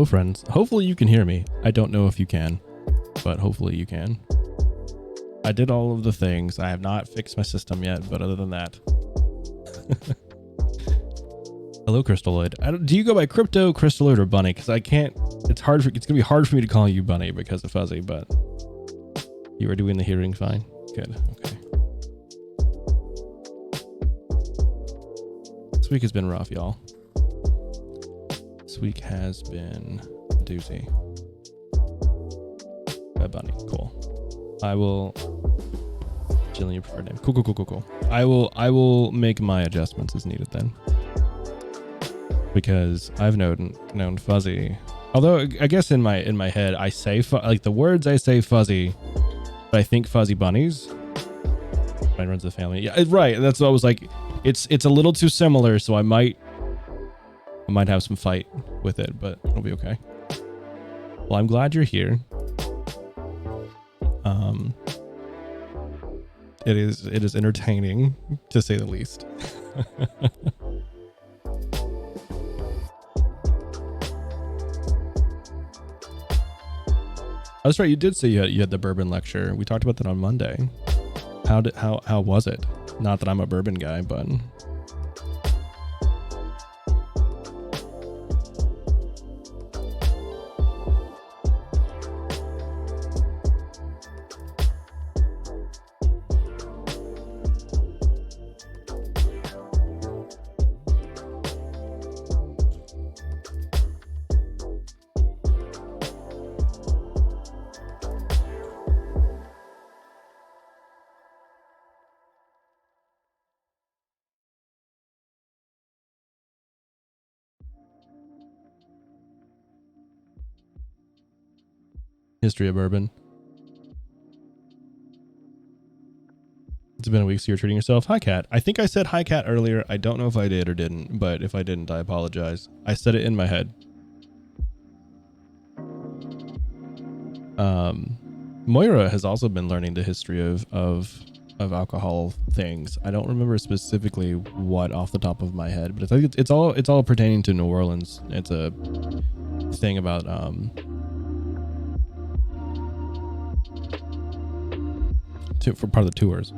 Hello, friends. Hopefully you can hear me. I don't know if you can, but hopefully you can. I did all of the things. I have not fixed my system yet, but other than that. Hello, Crystalloid. Do you go by Crypto, Crystalloid, or Bunny? Because I can't. It's going to be hard for me to call you Bunny because of Fuzzy, but you are doing the hearing fine. Good. Okay. This week has been rough, y'all. This week has been a doozy. Bad Bunny. Cool. I will. Jillian, your preferred name. Cool. I will make my adjustments as needed then. Because I've known Fuzzy. Although I guess in my head I say like the words I say Fuzzy, but I think Fuzzy Bunnies. Mine runs the family. Yeah, right. That's what I was like. It's a little too similar, so I might have some fight with it, but it'll be okay. Well, I'm glad you're here. It is entertaining to say the least. That's right. You did say you had the bourbon lecture. We talked about that on Monday. How was it? Not that I'm a bourbon guy, but history of bourbon. It's been a week, so you're treating yourself. Hi, Cat. I think I said hi, Cat, earlier. I don't know if I did or didn't, but if I didn't, I apologize. I said it in my head. Moira has also been learning the history of alcohol things. I don't remember specifically what off the top of my head, but it's all pertaining to New Orleans. It's a thing about for part of the tours,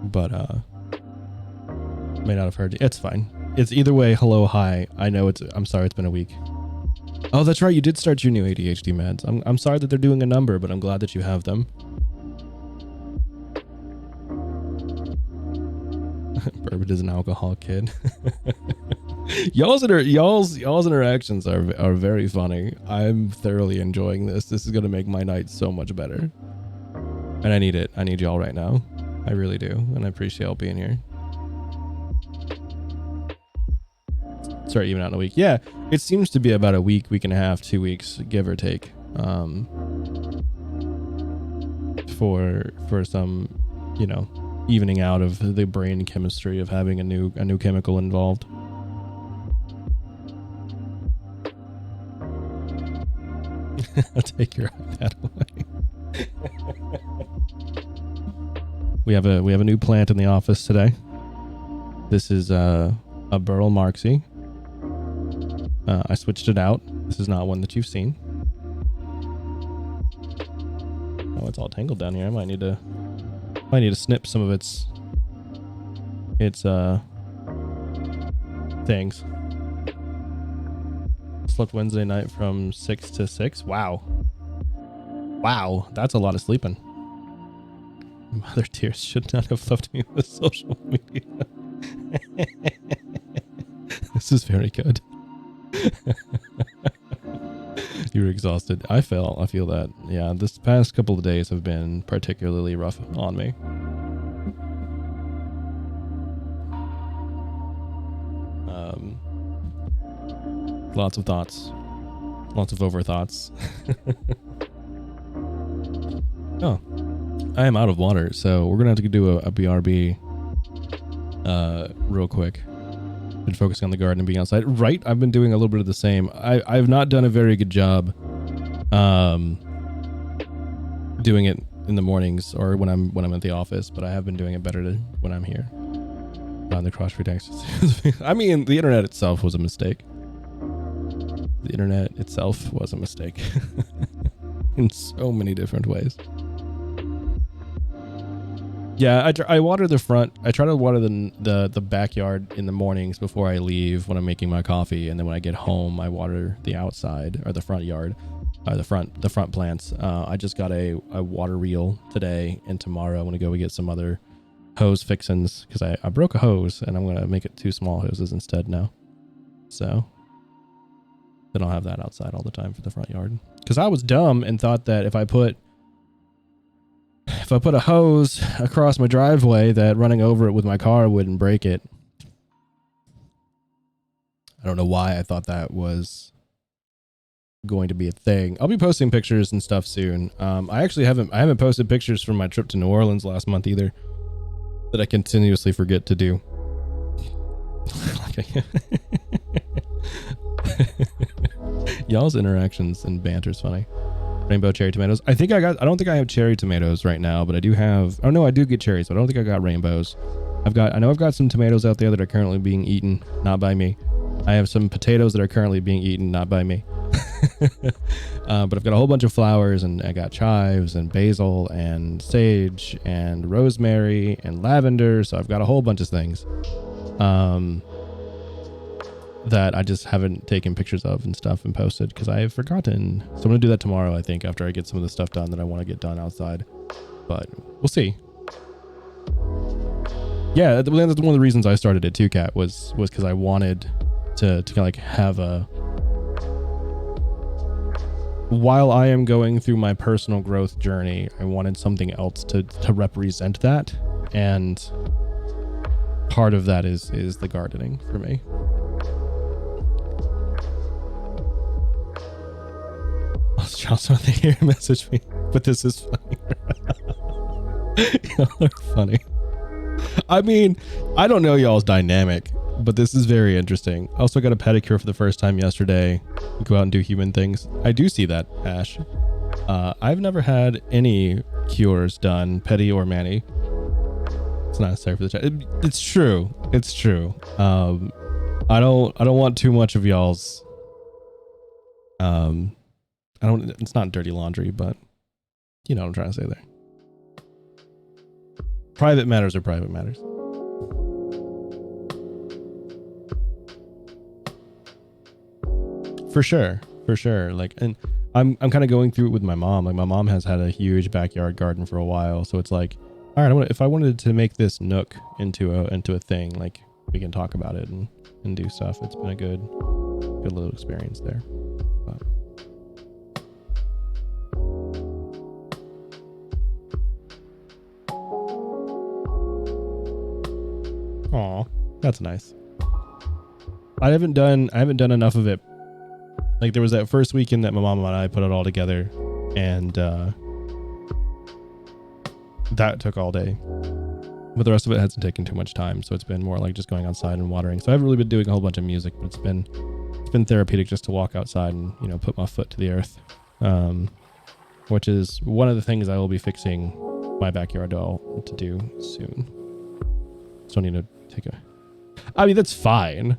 but may not have heard. It's fine. It's either way. Hello, hi. I know I'm sorry. It's been a week. Oh, that's right. You did start your new ADHD meds. I'm sorry that they're doing a number, but I'm glad that you have them. Bourbon is an alcohol kid. Y'all's interactions are very funny. I'm thoroughly enjoying this. This is gonna make my night so much better. And I need it. I need y'all right now. I really do. And I appreciate y'all being here. Sorry, even out in a week. Yeah, it seems to be about a week and a half, 2 weeks, give or take. For some, evening out of the brain chemistry of having a new chemical involved. Take your iPad away. We have a new plant in the office today. This is a Burl Marxie. I switched it out. This is not one that you've seen. Oh, it's all tangled down here. I might need to snip some of its things. Slept Wednesday night from 6 to 6. Wow, that's a lot of sleeping. Mother tears should not have left me with social media. This is very good. You're exhausted. I feel that. Yeah, this past couple of days have been particularly rough on me. Lots of thoughts. Lots of overthoughts. Oh, I am out of water, so we're gonna have to do a BRB real quick. Been focusing on the garden and being outside. Right, I've been doing a little bit of the same. I've not done a very good job doing it in the mornings or when I'm at the office, but I have been doing it better when I'm here. On the cross-free text. I mean, the internet itself was a mistake. The internet itself was a mistake in so many different ways. Yeah, I water the front. I try to water the backyard in the mornings before I leave when I'm making my coffee, and then when I get home, I water the outside or the front yard, or the front plants. I just got a water reel today, and tomorrow I'm gonna go get some other hose fixins because I broke a hose, and I'm gonna make it 2 small hoses instead now. So then I'll have that outside all the time for the front yard. Because I was dumb and thought that if I put a hose across my driveway, that running over it with my car wouldn't break it. I don't know why I thought that was going to be a thing. I'll be posting pictures and stuff soon. I actually haven't posted pictures from my trip to New Orleans last month either, that I continuously forget to do. Y'all's interactions and banter's funny. Rainbow cherry tomatoes. I don't think I have cherry tomatoes right now, but I do have, oh no, I do get cherries, but I don't think I got rainbows. I know I've got some tomatoes out there that are currently being eaten, not by me. I have some potatoes that are currently being eaten, not by me. But I've got a whole bunch of flowers, and I got chives and basil and sage and rosemary and lavender. So I've got a whole bunch of things. That I just haven't taken pictures of and stuff and posted because I have forgotten. So I'm going to do that tomorrow, I think, after I get some of the stuff done that I want to get done outside. But we'll see. Yeah, that's one of the reasons I started it too, Kat, was because I wanted to like have a... While I am going through my personal growth journey, I wanted something else to represent that. And part of that is the gardening for me. Charles here message me, but this is funny. Y'all are funny. I mean, I don't know y'all's dynamic, but this is very interesting. Also got a pedicure for the first time yesterday. Go out and do human things. I do see that, Ash. I've never had any cures done, pedi or mani. It's not necessary for the chat. It's true. It's true. I don't want too much of y'all's. It's not dirty laundry, but you know what I'm trying to say there. Private matters are private matters. For sure. Like, and I'm kind of going through it with my mom. Like, my mom has had a huge backyard garden for a while, so it's like, all right, if I wanted to make this nook into a thing, like, we can talk about it and do stuff. It's been a good little experience there. But. Aw, that's nice. I haven't done enough of it. Like, there was that first weekend that my mom and I put it all together, and that took all day. But the rest of it hasn't taken too much time, so it's been more like just going outside and watering. So I haven't really been doing a whole bunch of music, but it's been therapeutic just to walk outside and, you know, put my foot to the earth. Which is one of the things I will be fixing my backyard to do soon. So I need to I mean, that's fine.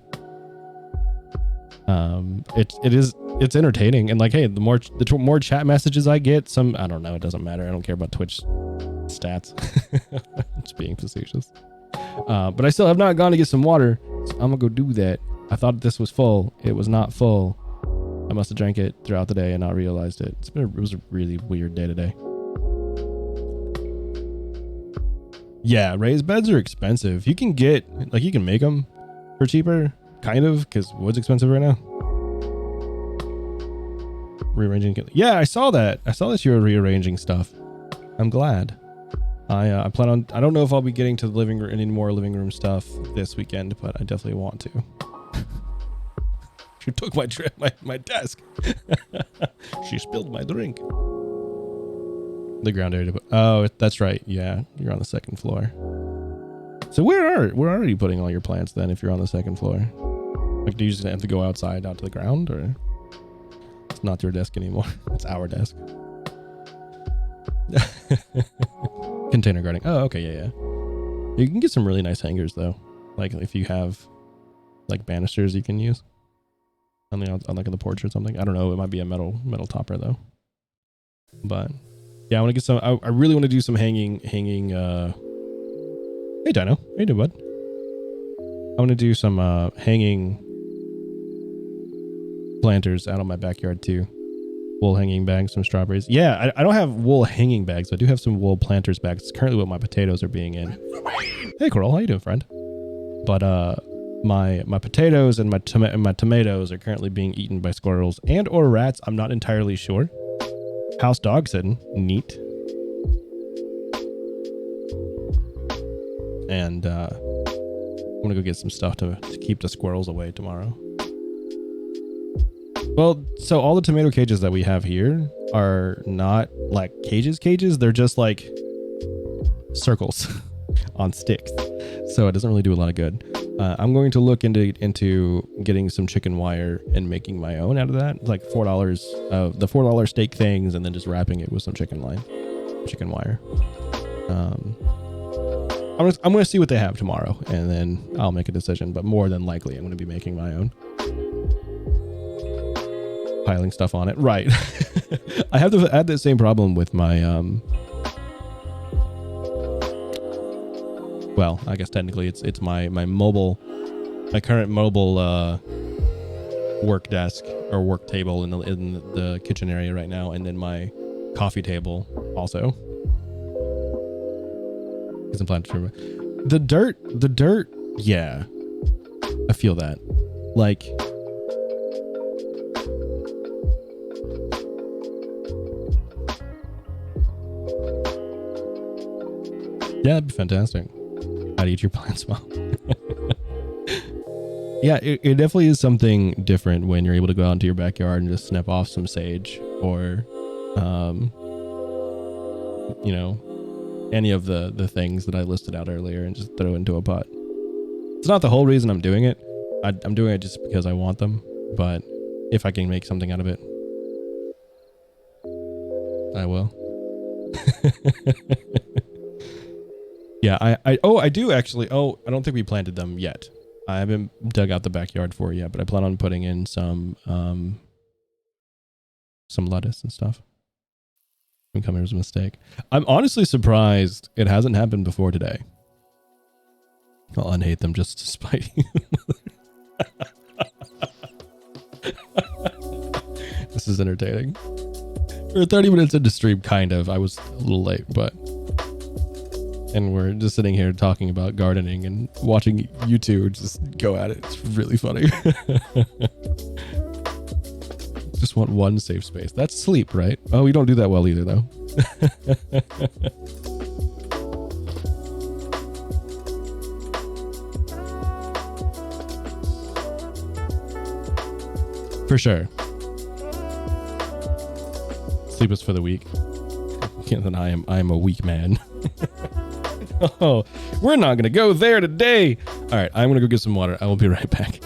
It's entertaining, and like, hey, the more chat messages I get, I don't know, it doesn't matter. I don't care about Twitch stats. Just being facetious. But I still have not gone to get some water, so I'm gonna go do that. I thought this was full. It was not full. I must have drank it throughout the day and not realized it. It was a really weird day today. Yeah, raised beds are expensive. You can make them for cheaper, kind of, because wood's expensive right now. Rearranging. Yeah, I saw that. I saw that you were rearranging stuff. I'm glad. I plan on. I don't know if I'll be getting to the any more living room stuff this weekend, but I definitely want to. She took my desk. She spilled my drink. The ground area. Oh, that's right. Yeah, you're on the second floor. So where are you putting all your plants then? If you're on the second floor, like, do you just have to go outside out to the ground, or it's not your desk anymore? It's our desk. Container gardening. Oh, okay, yeah. You can get some really nice hangers though. Like, if you have like banisters you can use. on like the porch or something. I don't know. It might be a metal topper though. But yeah, I want to get some. I really want to do some hanging. Hey Dino, how you doing, bud? I want to do some hanging planters out on my backyard too. Wool hanging bags, some strawberries. Yeah, I don't have wool hanging bags, but I do have some wool planters bags. It's currently what my potatoes are being in. Hey Coral, how you doing, friend? But my potatoes and my tomatoes are currently being eaten by squirrels and or rats. I'm not entirely sure. House dog sitting, neat. And I'm gonna go get some stuff to keep the squirrels away tomorrow. Well, so all the tomato cages that we have here are not like cages. They're just like circles on sticks. So it doesn't really do a lot of good. I'm going to look into getting some chicken wire and making my own out of that. It's like $4, the $4 steak things, and then just wrapping it with some chicken wire. I'm going to see what they have tomorrow, and then I'll make a decision. But more than likely, I'm going to be making my own. Piling stuff on it, right? I had the same problem with my well, I guess technically it's my current mobile work desk or work table in the kitchen area right now, and then my coffee table also. Because I'm planning to the dirt. Yeah, I feel that. Like, yeah, that'd be fantastic. I'd eat your plants well. Yeah, it definitely is something different when you're able to go out into your backyard and just snip off some sage or, any of the things that I listed out earlier and just throw into a pot. It's not the whole reason I'm doing it. I'm doing it just because I want them. But if I can make something out of it, I will. Yeah, I do actually. Oh, I don't think we planted them yet. I haven't dug out the backyard for it yet, but I plan on putting in some lettuce and stuff. Come here as a mistake. I'm honestly surprised it hasn't happened before today. I'll unhate them just to spite you. This is entertaining. We're 30 minutes into stream, kind of. I was a little late, but... And we're just sitting here talking about gardening and watching you two just go at it. It's really funny. Just want one safe space. That's sleep, right? Oh, we don't do that well either, though. For sure. Sleep is for the weak. And then I am a weak man. Oh, we're not going to go there today. All right, I'm going to go get some water. I will be right back.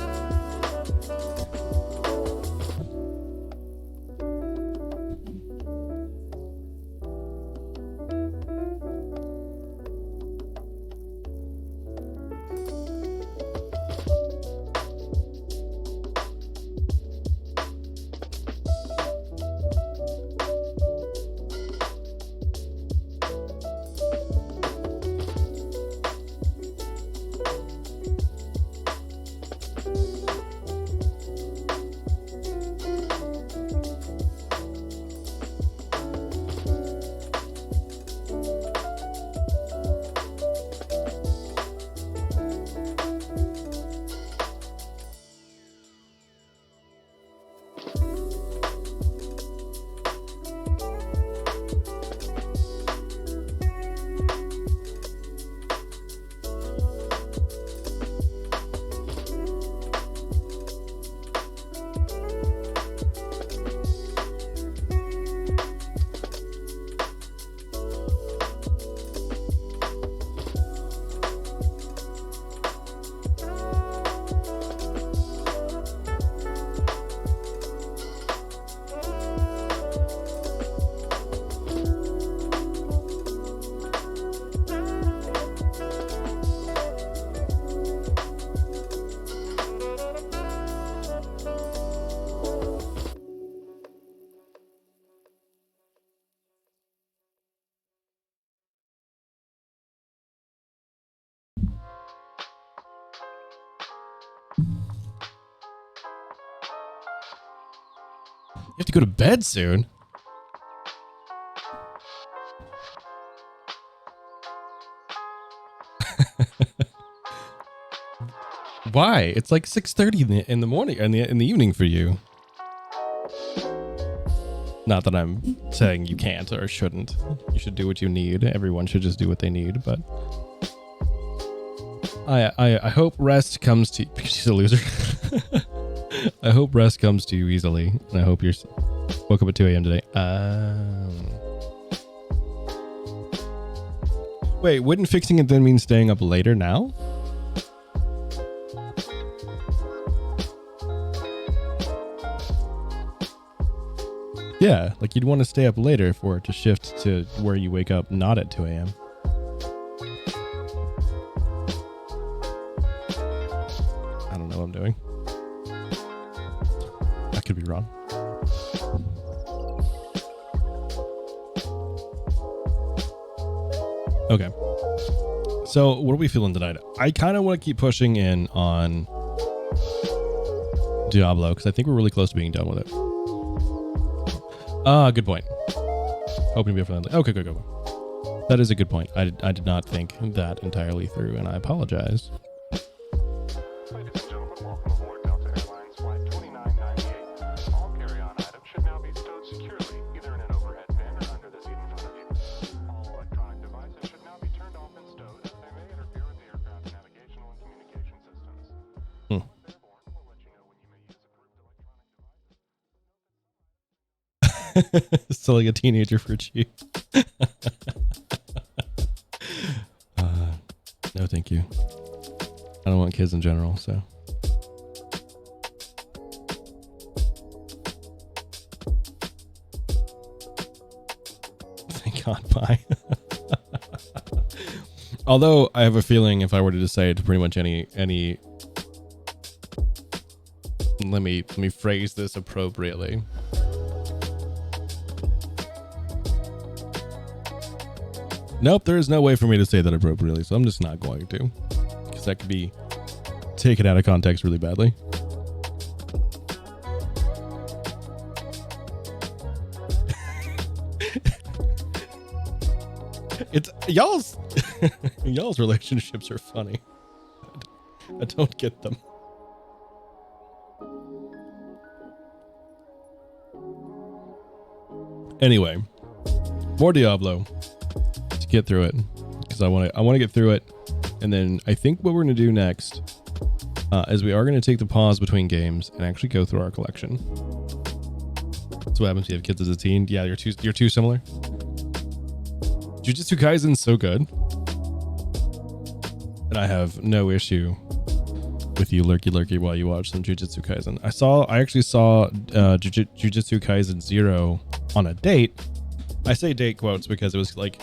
have to go to bed soon. Why? It's like 6:30 in the morning, in the evening for you. Not that I'm saying you can't or shouldn't. You should do what you need. Everyone should just do what they need. But I hope rest comes to you because she's a loser. I hope rest comes to you easily, and I hope you're woke up at 2 a.m. today. Wait, wouldn't fixing it then mean staying up later now? Yeah, like you'd want to stay up later for it to shift to where you wake up not at 2 a.m. I don't know what I'm doing. I could be wrong. Okay. So what are we feeling tonight? I kind of want to keep pushing in on Diablo because I think we're really close to being done with it. Good point. Hoping to be friendly. Okay, go. That is a good point. I did not think that entirely through, and I apologize. Ladies and gentlemen, welcome aboard Delta Airlines Flight 2998. All carry-on items should now be stowed securely, either in an overhead bin or under the seat in front of you. All electronic devices should now be turned off and stowed as they may interfere with the aircraft's navigational and communication systems. Once airborne, we'll let you know when you may use approved electronic devices. Still like a teenager for cheap. No, thank you. I don't want kids in general, so. Thank God, bye. Although I have a feeling if I were to just say it to pretty much any let me phrase this appropriately. Nope, there is no way for me to say that appropriately, so I'm just not going to. Because that could be taken out of context really badly. It's y'all's relationships are funny. I don't get them. Anyway, more Diablo. Get through it because I want to get through it, and then I think what we're going to do next is we are going to take the pause between games and actually go through our collection. That's what happens if you have kids as a teen. Yeah, you're too similar. Jujutsu Kaisen's so good, and I have no issue with you lurky while you watch some Jujutsu Kaisen. I actually saw Jujutsu Kaisen 0 on a date. I say date quotes because it was like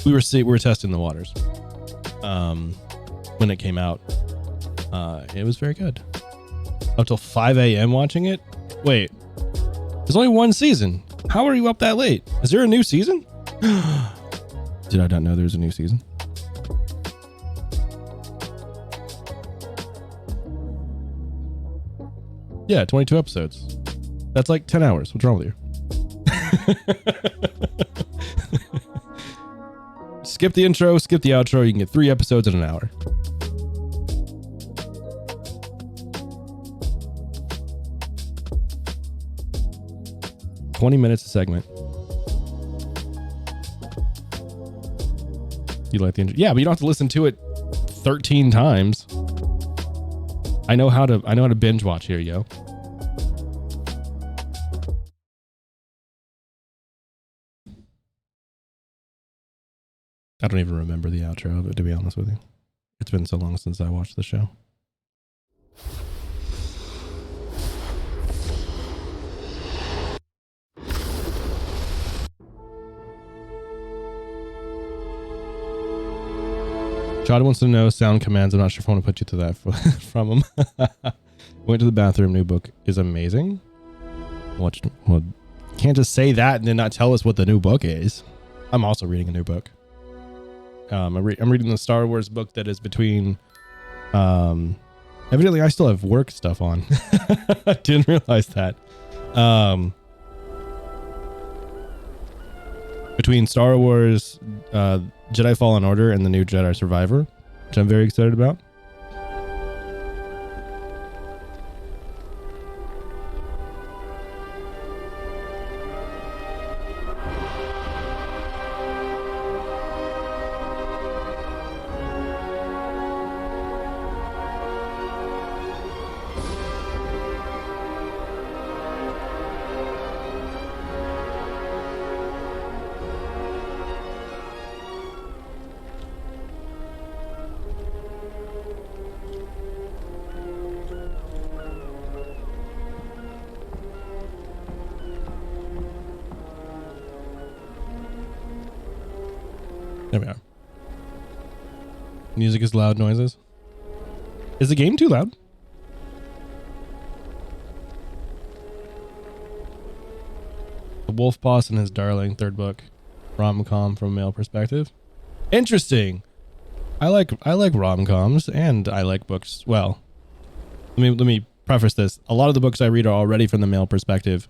we were testing the waters when it came out. It was very good. Up till 5 a.m. watching it. Wait, there's only one season. How are you up that late? Is there a new season? Did I not know there was a new season? Yeah, 22 episodes. That's like 10 hours. What's wrong with you? Skip the intro, skip the outro. You can get 3 episodes in an hour. $20 minutes a segment. You like the intro? Yeah, but you don't have to listen to it 13 times. I know how to binge watch here, yo. I don't even remember the outro of it, to be honest with you. It's been so long since I watched the show. Chad wants to know sound commands. I'm not sure if I want to put you to that from him. Went to the bathroom. New book is amazing. Well, can't just say that and then not tell us what the new book is. I'm also reading a new book. I'm reading the Star Wars book that is between Evidently, I still have work stuff on. I didn't realize that. Between Star Wars, Jedi Fallen Order, and the new Jedi Survivor, which I'm very excited about. There we are. Music is loud noises. Is the game too loud? The Wolf Boss and His Darling, third book. Rom-com from a male perspective. Interesting. I like rom-coms and I like books. Well, let me preface this. A lot of the books I read are already from the male perspective.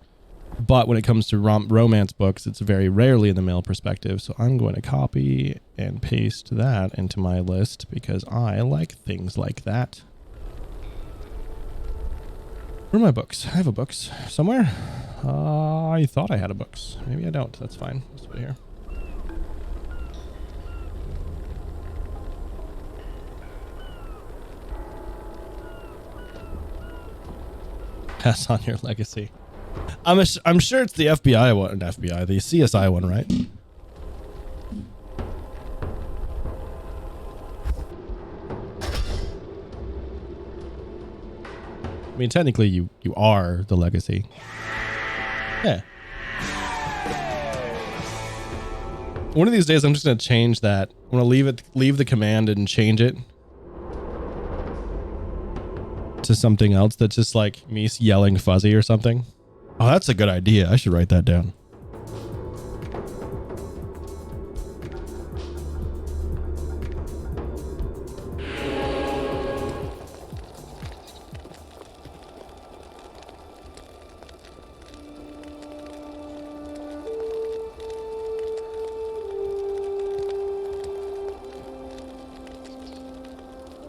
But when it comes to romance books, it's very rarely in the male perspective. So I'm going to copy and paste that into my list because I like things like that. Where are my books? I have a books somewhere. I thought I had a books. Maybe I don't. That's fine. Let's put it here. Pass on your legacy. I'm sure it's the FBI one, the CSI one, right? I mean, technically, you are the legacy. Yeah. One of these days, I'm just gonna change that. I'm gonna leave the command and change it to something else that's just like me yelling fuzzy or something. Oh, that's a good idea. I should write that down.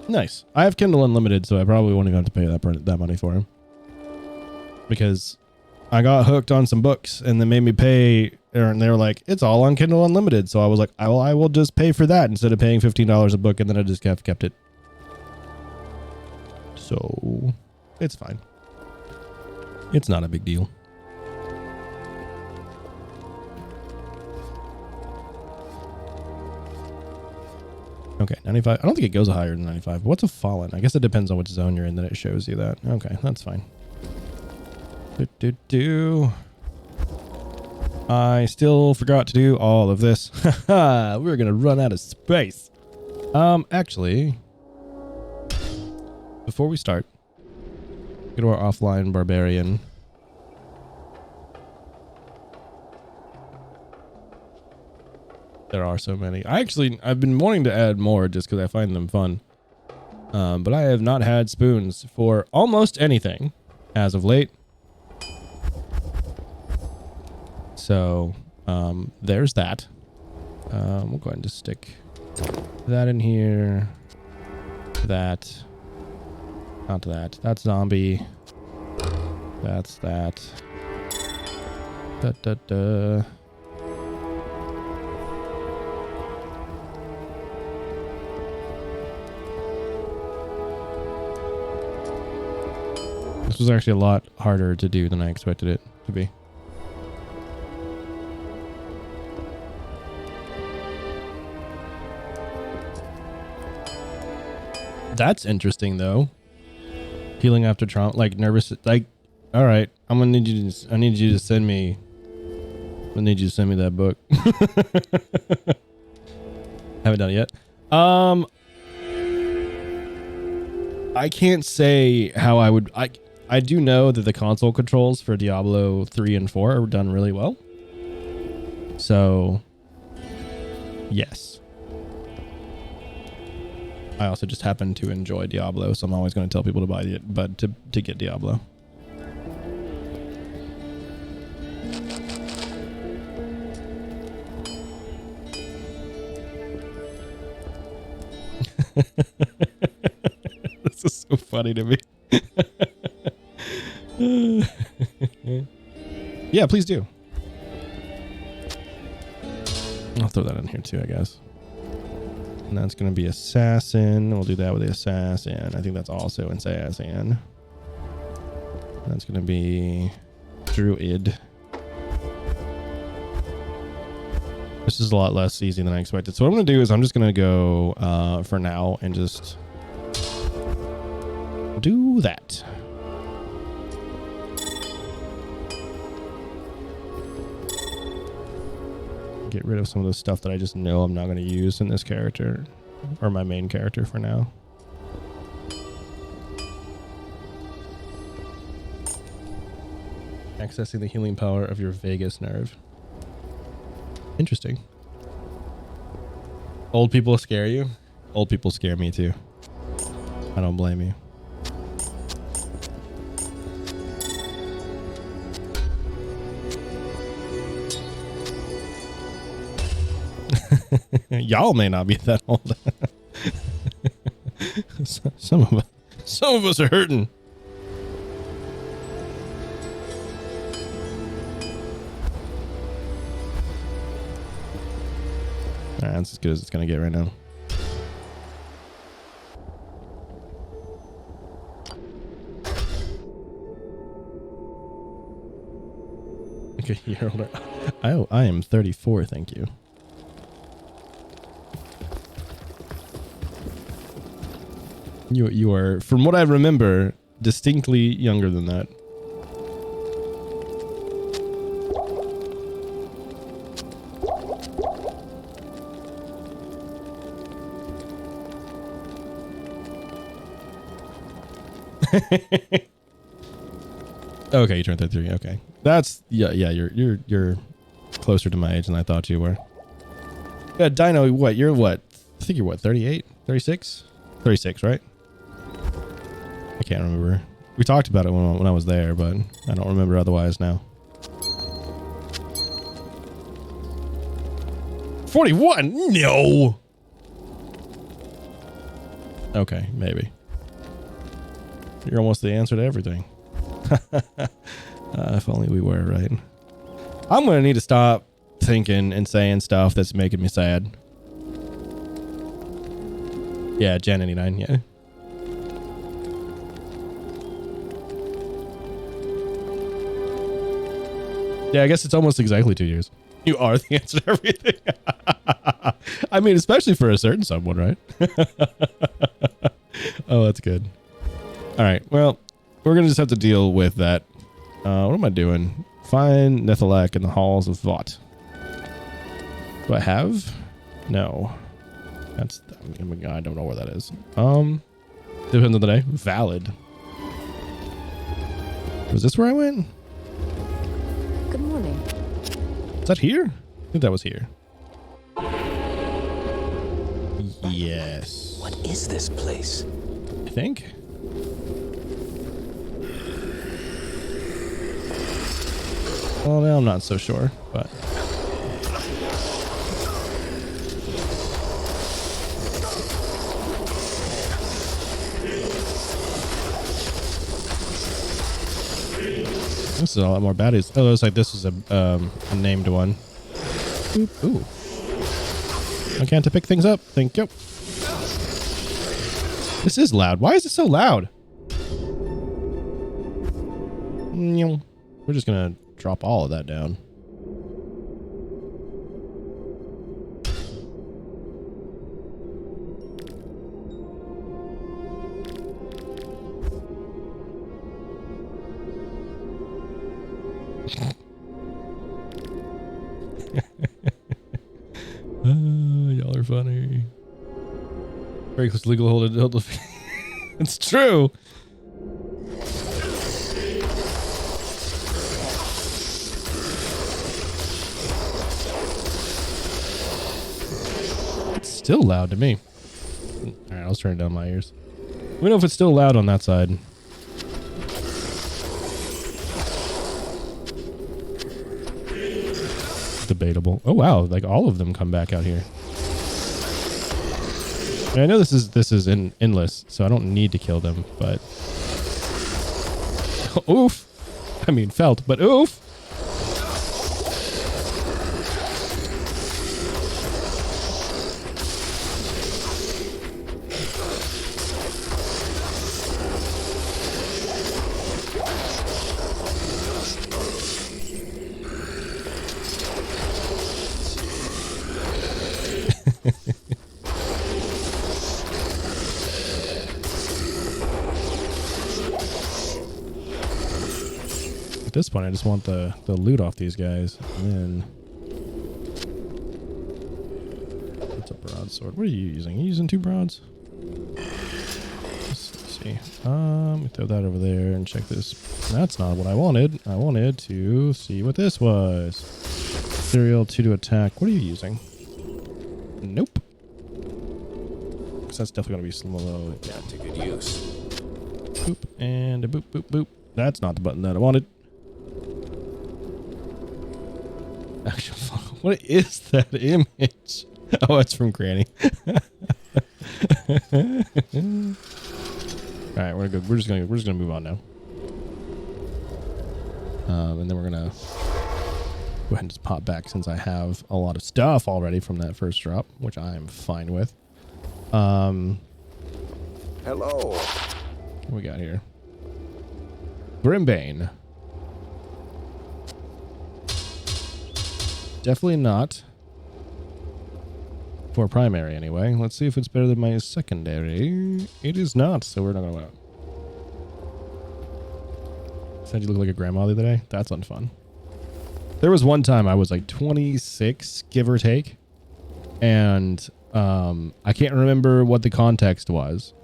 Nice. I have Kindle Unlimited, so I probably won't even have to pay that money for him. Because I got hooked on some books and they made me pay, and they were like, it's all on Kindle Unlimited. So I was like, I will just pay for that instead of paying $15 a book, and then I just kept it. So it's fine. It's not a big deal. Okay, 95. I don't think it goes higher than 95. But what's a fallen? I guess it depends on which zone you're in that it shows you that. Okay, that's fine. I still forgot to do all of this. We're gonna run out of space. Actually, before we start, go to our offline barbarian. There are so many. I've been wanting to add more just because I find them fun. But I have not had spoons for almost anything as of late. So, there's that. We'll go ahead and just stick that in here. That. Not that. That's zombie. That's that. Da. This was actually a lot harder to do than I expected it to be. That's interesting though. Healing after trauma, like nervous, like, all right, I need you to send me that book. Haven't done it yet. I can't say how I do know that the console controls for Diablo 3 and 4 are done really well. So, yes. I also just happen to enjoy Diablo, so I'm always going to tell people to buy it, but to get Diablo. This is so funny to me. Yeah, please do. I'll throw that in here too, I guess. And that's going to be assassin. We'll do that with the assassin. I think that's also assassin. That's going to be druid. This is a lot less easy than I expected. So what I'm going to do is I'm just going to go for now and just do that. Get rid of some of the stuff that I just know I'm not going to use in this character or my main character for now. Accessing the healing power of your vagus nerve. Interesting. Old people scare you? Old people scare me too. I don't blame you. Y'all may not be that old. Some of us are hurting. All right, that's as good as it's gonna get right now. Okay, you're older. I am 34, thank you. You are, from what I remember, distinctly younger than that. Okay, you turned 33. Okay, that's yeah. You're closer to my age than I thought you were. Yeah, Dino. What? You're what? I think you're what? 38, 36, 36, right? I can't remember. We talked about it when I was there, but I don't remember otherwise now. 41? No. Okay, maybe. You're almost the answer to everything. If only we were, right? I'm going to need to stop thinking and saying stuff that's making me sad. Yeah, Gen 89, yeah. Yeah, I guess it's almost exactly 2 years. You are the answer to everything. I mean, especially for a certain someone, right? Oh, that's good. All right. Well, we're going to just have to deal with that. What am I doing? Find Nethalak in the halls of Vought. Do I have? No. That's, I mean, I don't know where that is. Depends on the day. Valid. Was this where I went? Good morning. Is that here? I think that was here. Yes. What is this place? I think. Well, now I'm not so sure, but. This is a lot more baddies. Oh, it looks like this is a named one. Oop, ooh. I can't pick things up. Thank you. This is loud. Why is it so loud? We're just gonna drop all of that down. Y'all are funny. Very close to legal hold. It's true. It's still loud to me. All right, was turning down my ears. Let me know if it's still loud on that side. Debatable. Oh wow, like all of them come back out here. And I know this is endless, so I don't need to kill them, but oof. I mean felt, but oof. At this point, I just want the loot off these guys. And then what's a broadsword? What are you using? Are you using 2 broads? Let's see. Throw that over there and check this. That's not what I wanted. I wanted to see what this was. Serial 2 to attack. What are you using? Nope. Because that's definitely going to be slow. Not to good use. Boop and a boop boop boop. That's not the button that I wanted. Actually, what is that image? Oh, it's from Granny. All right, we're good. We're just gonna move on now. And then we're gonna go ahead and just pop back since I have a lot of stuff already from that first drop, which I'm fine with. Hello. What we got here? Brimbane. Definitely not for primary anyway. Let's see if it's better than my secondary. It is not, so we're not gonna. Said you look like a grandma the other day. That's unfun. There was one time I was like 26, give or take, and I can't remember what the context was,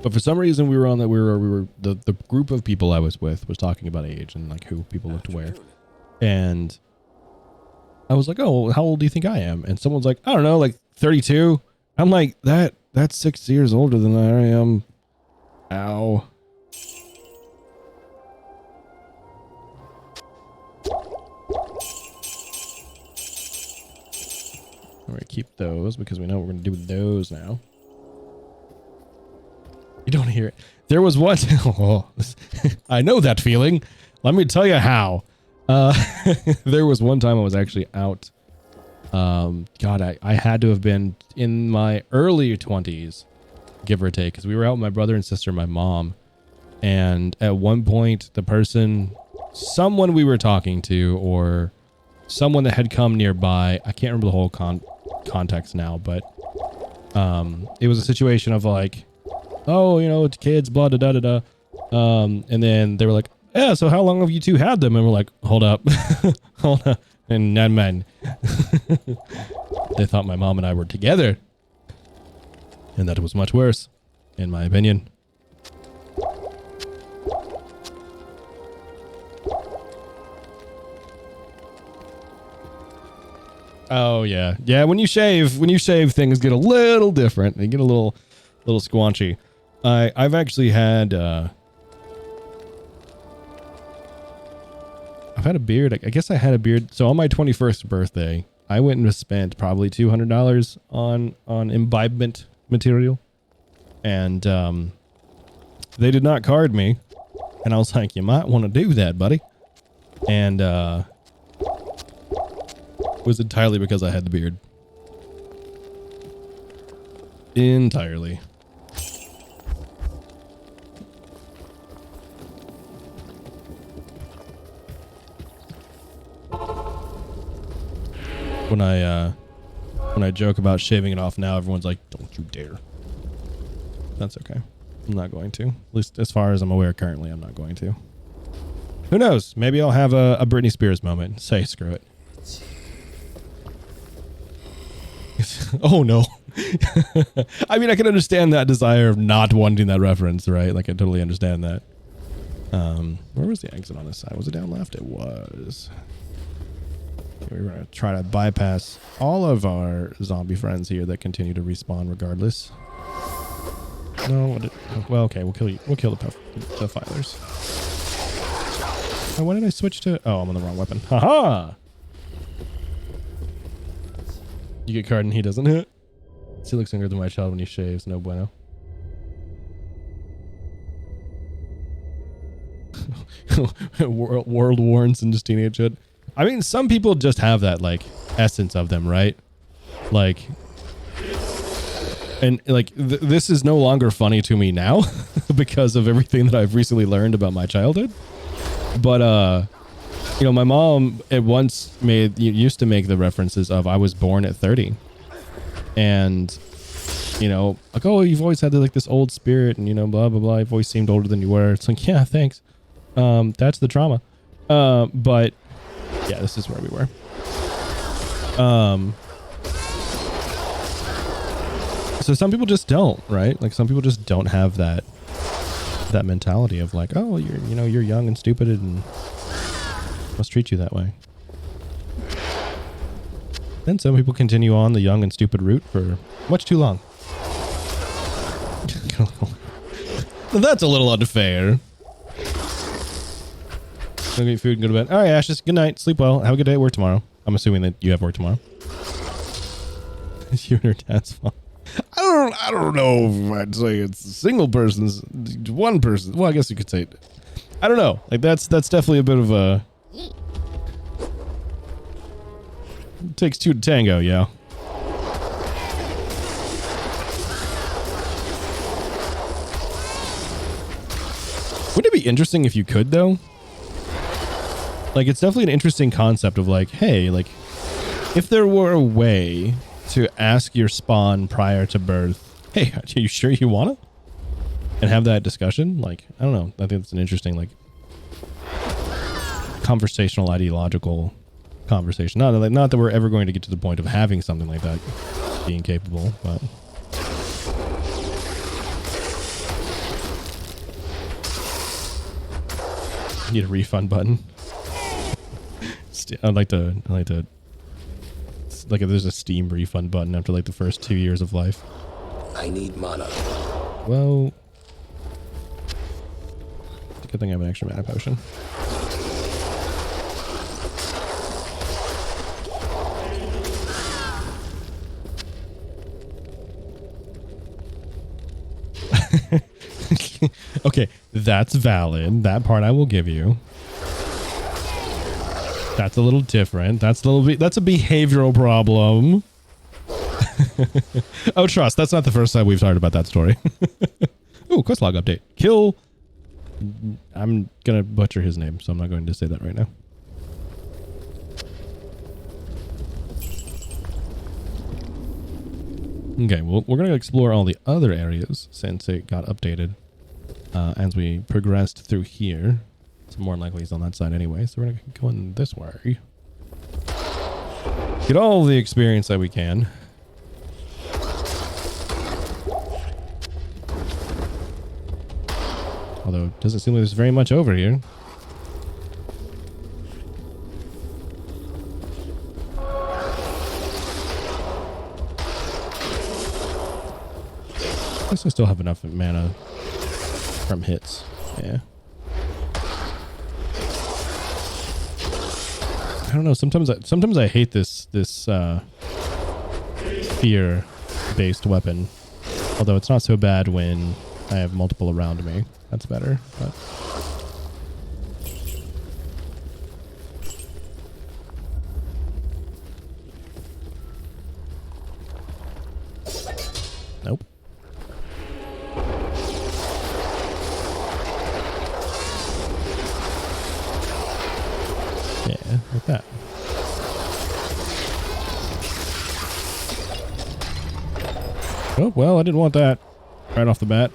but for some reason we were the group of people I was with was talking about age and like who people looked where, and I was like, oh, how old do you think I am? And someone's like, I don't know, like 32. I'm like, that's 6 years older than I am. Ow. We're gonna keep those because we know what we're gonna do with those now. You don't hear it. There was one. Oh, I know that feeling. Let me tell you how. There was one time I was actually out. God, I had to have been in my early 20s, give or take, because we were out with my brother and sister, and my mom. And at one point, someone we were talking to, or someone that had come nearby, I can't remember the whole context now, but it was a situation of like, oh, you know, it's kids, blah, da, da, da, da. And then they were like, yeah, so how long have you two had them? And we're like, hold up. Hold up. And none men. They thought my mom and I were together. And that was much worse, in my opinion. Oh yeah. Yeah, when you shave things get a little different. They get a little squanchy. I've actually had I've had a beard. I guess I had a beard. So on my 21st birthday, I went and spent probably $200 on imbibement material. And they did not card me. And I was like, you might want to do that, buddy. And it was entirely because I had the beard. Entirely. When I joke about shaving it off now, everyone's like, don't you dare. That's okay. I'm not going to. At least as far as I'm aware currently, I'm not going to. Who knows? Maybe I'll have a Britney Spears moment and say, screw it. Oh no. I mean, I can understand that desire of not wanting that reference, right? Like, I totally understand that. Where was the exit on this side? Was it down left? It was. Okay, we're going to try to bypass all of our zombie friends here that continue to respawn regardless. No, well, okay, we'll kill you. We'll kill the filers. Oh, why did I switch to? Oh, I'm on the wrong weapon. Haha! You get card and he doesn't hit. He looks younger than my child when he shaves. No bueno. World warns and just teenagehood. I mean, some people just have that like essence of them, right? Like, and like this is no longer funny to me now because of everything that I've recently learned about my childhood. But you know, my mom at once used to make the references of I was born at 30, and you know, like, oh, you've always had like this old spirit, and you know, blah blah blah. You've always seemed older than you were. It's like, yeah, thanks. That's the trauma. But yeah, this is where we were. So some people just don't, right? Like some people just don't have that mentality of like, oh, you're young and stupid and must treat you that way. Then some people continue on the young and stupid route for much too long. That's a little unfair. Go get food and go to bed. All right, Ashes. Good night. Sleep well. Have a good day at work tomorrow. I'm assuming that you have work tomorrow. It's you and your dad's fault. I don't know if I'd say it's a single person's one person. Well, I guess you could say it. I don't know. Like that's definitely a bit of a it takes two to tango, yeah. Wouldn't it be interesting if you could though? Like it's definitely an interesting concept of like, hey, like if there were a way to ask your spawn prior to birth, hey, are you sure you want to? And have that discussion? Like, I don't know. I think it's an interesting, like, conversational, ideological conversation. Not that we're ever going to get to the point of having something like that being capable, but... Need a refund button. I'd like to like if there's a Steam refund button after like the first 2 years of life. I need mana. Well, it's a good thing I have an extra mana potion. Okay, that's valid. That part I will give you. That's a little different. That's a behavioral problem. Oh, trust. That's not the first time we've talked about that story. Oh, quest log update. Kill. I'm gonna butcher his name, so I'm not going to say that right now. Okay, well, we're gonna explore all the other areas since it got updated as we progressed through here. It's more likely he's on that side anyway, so we're gonna go in this way. Get all the experience that we can. Although it doesn't seem like there's very much over here. I guess I still have enough mana from hits. Yeah. I don't know. Sometimes I hate this fear-based weapon. Although it's not so bad when I have multiple around me. That's better. But nope. Yeah, like that. Oh, well, I didn't want that right off the bat.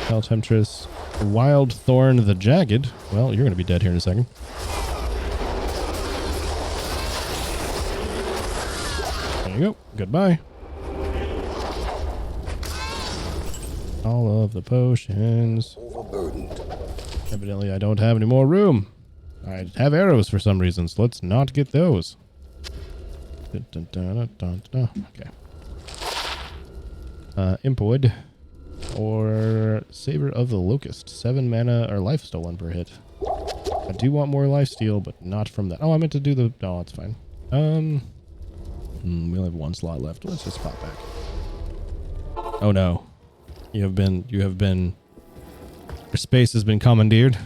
Hell Temptress, Wild Thorn the Jagged. Well, you're going to be dead here in a second. There you go. Goodbye. All of the potions. Overburdened. Evidently, I don't have any more room. I have arrows for some reason, so let's not get those. Okay. Impwood or Saber of the Locust. 7 mana or life stolen per hit. I do want more life steal, but not from that. Oh, I meant to do the... No, it's fine. We only have 1 slot left. Let's just pop back. Oh no. You have been... Your space has been commandeered.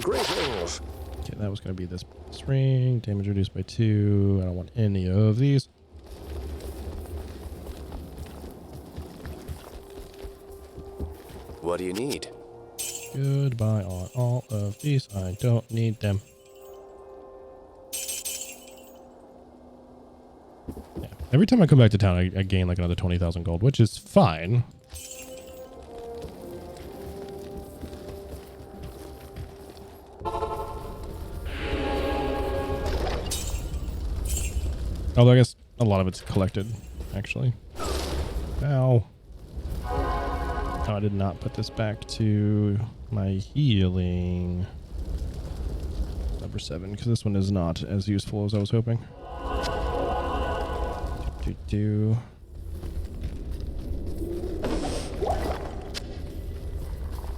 Greetings. Okay, that was going to be this ring. Damage reduced by 2. I don't want any of these. What do you need? Goodbye on all of these. I don't need them. Yeah. Every time I come back to town, I gain like another 20,000 gold, which is fine. Although I guess a lot of it's collected, actually. Ow. Oh, I did not put this back to my healing. Number 7, because this one is not as useful as I was hoping.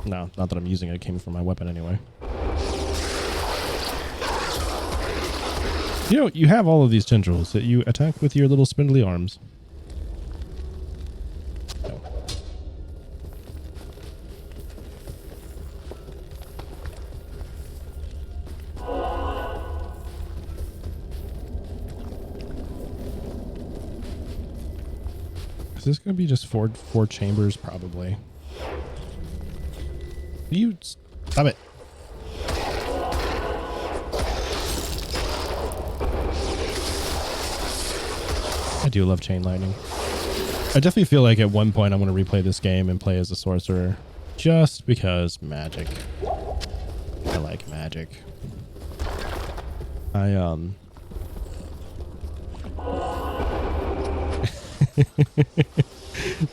No, not that I'm using it. It came from my weapon anyway. You know, you have all of these tendrils that you attack with your little spindly arms. No. Is this going to be just four chambers? Probably. You stop it. I do love chain lightning. I definitely feel like at one point I'm going to replay this game and play as a sorcerer just because magic. I like magic.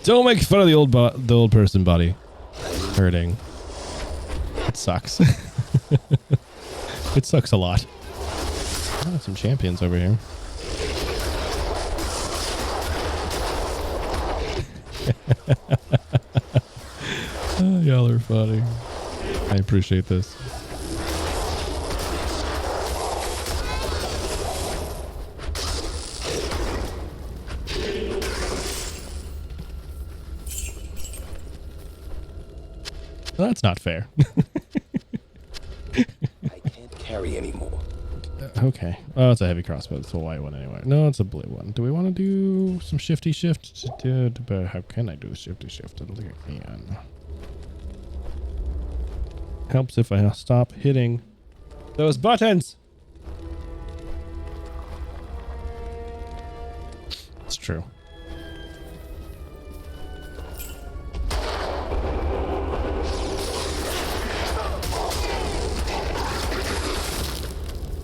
Don't make fun of the old person body hurting. It sucks. It sucks a lot. Oh, some champions over here. Oh, y'all are funny. I appreciate this. Well, that's not fair. I can't carry anymore. Okay. Oh, it's a heavy crossbow. It's a white one anyway. No, it's a blue one. Do we want to do some shifty shift? How can I do shifty shift? I don't think I can. Helps if I stop hitting those buttons. It's true.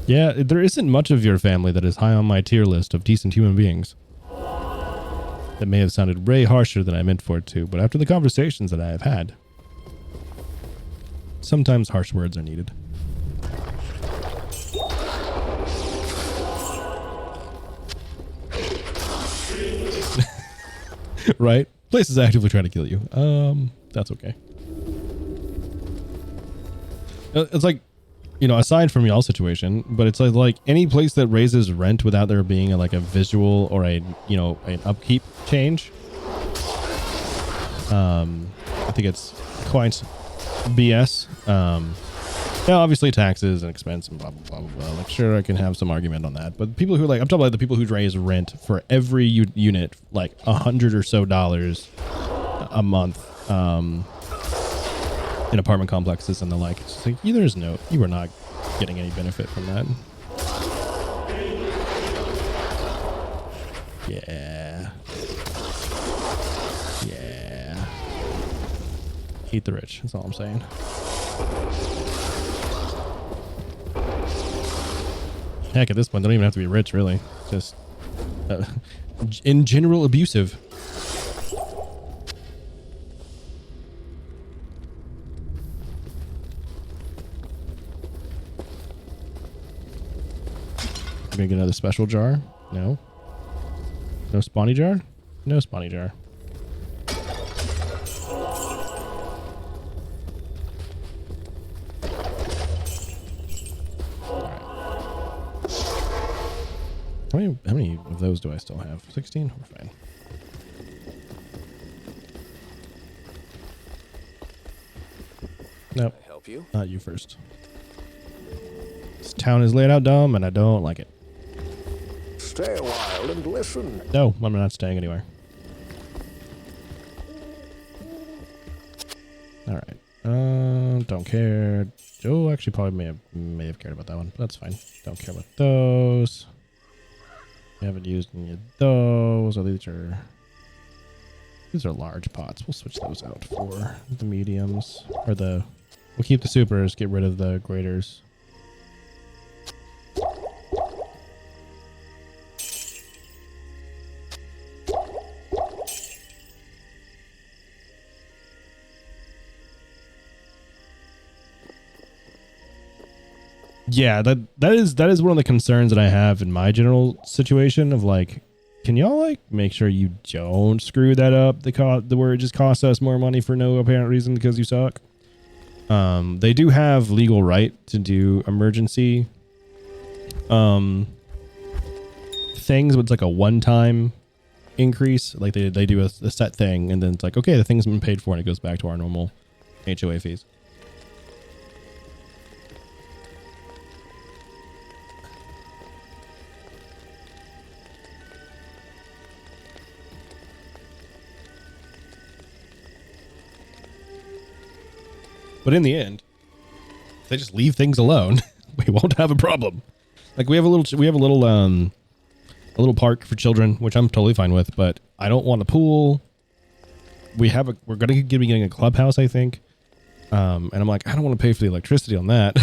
Yeah, there isn't much of your family that is high on my tier list of decent human beings. That may have sounded way harsher than I meant for it to, but after the conversations that I have had, sometimes harsh words are needed. Right? Place is actively trying to kill you. That's okay. It's like, you know, aside from y'all's situation, but it's like any place that raises rent without there being like a visual or a, you know, an upkeep change. I think it's quite BS. Now obviously taxes and expense and blah, blah, blah, blah. Like, sure, I can have some argument on that, but people who I'm talking about the people who raise rent for every unit, like $100 or so a month, in apartment complexes and the like. It's just like, you are not getting any benefit from that. Yeah. Yeah. Hate the rich. That's all I'm saying. Heck, at this point, they don't even have to be rich, really. Just in general abusive. Gonna get another special jar. No. No spawny jar? No spawny jar. How many of those do I still have? 16? We're fine. Nope. Can I help you? Not you first. This town is laid out dumb and I don't like it. Stay a while and listen. No, I'm not staying anywhere. Alright. Don't care. Oh, actually probably may have cared about that one. That's fine. Don't care about those. We haven't used any of those. Oh, these are large pots. We'll switch those out for the mediums. Or we'll keep the supers, get rid of the graders. Yeah, that is one of the concerns that I have in my general situation of like, can y'all like make sure you don't screw that up? Where it just costs us more money for no apparent reason because you suck. They do have legal right to do emergency things, but it's like a one-time increase. Like they do a set thing, and then it's like, okay, the thing's been paid for, and it goes back to our normal HOA fees. But in the end, if they just leave things alone, we won't have a problem. Like we have a little park for children, which I'm totally fine with, but I don't want a pool. We're going to be getting a clubhouse, I think. And I'm like, I don't want to pay for the electricity on that.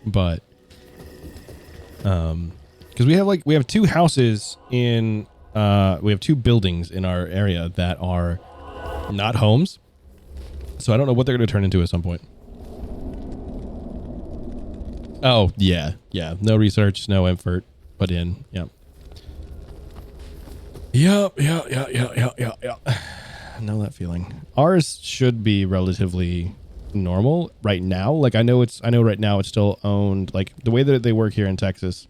But because we have two houses we have two buildings in our area that are not homes. So I don't know what they're going to turn into at some point. Oh, yeah. Yeah. No research, no effort put in. Yep. Yep. I know that feeling. Ours should be relatively normal right now. Like I know right now it's still owned. Like the way that they work here in Texas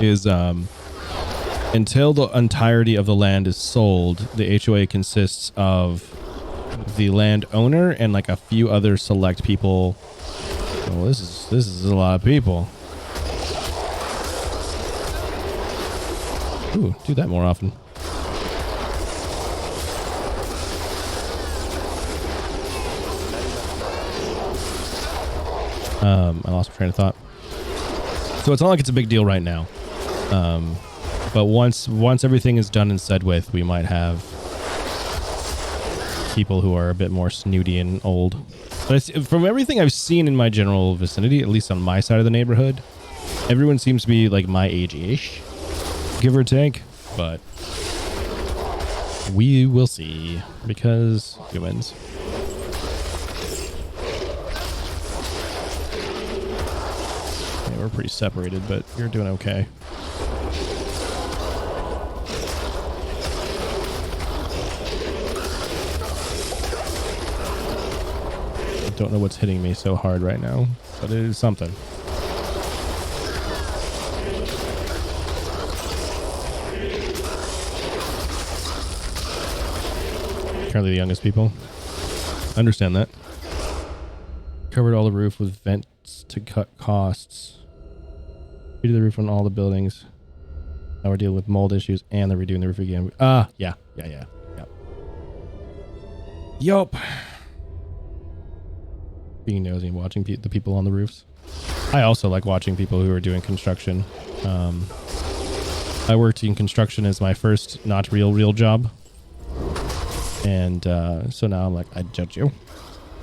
is until the entirety of the land is sold, the HOA consists of the landowner and like a few other select people. Well, this is a lot of people. Ooh, do that more often. I lost my train of thought. So it's not like it's a big deal right now. But once everything is done and said with, we might have people who are a bit more snooty and old. But from everything I've seen in my general vicinity, at least on my side of the neighborhood, everyone seems to be like my age-ish, give or take. But we will see, because humans. Yeah, we're pretty separated, but you're doing okay. Don't know what's hitting me so hard right now, but it is something. Currently the youngest people. Understand that. Covered all the roof with vents to cut costs. Redo the roof on all the buildings. Now we're dealing with mold issues and they're redoing the roof again. Yeah. Yup. Being nosy and watching the people on the roofs. I also like watching people who are doing construction. I worked in construction as my first not real job. And so now I'm like, I judge you.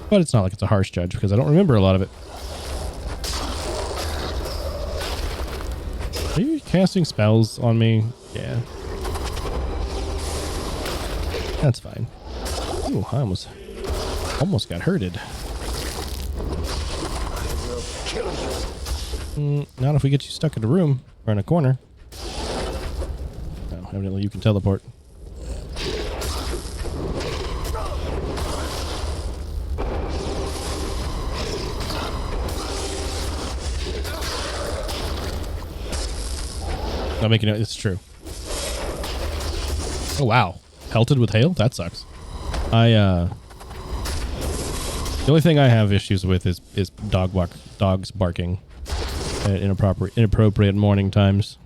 But it's not like it's a harsh judge because I don't remember a lot of it. Are you casting spells on me? Yeah. That's fine. Ooh, I almost got hurted. Not if we get you stuck in a room or in a corner. Evidently you can teleport. Not making it. It's true. Oh wow, pelted with hail. That sucks. The only thing I have issues with is dogs barking at inappropriate morning times.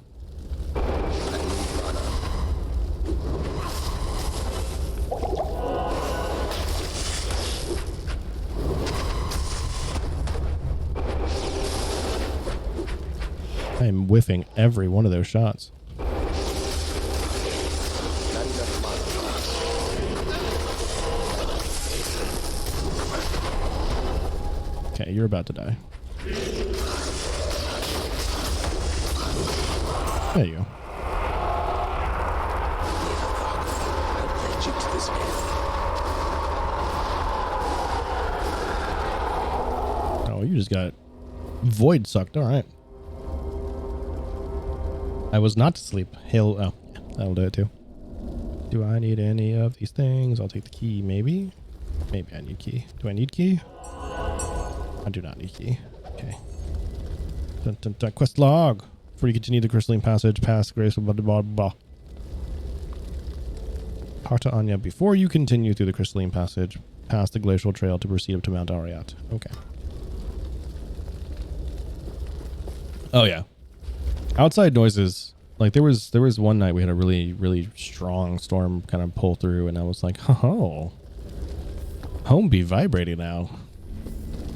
I'm whiffing every one of those shots. Okay, you're about to die. There you go. Oh, you just got void sucked. All right. I was not asleep. Hail. Oh, yeah, that'll do it too. Do I need any of these things? I'll take the key, maybe. Maybe I need key. Do I need key? I do not need key. Okay. Dun, dun, dun. Quest log. Before you continue the crystalline passage, past graceful blah blah blah. Talk to Anya before you continue through the crystalline passage, past the glacial trail to proceed up to Mount Ariat. Okay. Oh yeah. Outside noises, like there was one night we had a really strong storm kind of pull through, and I was like, oh, home be vibrating now.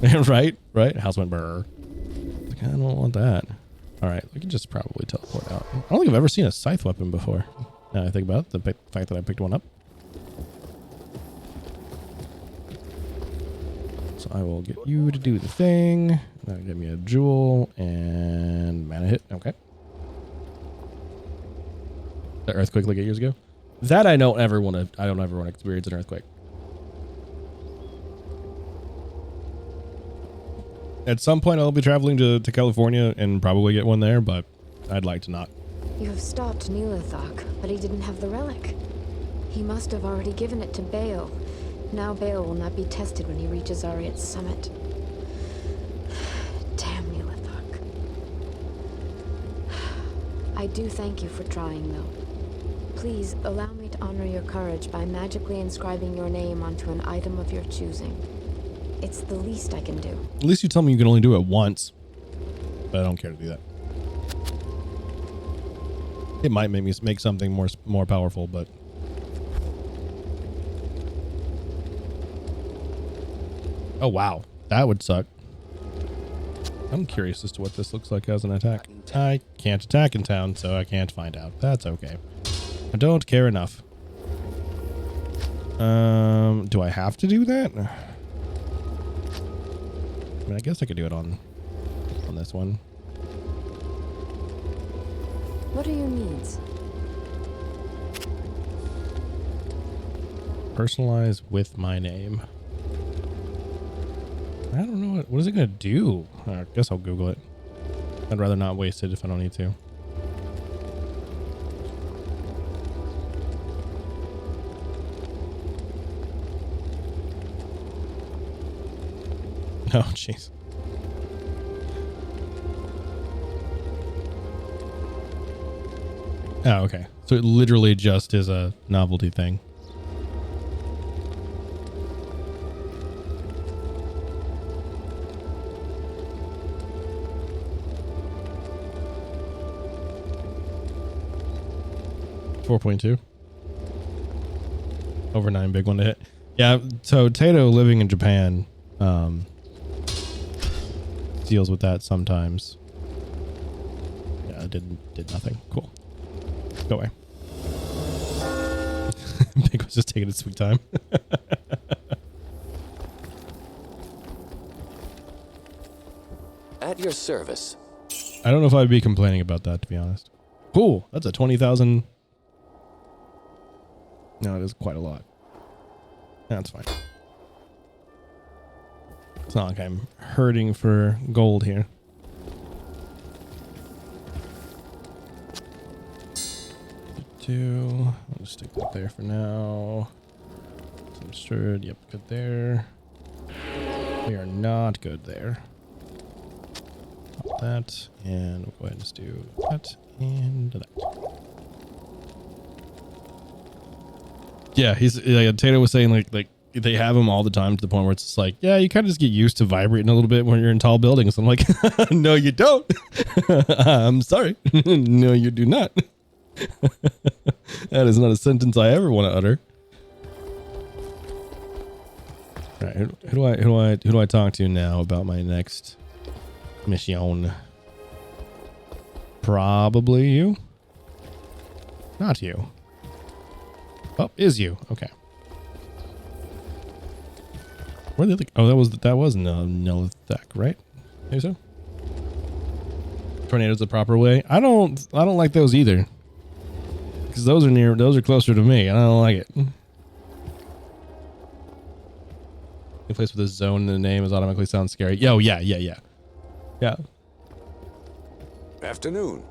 right house went brr. Like, I don't want that. All right, we can just probably teleport out. I don't think I've ever seen a scythe weapon before. Now I think about it, the fact that I picked one up. So I will get you to do the thing. That'll give me a jewel and mana hit. Okay. The earthquake like 8 years ago. That I don't ever want to experience an earthquake. At some point I'll be traveling to California and probably get one there, but I'd like to not. You have stopped Neelathak, but he didn't have the relic. He must have already given it to Baal. Now Baal will not be tested when he reaches Ariat's summit. Damn Neelathak. I do thank you for trying, though. Please allow me to honor your courage by magically inscribing your name onto an item of your choosing. It's the least I can do. At least you tell me you can only do it once. But I don't care to do that. It might make me make something more powerful, but oh wow, that would suck. I'm curious as to what this looks like as an attack. I can't attack in town, so I can't find out. That's okay. I don't care enough. Do I have to do that? I mean, I guess I could do it on this one. What are your needs? Personalize with my name. I don't know. What is it going to do? I guess I'll Google it. I'd rather not waste it if I don't need to. Oh, jeez. Oh, okay. So it literally just is a novelty thing. $4.2. Over 9, big one to hit. Yeah, so Tato living in Japan deals with that sometimes. Yeah, did nothing. Cool. Go away. Big was just taking its sweet time. At your service. I don't know if I'd be complaining about that, to be honest. Cool. That's a 20,000. No, it is quite a lot. That's fine. It's not like I'm hurting for gold here. 2. I'll just stick that there for now. Some stirred. Yep, good there. We are not good there. Pop that, and we'll go ahead and just do that and that. Yeah, he's like Tato was saying, like they have him all the time to the point where it's just like, yeah, you kind of just get used to vibrating a little bit when you're in tall buildings. I'm like, no, you don't. I'm sorry. No, you do not. That is not a sentence I ever want to utter. All right, who do I talk to now about my next mission? Probably you. Not you. Oh, is you. Okay. Where the other? Oh, that was Nilithek, right? Maybe so. Tornadoes the proper way. I don't like those either. Because those are closer to me, and I don't like it. A place with a zone in the name is automatically sounds scary. Yo, yeah. Yeah. Afternoon.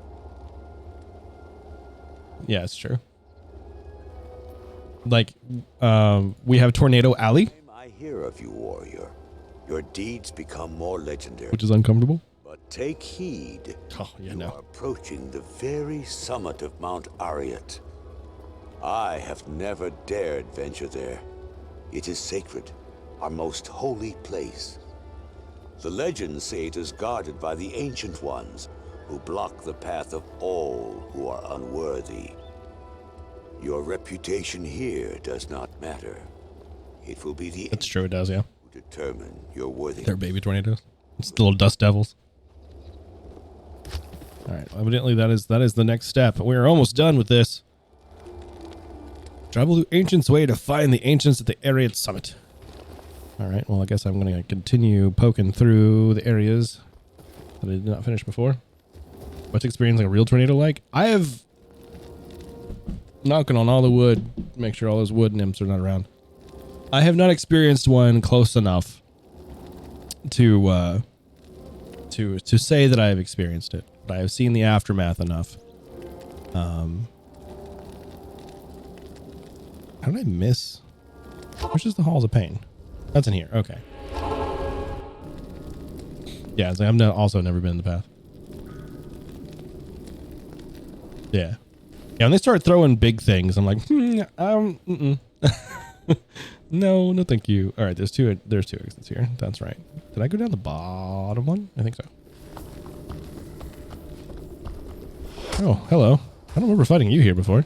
Yeah, it's true. Like, we have Tornado Alley, I hear of you, warrior. Your deeds become more legendary. which is uncomfortable. But take heed. Oh, yeah, You no. are approaching the very summit of Mount Ariat. I have never dared venture there. It is sacred, our most holy place. The legends say it is guarded by the Ancient Ones, who block the path of all who are unworthy. Your reputation here does not matter. It will be the That's true, it does, yeah. who determine your worthiness. They're baby tornadoes. It's the little dust devils. All right, evidently that is the next step. We are almost done with this. Travel to Ancient's Way to find the Ancients at the Ariat Summit. All right, well, I guess I'm going to continue poking through the areas that I did not finish before. What's experiencing a real tornado like? I have... Knocking on all the wood, make sure all those wood nymphs are not around. I have not experienced one close enough to say that I have experienced it, but I have seen the aftermath enough. How did I miss? Which is the Halls of Pain? That's in here. Okay. Yeah, it's like I've also never been in the path. Yeah. Yeah, when they start throwing big things, I'm like, no, thank you. All right, there's two exits here. That's right. Did I go down the bottom one? I think so. Oh, hello. I don't remember fighting you here before.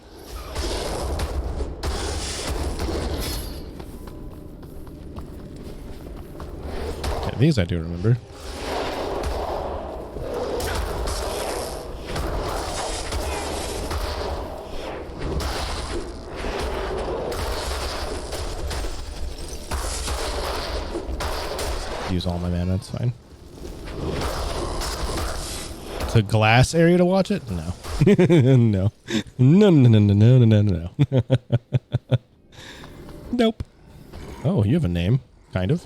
Yeah, these I do remember. Use all my mana, it's fine. It's a glass area to watch it? No. No. No. Nope. Oh, you have a name, kind of.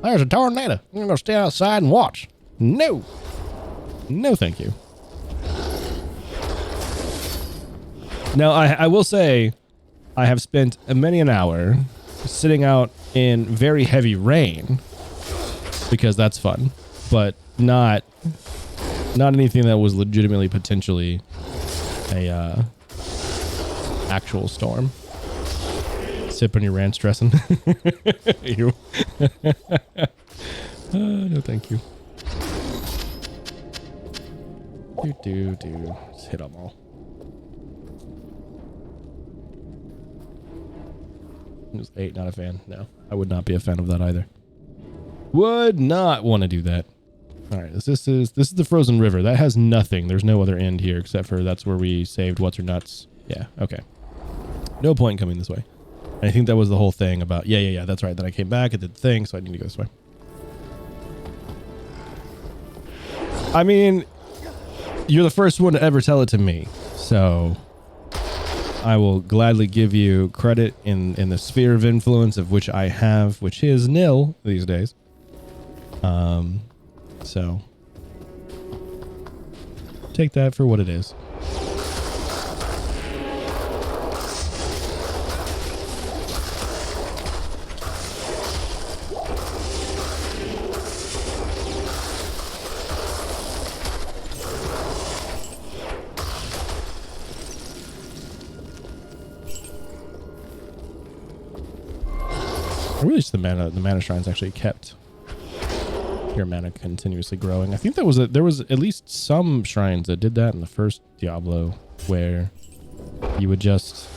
There's a tornado. I'm going to stay outside and watch. No. No, thank you. Now, I will say, I have spent many an hour sitting out in very heavy rain because that's fun, but not anything that was legitimately potentially a actual storm. Sipping your ranch dressing. You. No, thank you. Do. Just hit them all. Just 8, not a fan. No, I would not be a fan of that either. Would not want to do that. All right, this is the frozen river. That has nothing. There's no other end here except for that's where we saved what's her nuts. Yeah, okay. No point coming this way. And I think that was the whole thing about, yeah, that's right. Then I came back, I did the thing, so I need to go this way. I mean, you're the first one to ever tell it to me. So So I will gladly give you credit in the sphere of influence of which I have, which is nil these days. So take that for what it is. I really wish the mana shrines actually kept your mana continuously growing. I think there was at least some shrines that did that in the first Diablo, where you would just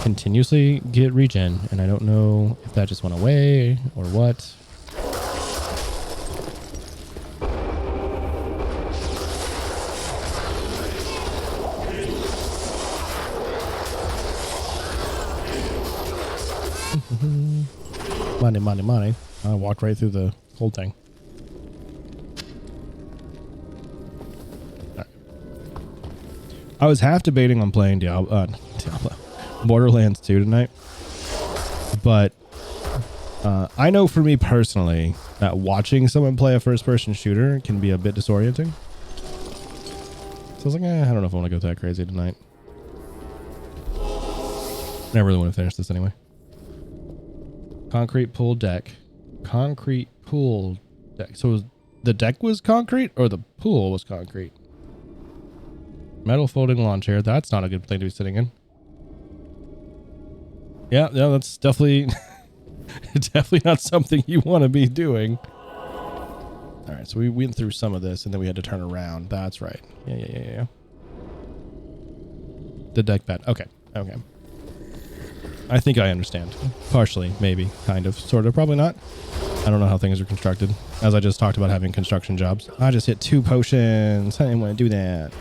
continuously get regen, and I don't know if that just went away or what. Money. I walked right through the whole thing. Right. I was half debating on playing Diablo, Borderlands 2 tonight, but I know for me personally that watching someone play a first-person shooter can be a bit disorienting. So I was like, I don't know if I want to go that crazy tonight. I really want to finish this anyway. Concrete pool deck. Concrete pool deck. So the deck was concrete or the pool was concrete? Metal folding lawn chair. That's not a good thing to be sitting in. Yeah, that's definitely definitely not something you want to be doing. All right, so we went through some of this and then we had to turn around. That's right. Yeah. The deck bed. Okay. I think I understand. Partially, maybe, kind of, sort of, probably not. I don't know how things are constructed. As I just talked about having construction jobs. I just hit 2 potions. I didn't want to do that.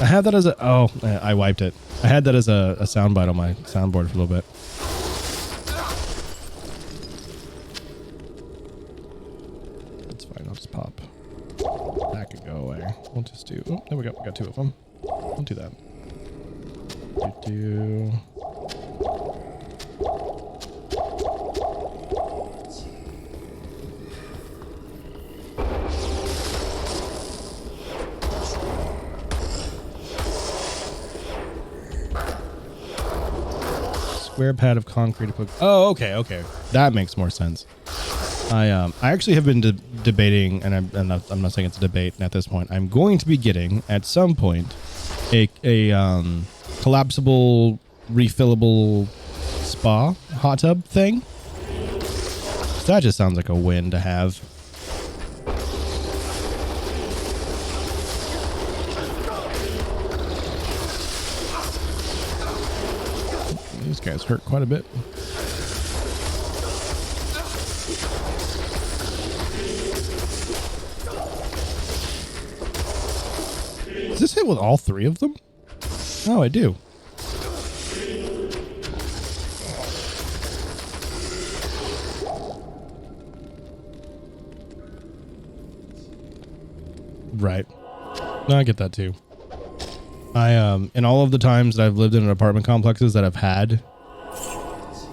I had that as a... Oh, I wiped it. I had that as a soundbite on my soundboard for a little bit. That's fine. I'll just pop. That could go away. We'll just do... Oh, there we go. We got 2 of them. Don't do that. Square pad of concrete. Oh, okay. That makes more sense. I actually have been debating, and I'm not saying it's a debate at this point. I'm going to be getting at some point a collapsible, refillable spa hot tub thing. So that just sounds like a win to have. These guys hurt quite a bit. Does this hit with all 3 of them? Oh, I do. Right. No, I get that too. In all of the times that I've lived in apartment complexes that have had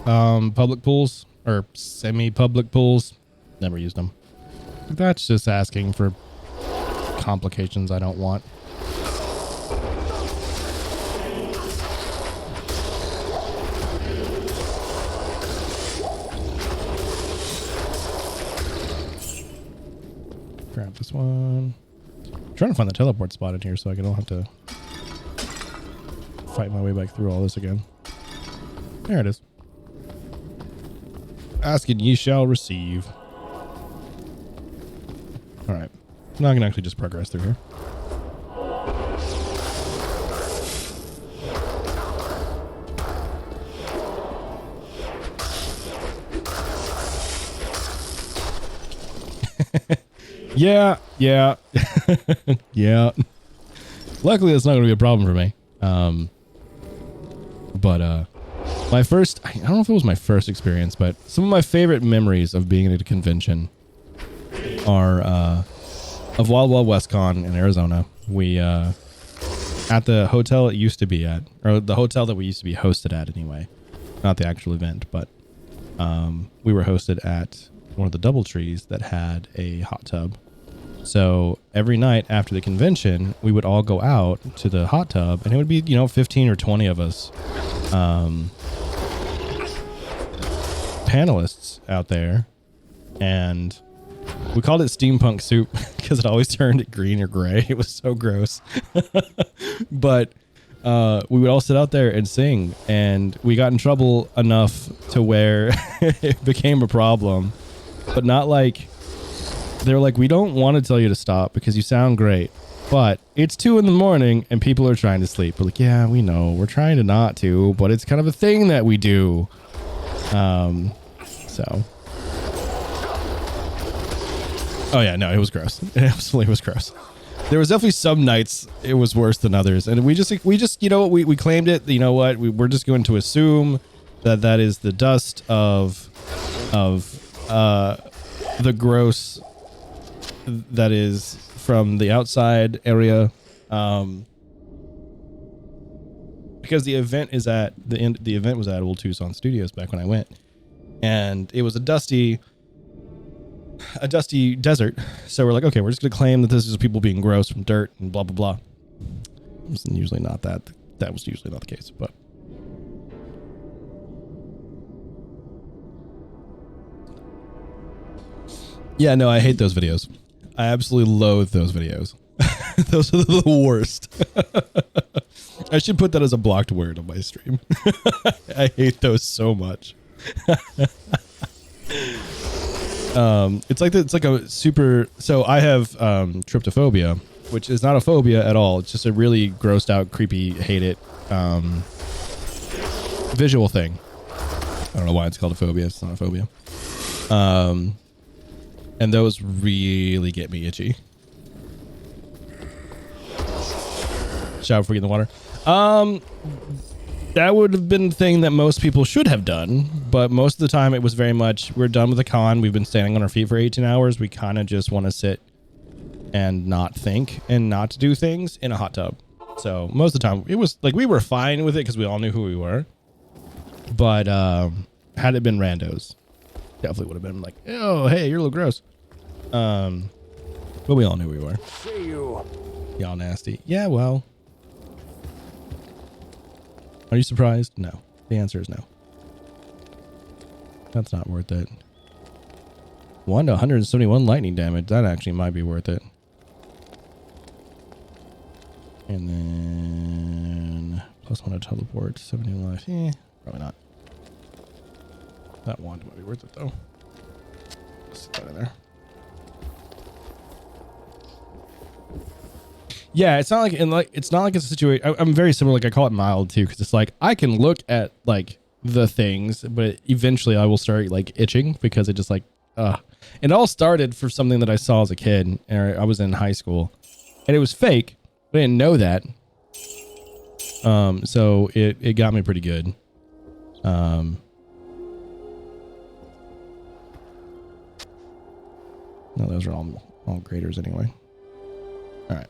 public pools or semi-public pools, never used them. That's just asking for complications I don't want. Grab this one. I'm trying to find the teleport spot in here so I don't have to fight my way back through all this again. There it is. Ask and ye shall receive. Alright. Now I can actually just progress through here. Yeah. Yeah. Luckily, that's not going to be a problem for me. But my first, I don't know if it was my first experience, but some of my favorite memories of being at a convention are of Wild Wild West Con in Arizona. we at the hotel it used to be at, or the hotel that we used to be hosted at anyway, not the actual event, but we were hosted at one of the double trees that had a hot tub. So every night after the convention, we would all go out to the hot tub, and it would be, 15 or 20 of us panelists out there, and we called it steampunk soup because it always turned green or gray. It was so gross. But we would all sit out there and sing, and we got in trouble enough to where it became a problem, but not like they were like, we don't want to tell you to stop because you sound great, but it's 2 a.m. and people are trying to sleep. We're like, yeah, we know, we're trying to not to, but it's kind of a thing that we do. So oh yeah, no, it was gross. It absolutely was gross. There was definitely some nights it was worse than others, and we just we claimed it. You know what, we're just going to assume that is the dust of the gross that is from the outside area, because the event is at the event was at Old Tucson Studios back when I went, and it was a dusty desert. So we're like, okay, we're just gonna claim that this is people being gross from dirt and blah blah blah. It was usually not that. That was usually not the case, but. Yeah, no, I hate those videos. I absolutely loathe those videos. Those are the worst. I should put that as a blocked word on my stream. I hate those so much. It's like a super. So I have tryptophobia, which is not a phobia at all. It's just a really grossed out, creepy, hate it visual thing. I don't know why it's called a phobia. It's not a phobia. And those really get me itchy. Shower before you get in the water. That would have been the thing that most people should have done, but most of the time it was very much, we're done with the con. We've been standing on our feet for 18 hours. We kind of just want to sit and not think and not do things in a hot tub. So most of the time it was like we were fine with it because we all knew who we were. But had it been randos, definitely would have been like, oh, hey, you're a little gross. But we all knew we were. See you. Y'all nasty. Yeah, well. Are you surprised? No. The answer is no. That's not worth it. 1 to 171 lightning damage. That actually might be worth it. And then +1 to teleport. 70 life. Probably not. That wand might be worth it though. Just sit that in there. Yeah, it's not like it's not like it's a situation. I'm very similar. Like I call it mild too, because it's like I can look at like the things, but eventually I will start like itching because it just like It all started for something that I saw as a kid. I was in high school, and it was fake. I didn't know that. So it got me pretty good. No, those are all graders anyway. All right.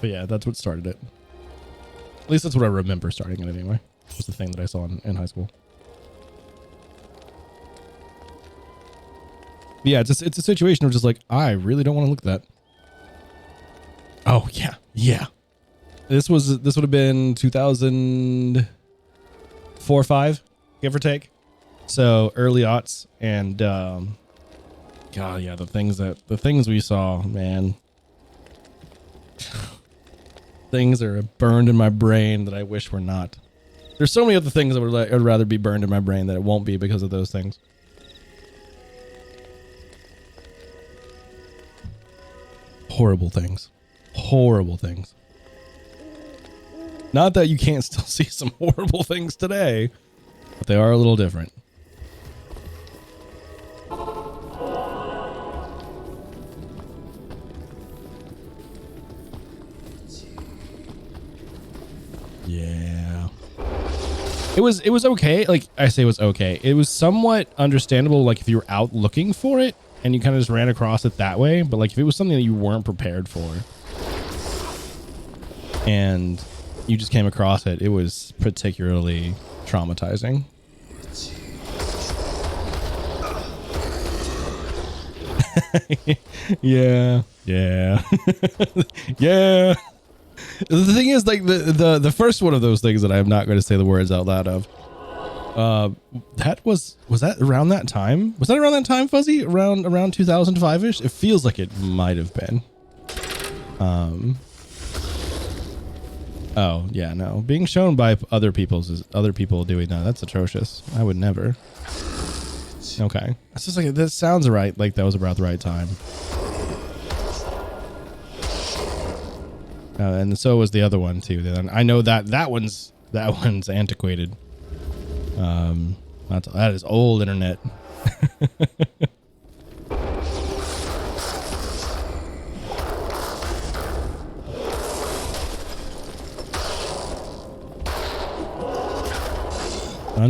But yeah, that's what started it. At least that's what I remember starting it anyway. It was the thing that I saw in high school. But yeah, it's a situation where just like, I really don't want to look at that. Oh yeah. Yeah. This would have been 2004 or 5, give or take. So early aughts, and God, yeah, the things we saw, man. Things are burned in my brain that I wish were not. There's so many other things that I'd rather be burned in my brain that it won't be because of those things. Horrible things. Horrible things. Not that you can't still see some horrible things today, but they are a little different. Yeah. It was okay. Like I say it was okay. It was somewhat understandable like if you were out looking for it and you kind of just ran across it that way. But like if it was something that you weren't prepared for and you just came across it, it was particularly traumatizing. Yeah. Yeah. Yeah. The thing is, like the first one of those things that I'm not going to say the words out loud of, that was that around that time? Was that around that time, Fuzzy? Around 2005-ish? It feels like it might have been. Oh yeah, no. Being shown by other people doing that, that's atrocious. I would never. Okay. It's just like, this sounds right, like that was about the right time. And so was the other one too. Then I know that one's antiquated. That is old internet.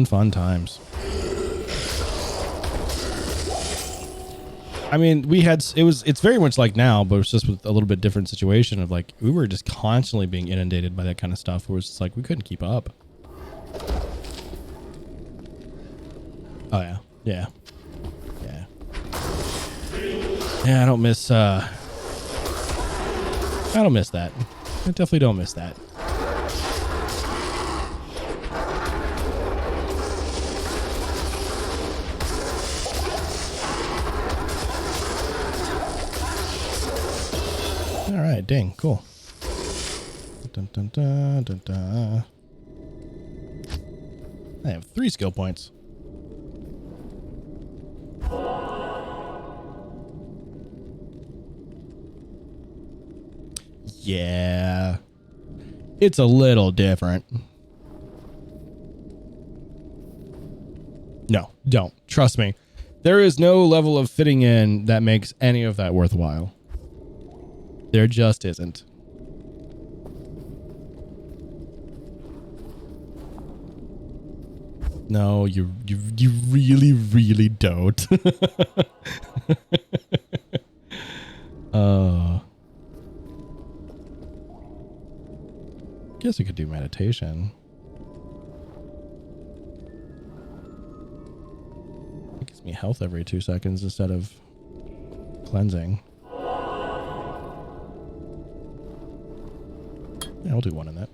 Fun times. I mean, it's very much like now, but it's just with a little bit different situation of like, we were just constantly being inundated by that kind of stuff where it's just like, we couldn't keep up. Oh yeah. Yeah. Yeah. Yeah, I don't miss that. I definitely don't miss that. All right, dang, cool. Dun, dun, dun, dun, dun. I have 3 skill points. Yeah, it's a little different. No, don't. Trust me. There is no level of fitting in that makes any of that worthwhile. There just isn't. No, you really, really don't. Guess I could do meditation. It gives me health every 2 seconds instead of cleansing. Yeah, I'll do one in that.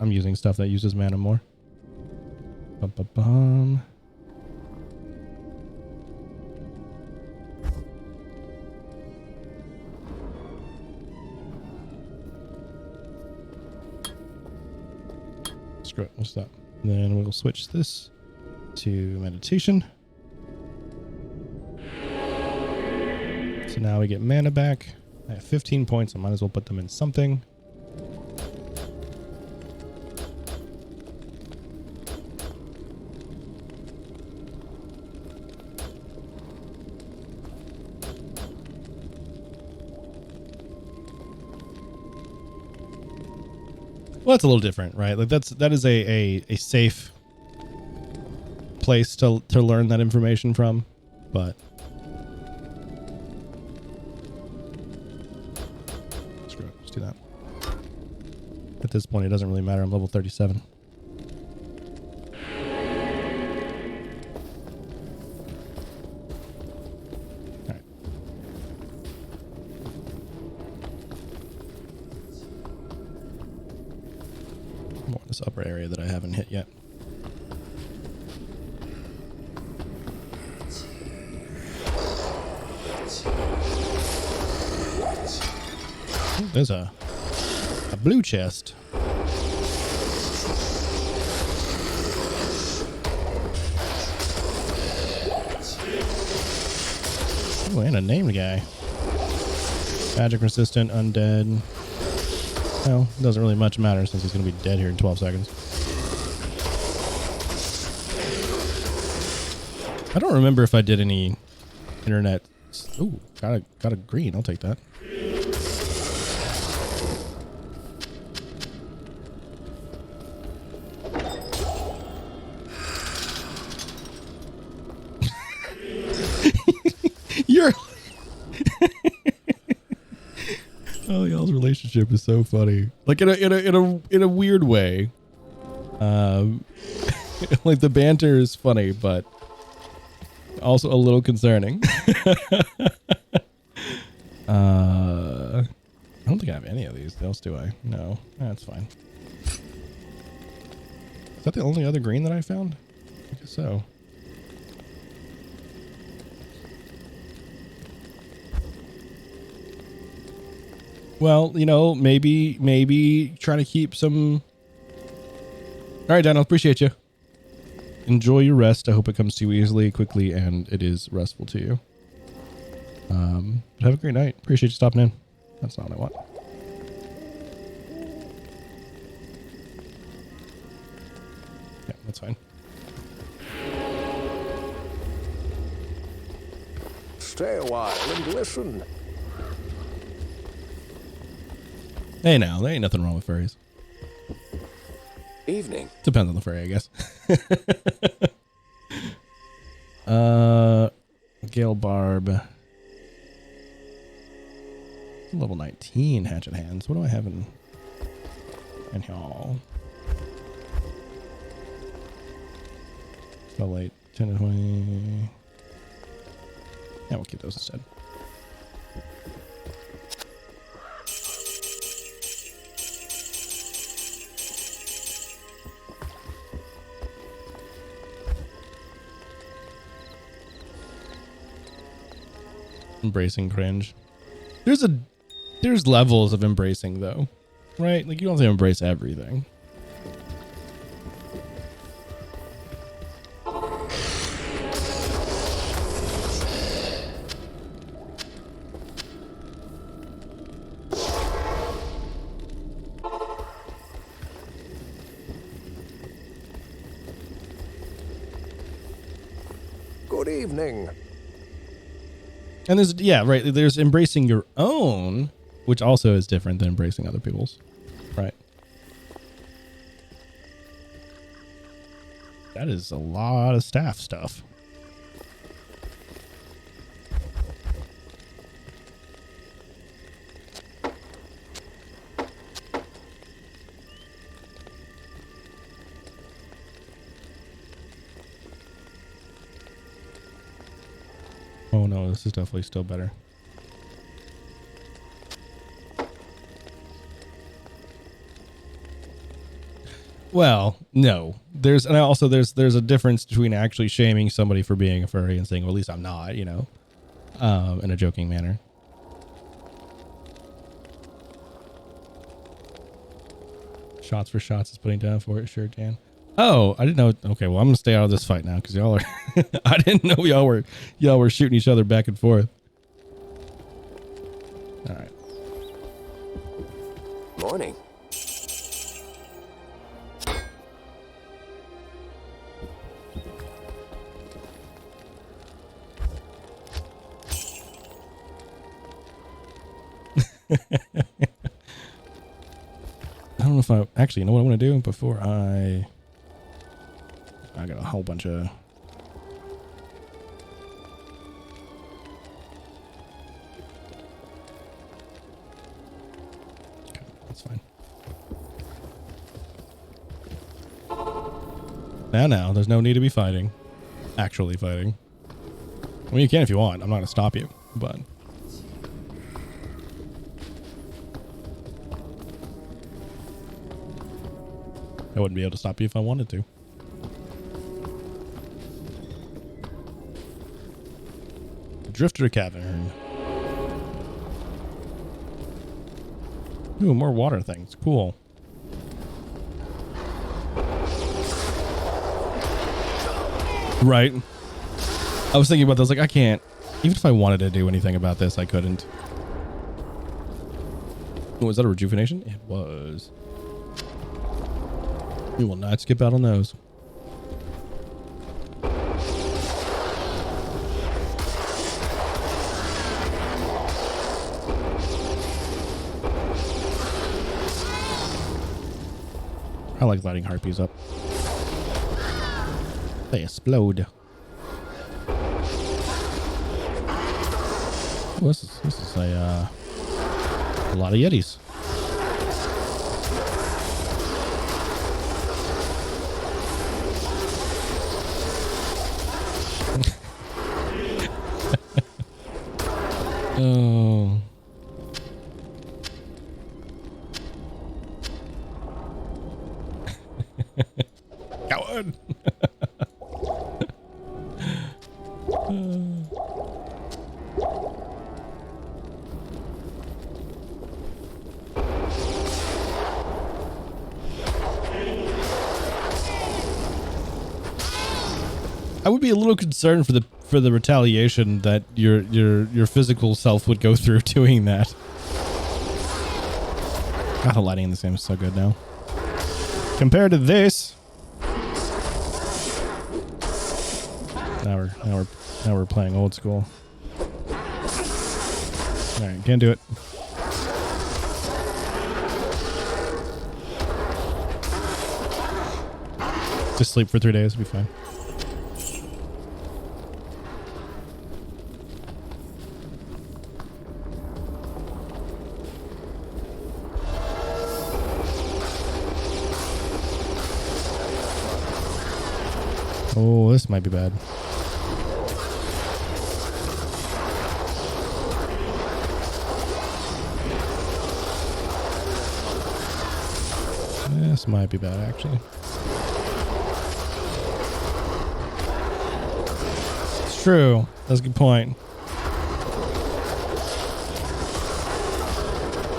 I'm using stuff that uses mana more. Bum. Screw it, we'll stop. Then we'll switch this to meditation. So now we get mana back. I have 15 points, I might as well put them in something. Well, that's a little different, right? Like that is a safe place to learn that information from, but screw it, let's do that. At this point, it doesn't really matter. I'm level 37. This upper area that I haven't hit yet. Ooh, there's a blue chest. Oh, and a named guy. Magic resistant, undead. Well, it doesn't really much matter since he's going to be dead here in 12 seconds. I don't remember if I did any internet. Ooh, got a green. I'll take that. Oh, y'all's relationship is so funny. Like in a weird way. Like the banter is funny, but also a little concerning. I don't think I have any of these else, do I? No, that's fine. Is that the only other green that I found? I guess so. Well, you know, maybe try to keep some. All right, Daniel, appreciate you. Enjoy your rest. I hope it comes to you easily, quickly, and it is restful to you. But have a great night. Appreciate you stopping in. That's not what I want. Yeah, that's fine. Stay a while and listen. Hey, now, there ain't nothing wrong with furries. Evening. Depends on the furry, I guess. Gale Barb. Level 19 Hatchet Hands. What do I have in y'all? Spell late 10 to 20. Yeah, we'll keep those instead. Embracing cringe. There's levels of embracing though, right? Like you don't have to embrace everything. Good evening. And there's, yeah, right. There's embracing your own, which also is different than embracing other people's, right? That is a lot of staff stuff. Oh no, this is definitely still better. Well, no. There's a difference between actually shaming somebody for being a furry and saying, well, at least I'm not, you know, in a joking manner. Shots for shots is putting down for it. Sure can. Oh, I didn't know. Okay, well, I'm gonna stay out of this fight now because y'all are. I didn't know y'all were shooting each other back and forth. All right. Morning. I don't know if I actually, you know what I want to do before I got a whole bunch of. Okay, that's fine. Now, there's no need to be fighting. Actually fighting. I mean, you can if you want. I'm not going to stop you, but. I wouldn't be able to stop you if I wanted to. Drifter Cavern. Ooh, more water things. Cool. Right. I was thinking about this, like, I can't. Even if I wanted to do anything about this, I couldn't. Oh, was that a rejuvenation? It was. We will not skip out on those. I like lighting harpies up. They explode. Oh, this is a A lot of Yetis. Oh. Coward. I would be a little concerned for the retaliation that your physical self would go through doing that. God, the lighting in this game is so good now. Compared to this, now we're playing old school. All right, can't do it. Just sleep for 3 days, it'll be fine. Oh, this might be bad. This might be bad, actually. It's true. That's a good point.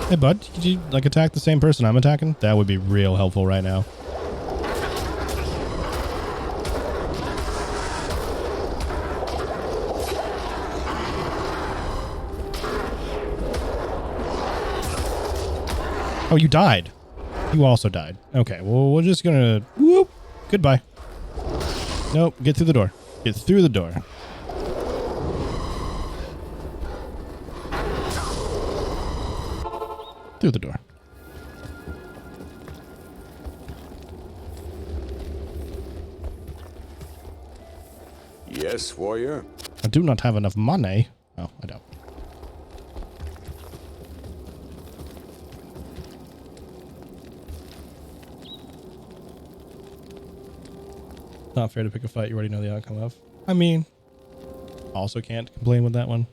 Hey, bud, could you like attack the same person I'm attacking? That would be real helpful right now. Oh, you died. You also died. Okay, well, we're just gonna... Whoop. Goodbye. Nope, get through the door. Get through the door. Through the door. Yes, warrior? I do not have enough money. Oh, I don't. Not fair to pick a fight you already know the outcome of. I mean, also can't complain with that one.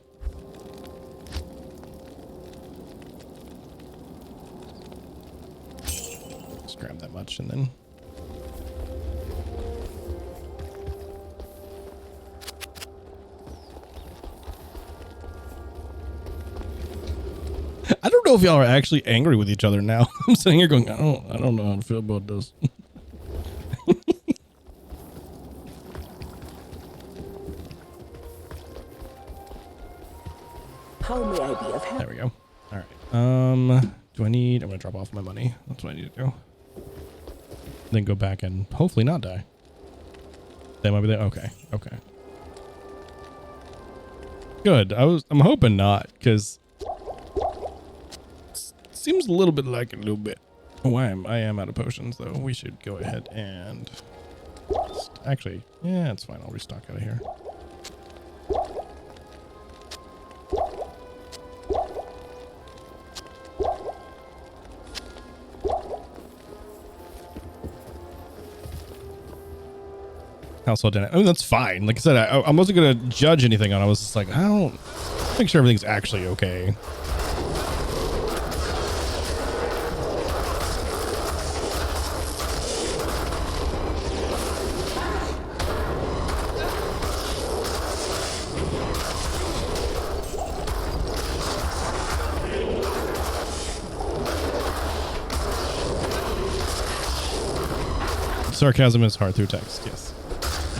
Just grab that much and then... I don't know if y'all are actually angry with each other now. I'm sitting here going, I don't know how to feel about this. How may I be of help? There we go. All right. Do I need... I'm going to drop off my money. That's what I need to do. Then go back and hopefully not die. They might be there. Okay. Okay. Good. I'm hoping not, because seems a little bit like a little bit. Oh, I am out of potions, though. We should go ahead and... Actually, yeah, it's fine. I'll restock out of here. Household dinner. I mean, that's fine. Like I said, I wasn't going to judge anything on it. I was just like, I don't... Make sure everything's actually okay. Sarcasm is hard through text, yes.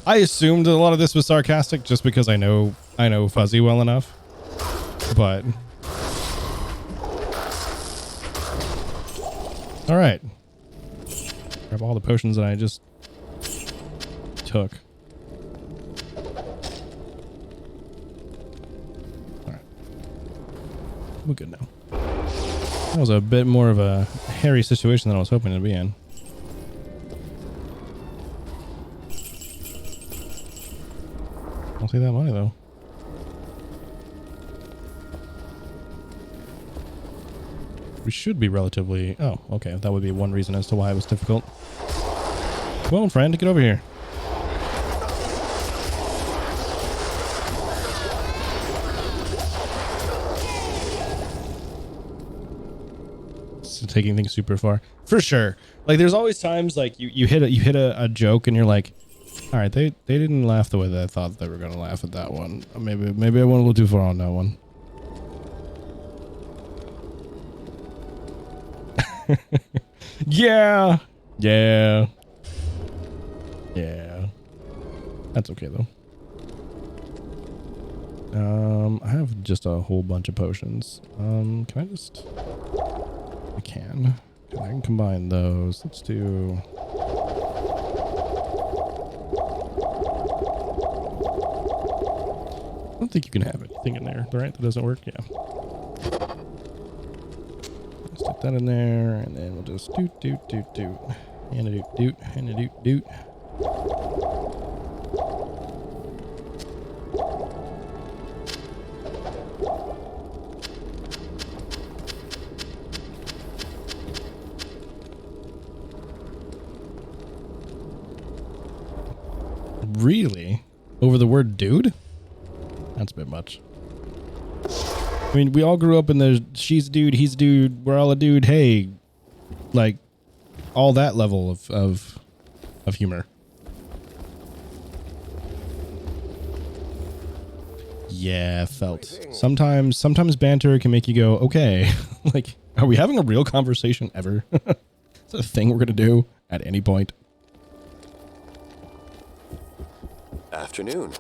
I assumed a lot of this was sarcastic just because I know Fuzzy well enough. But all right. Grab all the potions that I just took. All right. We're good now. That was a bit more of a hairy situation than I was hoping to be in. I'll see that money though. We should be relatively... Oh, okay. That would be one reason as to why it was difficult. Well, friend, get over here. Taking things super far for sure. Like there's always times like you hit a joke and you're like, all right, they didn't laugh the way that I thought they were gonna laugh at that one. Maybe I went a little too far on that one. Yeah. That's okay though. I have just a whole bunch of potions. Can I just... I can combine those. Let's do... I don't think you can have anything in there, right? That doesn't work? Yeah. Let's stick that in there, and then we'll just doot. And a doot. Really? Over the word dude? That's a bit much. I mean, we all grew up in the she's a dude, he's a dude, we're all a dude, hey. Like, all that level of humor. Yeah, felt. Sometimes banter can make you go, okay. Like, are we having a real conversation ever? It's a thing we're gonna do at any point. Afternoon.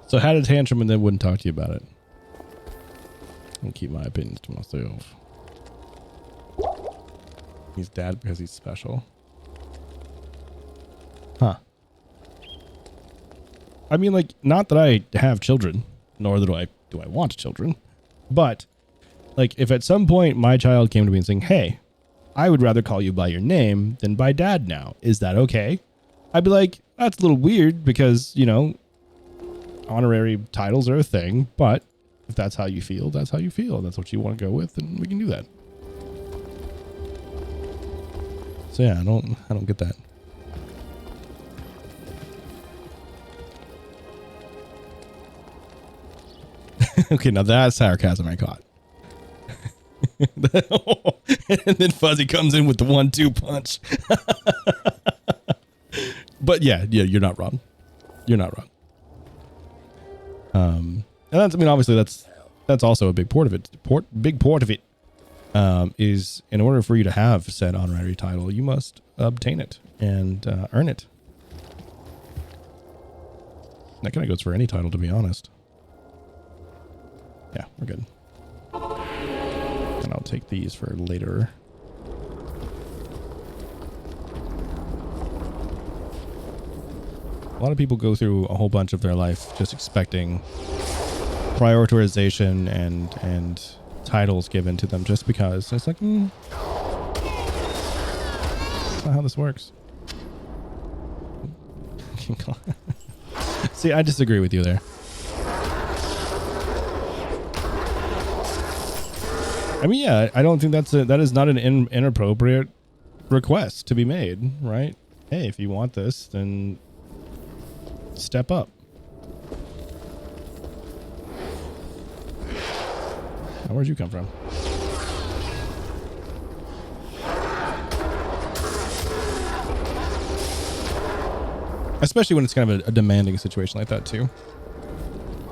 So had a tantrum and then wouldn't talk to you about it. I'll keep my opinions to myself. He's dad because he's special. Huh. I mean, like, not that I have children, nor do I want children, but like if at some point my child came to me and saying, hey, I would rather call you by your name than by dad now, is that okay? I'd be like, that's a little weird because, you know, honorary titles are a thing, but if that's how you feel, that's how you feel. That's what you want to go with, and we can do that. So yeah, I don't get that. Okay, now that's sarcasm I caught. And then Fuzzy comes in with the 1-2 punch. But yeah, you're not wrong. You're not wrong. And that's, I mean, obviously that's also a big part of it. Big part of it is in order for you to have said honorary title, you must obtain it and earn it. That kind of goes for any title, to be honest. Yeah, we're good. And I'll take these for later. A lot of people go through a whole bunch of their life just expecting prioritization and titles given to them just because. It's like, that's not how this works. See, I disagree with you there. I mean, yeah, I don't think that is not an inappropriate request to be made, right? Hey, if you want this, then step up. Now, where'd you come from? Especially when it's kind of a demanding situation like that too.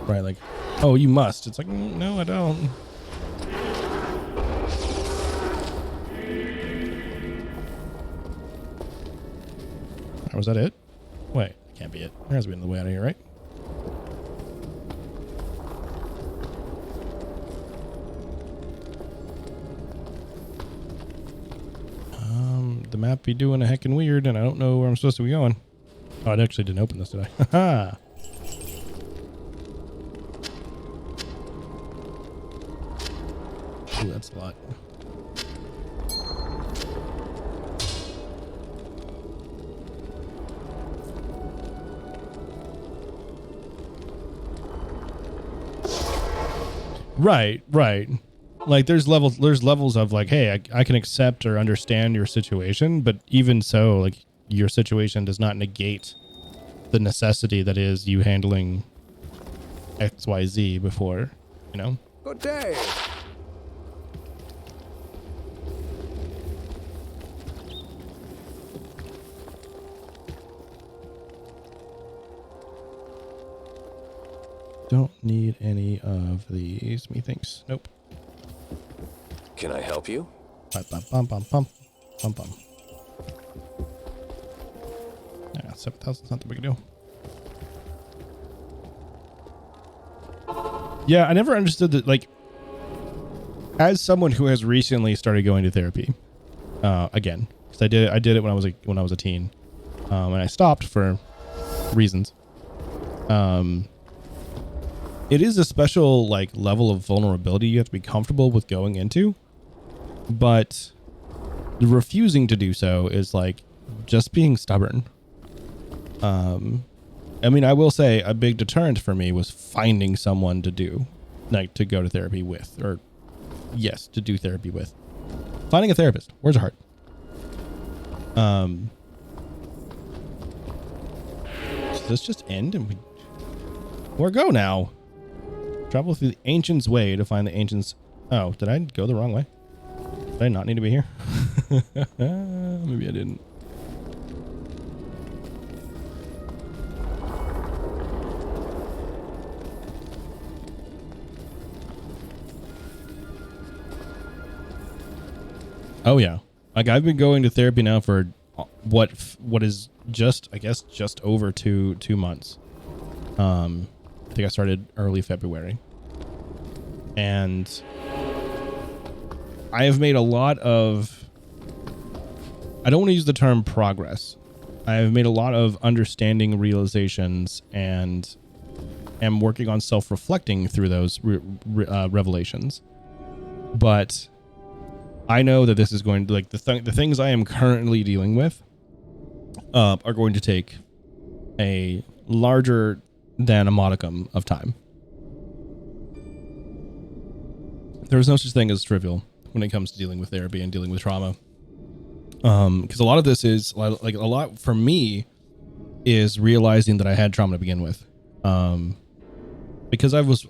Right, like, oh, you must. It's like, no, I don't. Or was that it? Wait, can't be it. There has to be another way out of here, right? The map be doing a heckin' weird, and I don't know where I'm supposed to be going. Oh, I actually didn't open this, did I? Haha! Ooh, that's a lot. Right, right. Like there's levels of like, hey, I can accept or understand your situation, but even so, like your situation does not negate the necessity that is you handling XYZ before, you know? Good day. Don't need any of these, methinks. Nope. Can I help you? Bum, bum, bum, bum, bum, bum, bum. Yeah, 7,000 is not the big deal. Yeah, I never understood that. Like, as someone who has recently started going to therapy, again, because I did it when I was a teen, and I stopped for reasons. It is a special like level of vulnerability you have to be comfortable with going into, but refusing to do so is like just being stubborn. I mean, I will say a big deterrent for me was finding someone to do, like to go to therapy with, or yes, to do therapy with. Finding a therapist. Words are hard. Does this just end and we're go now? Travel through the Ancient's Way to find the Ancient's... Oh, did I go the wrong way? Did I not need to be here? Maybe I didn't. Oh yeah, like I've been going to therapy now for what is just, I guess, just over two months. I think I started early February, and I have made a lot of, I don't want to use the term progress. I have made a lot of understanding realizations and am working on self-reflecting through those revelations. But I know that this is going to, like, the things I am currently dealing with are going to take a larger than a modicum of time. There is no such thing as trivial when it comes to dealing with therapy and dealing with trauma. Because a lot of this is like a lot for me is realizing that I had trauma to begin with. Because I was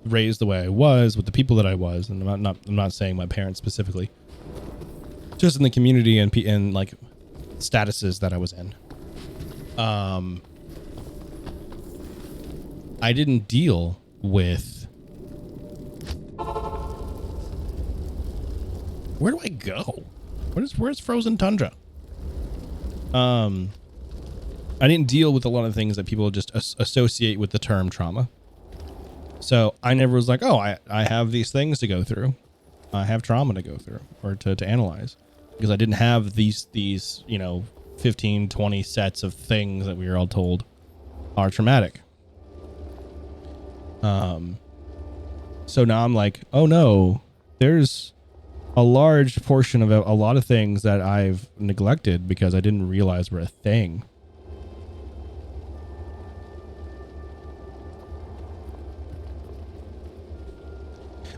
raised the way I was with the people that I was, and I'm not saying my parents specifically, just in the community and like statuses that I was in. I didn't deal with, where do I go? Where's frozen tundra? I didn't deal with a lot of things that people just associate with the term trauma. So I never was like, oh, I have these things to go through. I have trauma to go through or to analyze, because I didn't have these, 15, 20 sets of things that we were all told are traumatic. So now I'm like, oh no, there's a large portion of a lot of things that I've neglected because I didn't realize were a thing.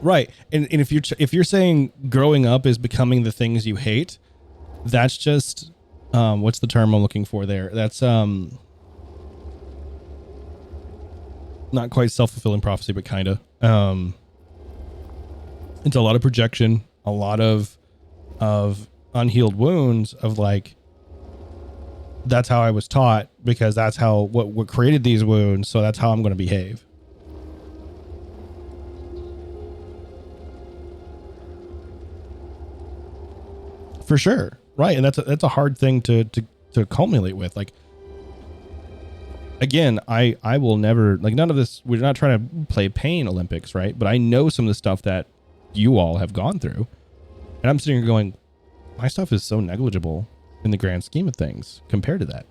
Right. And if you're saying growing up is becoming the things you hate, that's just, what's the term I'm looking for there? That's, not quite self-fulfilling prophecy, but kind of. It's a lot of projection, a lot of unhealed wounds of like, that's how I was taught because that's how what created these wounds. So that's how I'm going to behave. For sure. Right. And that's a hard thing to culminate with. Like, again, I will never, like, none of this, we're not trying to play pain Olympics, right? But I know some of the stuff that you all have gone through. And I'm sitting here going, my stuff is so negligible in the grand scheme of things compared to that.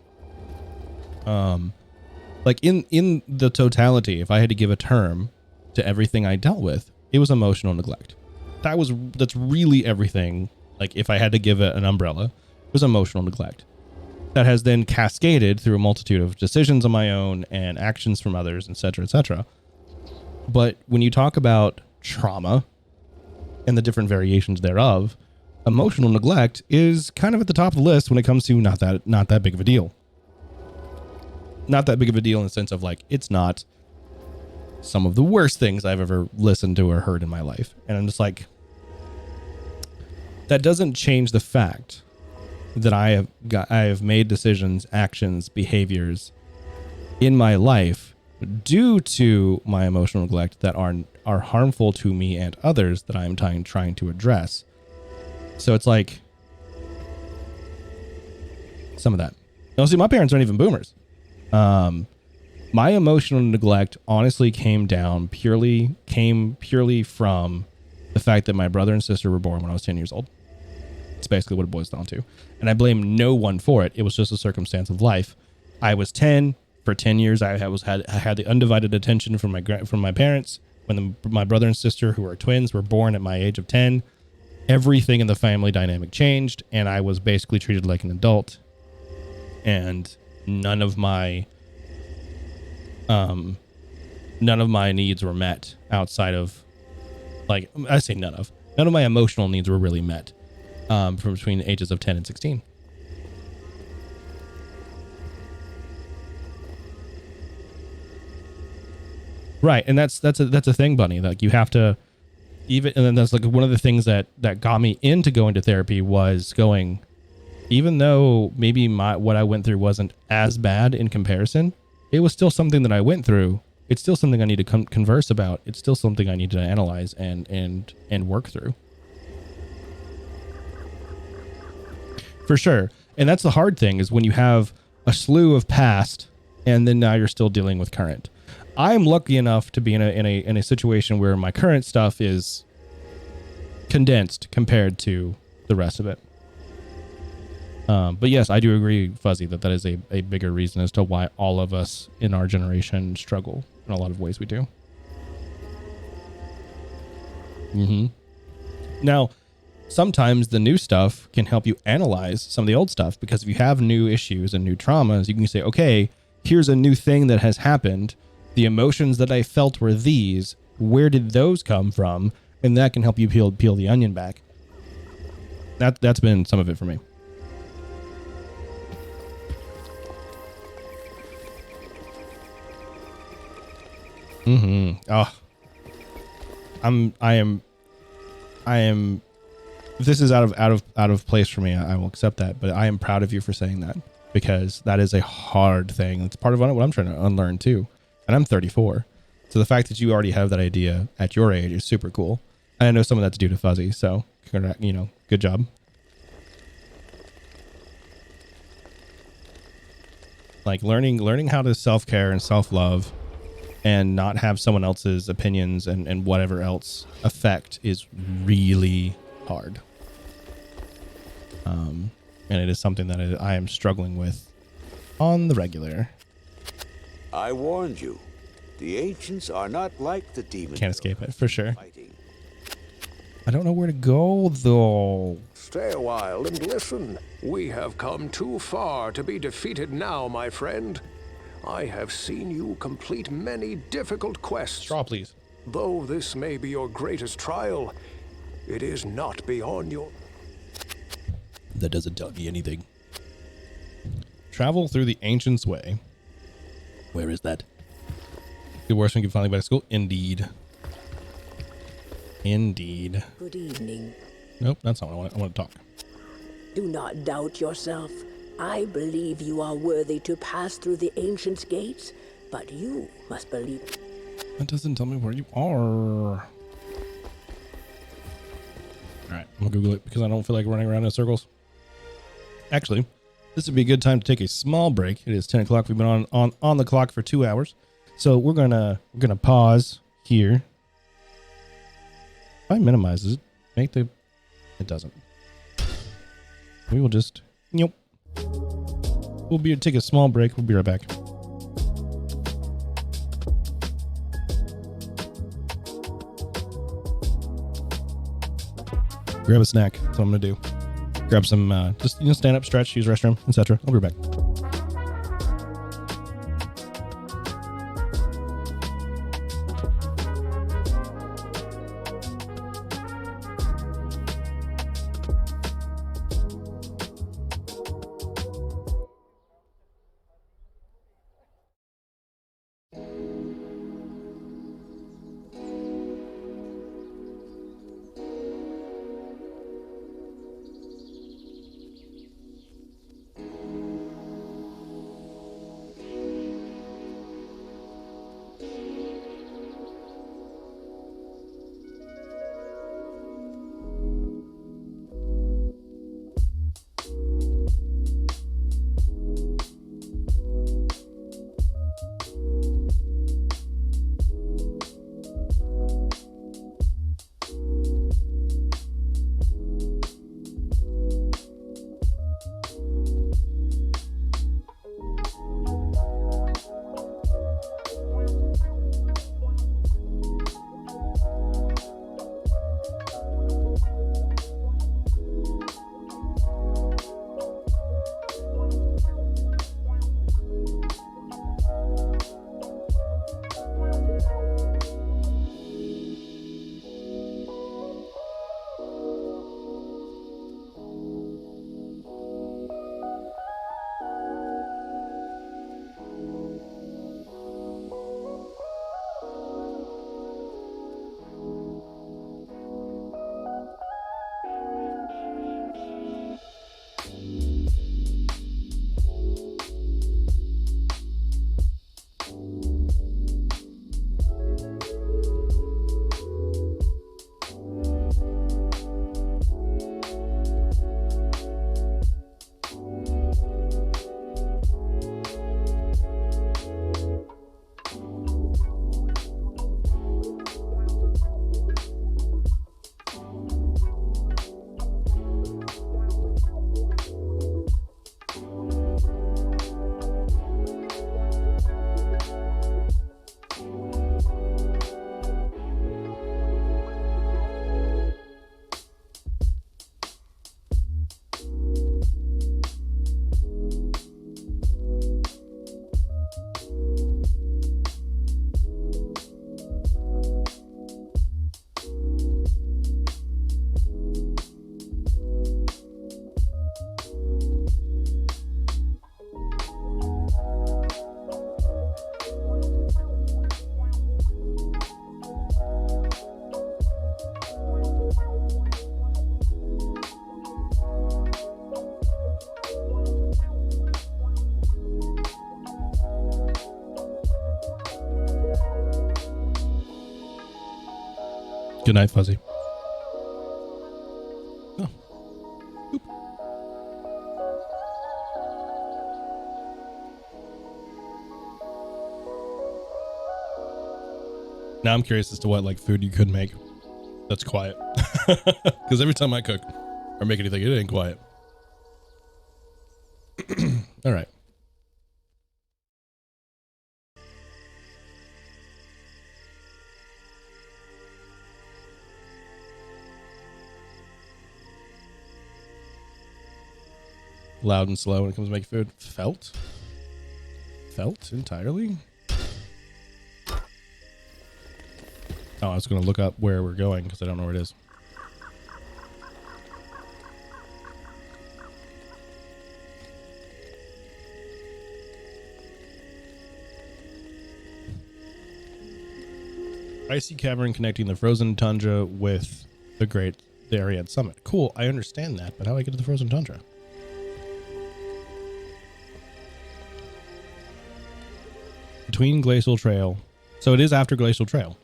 Like in the totality, if I had to give a term to everything I dealt with, it was emotional neglect. That's really everything. Like, if I had to give it an umbrella, it was emotional neglect. That has then cascaded through a multitude of decisions on my own and actions from others, etc., etc. But when you talk about trauma and the different variations thereof, emotional neglect is kind of at the top of the list when it comes to not that big of a deal. Not that big of a deal in the sense of like, it's not some of the worst things I've ever listened to or heard in my life. And I'm just like, that doesn't change the fact that I have made decisions, actions, behaviors in my life due to my emotional neglect that are harmful to me and others that I'm trying to address. So it's like some of that. Now, see, my parents aren't even boomers. My emotional neglect honestly came purely from the fact that my brother and sister were born when I was 10 years old. It's basically what it boils down to. And I blame no one for it. It was just a circumstance of life. I was 10. For 10 years, I had the undivided attention from my parents. When my brother and sister, who are twins, were born at my age of 10, everything in the family dynamic changed, and I was basically treated like an adult. And none of my needs were met outside of, like, I say none of my emotional needs were really met from between the ages of 10 and 16. Right, and that's a thing, Bunny. Like, you have to even, and then that's like one of the things that got me into going to therapy was going, even though maybe what I went through wasn't as bad in comparison, it was still something that I went through. It's still something I need to converse about. It's still something I need to analyze and work through. For sure. And that's the hard thing, is when you have a slew of past and then now you're still dealing with current. I'm lucky enough to be in a situation where my current stuff is condensed compared to the rest of it. But yes, I do agree, Fuzzy, that is a bigger reason as to why all of us in our generation struggle in a lot of ways we do. Now, sometimes the new stuff can help you analyze some of the old stuff, because if you have new issues and new traumas, you can say, okay, here's a new thing that has happened. The emotions that I felt were these. Where did those come from? And that can help you peel the onion back. That's been some of it for me. Oh, I am. If this is out of place for me, I will accept that. But I am proud of you for saying that, because that is a hard thing. It's part of what I'm trying to unlearn too. And I'm 34. So the fact that you already have that idea at your age is super cool. And I know some of that's due to Fuzzy. So, good job. Like learning how to self-care and self-love and not have someone else's opinions and whatever else affect is really hard. And it is something that I am struggling with on the regular. I warned you. The ancients are not like the demons. Can't escape it, for sure. I don't know where to go, though. Stay a while and listen. We have come too far to be defeated now, my friend. I have seen you complete many difficult quests. Straw, please. Though this may be your greatest trial, it is not beyond your... That doesn't tell me anything. Travel through the Ancients' Way. Where is that? The worst one you can finally buy to school? Indeed. Indeed. Good evening. Nope, that's not what I want to talk. Do not doubt yourself. I believe you are worthy to pass through the Ancients' gates, but you must believe... That doesn't tell me where you are. Alright, I'm gonna Google it because I don't feel like running around in circles. Actually, this would be a good time to take a small break. It is 10 o'clock. We've been on the clock for 2 hours. So we're gonna pause here. If I minimize it, it doesn't. We will just, nope. We'll take a small break. We'll be right back. Grab a snack. That's what I'm gonna do. Grab some, just stand up, stretch, use restroom, etc. I'll be right back. Good night, Fuzzy. Oh. Oop. Now I'm curious as to what like food you could make that's quiet. Because every time I cook or make anything, it ain't quiet. All right. Loud and slow when it comes to making food. Felt entirely. Oh, I was going to look up where we're going because I don't know where it is. Icy cavern connecting the frozen tundra with the Ariad Summit. Cool, I understand that, but how do I get to the frozen tundra? Between Glacial Trail. So it is after Glacial Trail.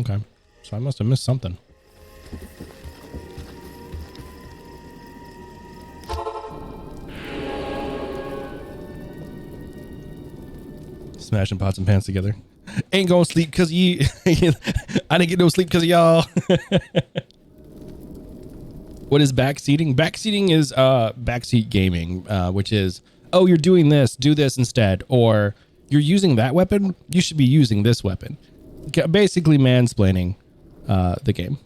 Okay. So I must have missed something. Smashing pots and pans together. Ain't gonna sleep because you. I didn't get no sleep because of y'all. What is backseating? Backseating is backseat gaming, which is, oh, you're doing this, do this instead. Or you're using that weapon, you should be using this weapon. Basically mansplaining the game.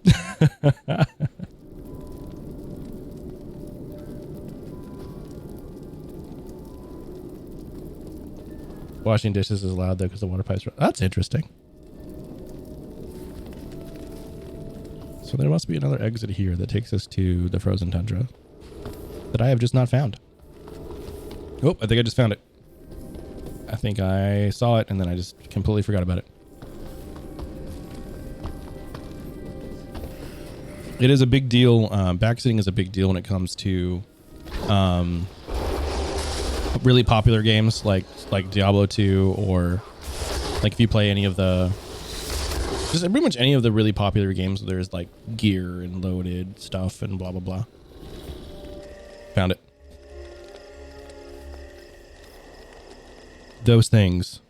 Washing dishes is loud though because the water pipes. That's interesting. So there must be another exit here that takes us to the frozen tundra that I have just not found. Oh, I think I just found it. I think I saw it and then I just completely forgot about it. It is a big deal. Backseating is a big deal when it comes to really popular games like Diablo 2, or like if you play any of the, just pretty much any of the really popular games where there's like gear and loaded stuff and blah blah blah. Found it. Those things.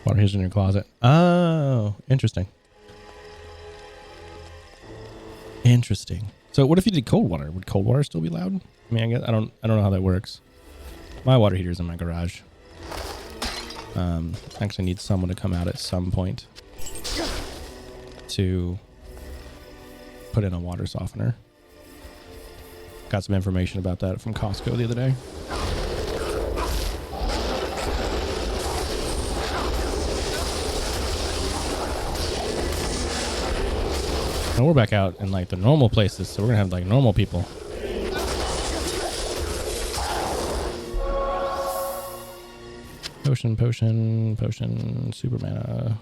Water heaters in your closet. Oh, interesting. Interesting. So what if you did cold water? Would cold water still be loud? I mean, I guess I don't know how that works. My water heater's in my garage. Actually need someone to come out at some point to put in a water softener. Got some information about that from Costco the other day. And we're back out in like the normal places, so we're gonna have like normal people. Potion, super mana.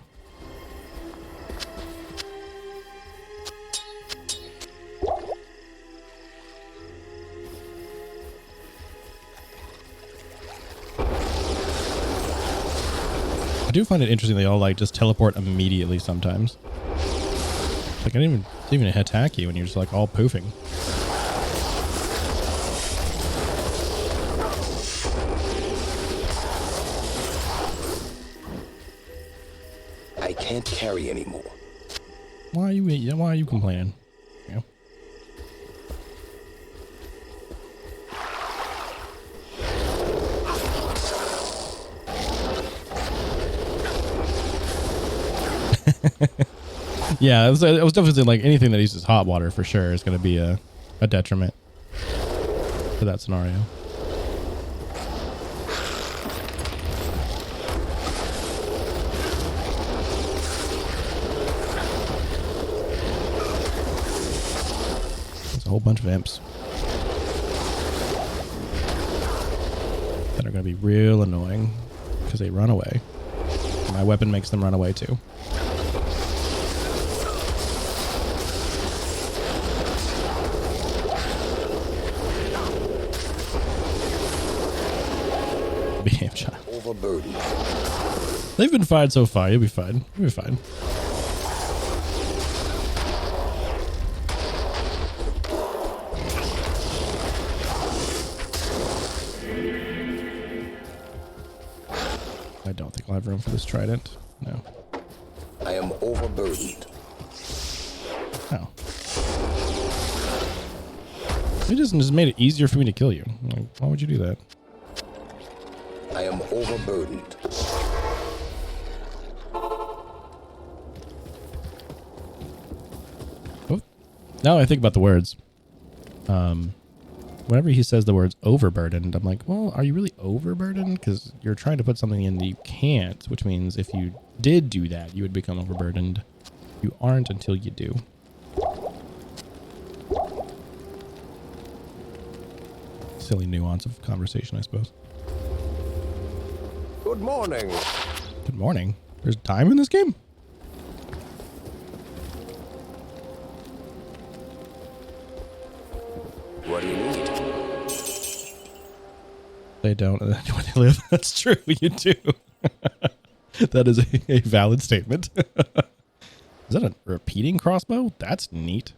I do find it interesting they all like just teleport immediately sometimes. Like I didn't even attack you when you're just like all poofing. I can't carry anymore. Why are you complaining? Yeah. Yeah, I was definitely saying like anything that uses hot water for sure is going to be a detriment to that scenario. There's a whole bunch of imps that are going to be real annoying because they run away. My weapon makes them run away too. overburdened. They've been fine so far. You'll be fine. You'll be fine. I don't think I'll have room for this trident. No. I am overburdened. No. It just made it easier for me to kill you. Like, why would you do that? I am overburdened. Oh. Now I think about the words. Whenever he says the words overburdened, I'm like, well, are you really overburdened? Because you're trying to put something in that you can't, which means if you did do that, you would become overburdened. You aren't until you do. Silly nuance of conversation, I suppose. Good morning. Good morning. There's time in this game? What do you need? They don't. Where they live. That's true. You do. That is a valid statement. Is that a repeating crossbow? That's neat.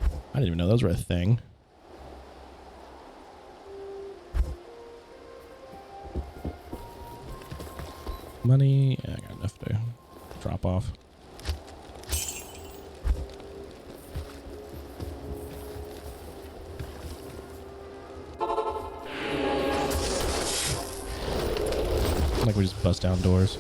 I didn't even know those were a thing. Money. Yeah, I got enough to drop off. Like we just bust down doors.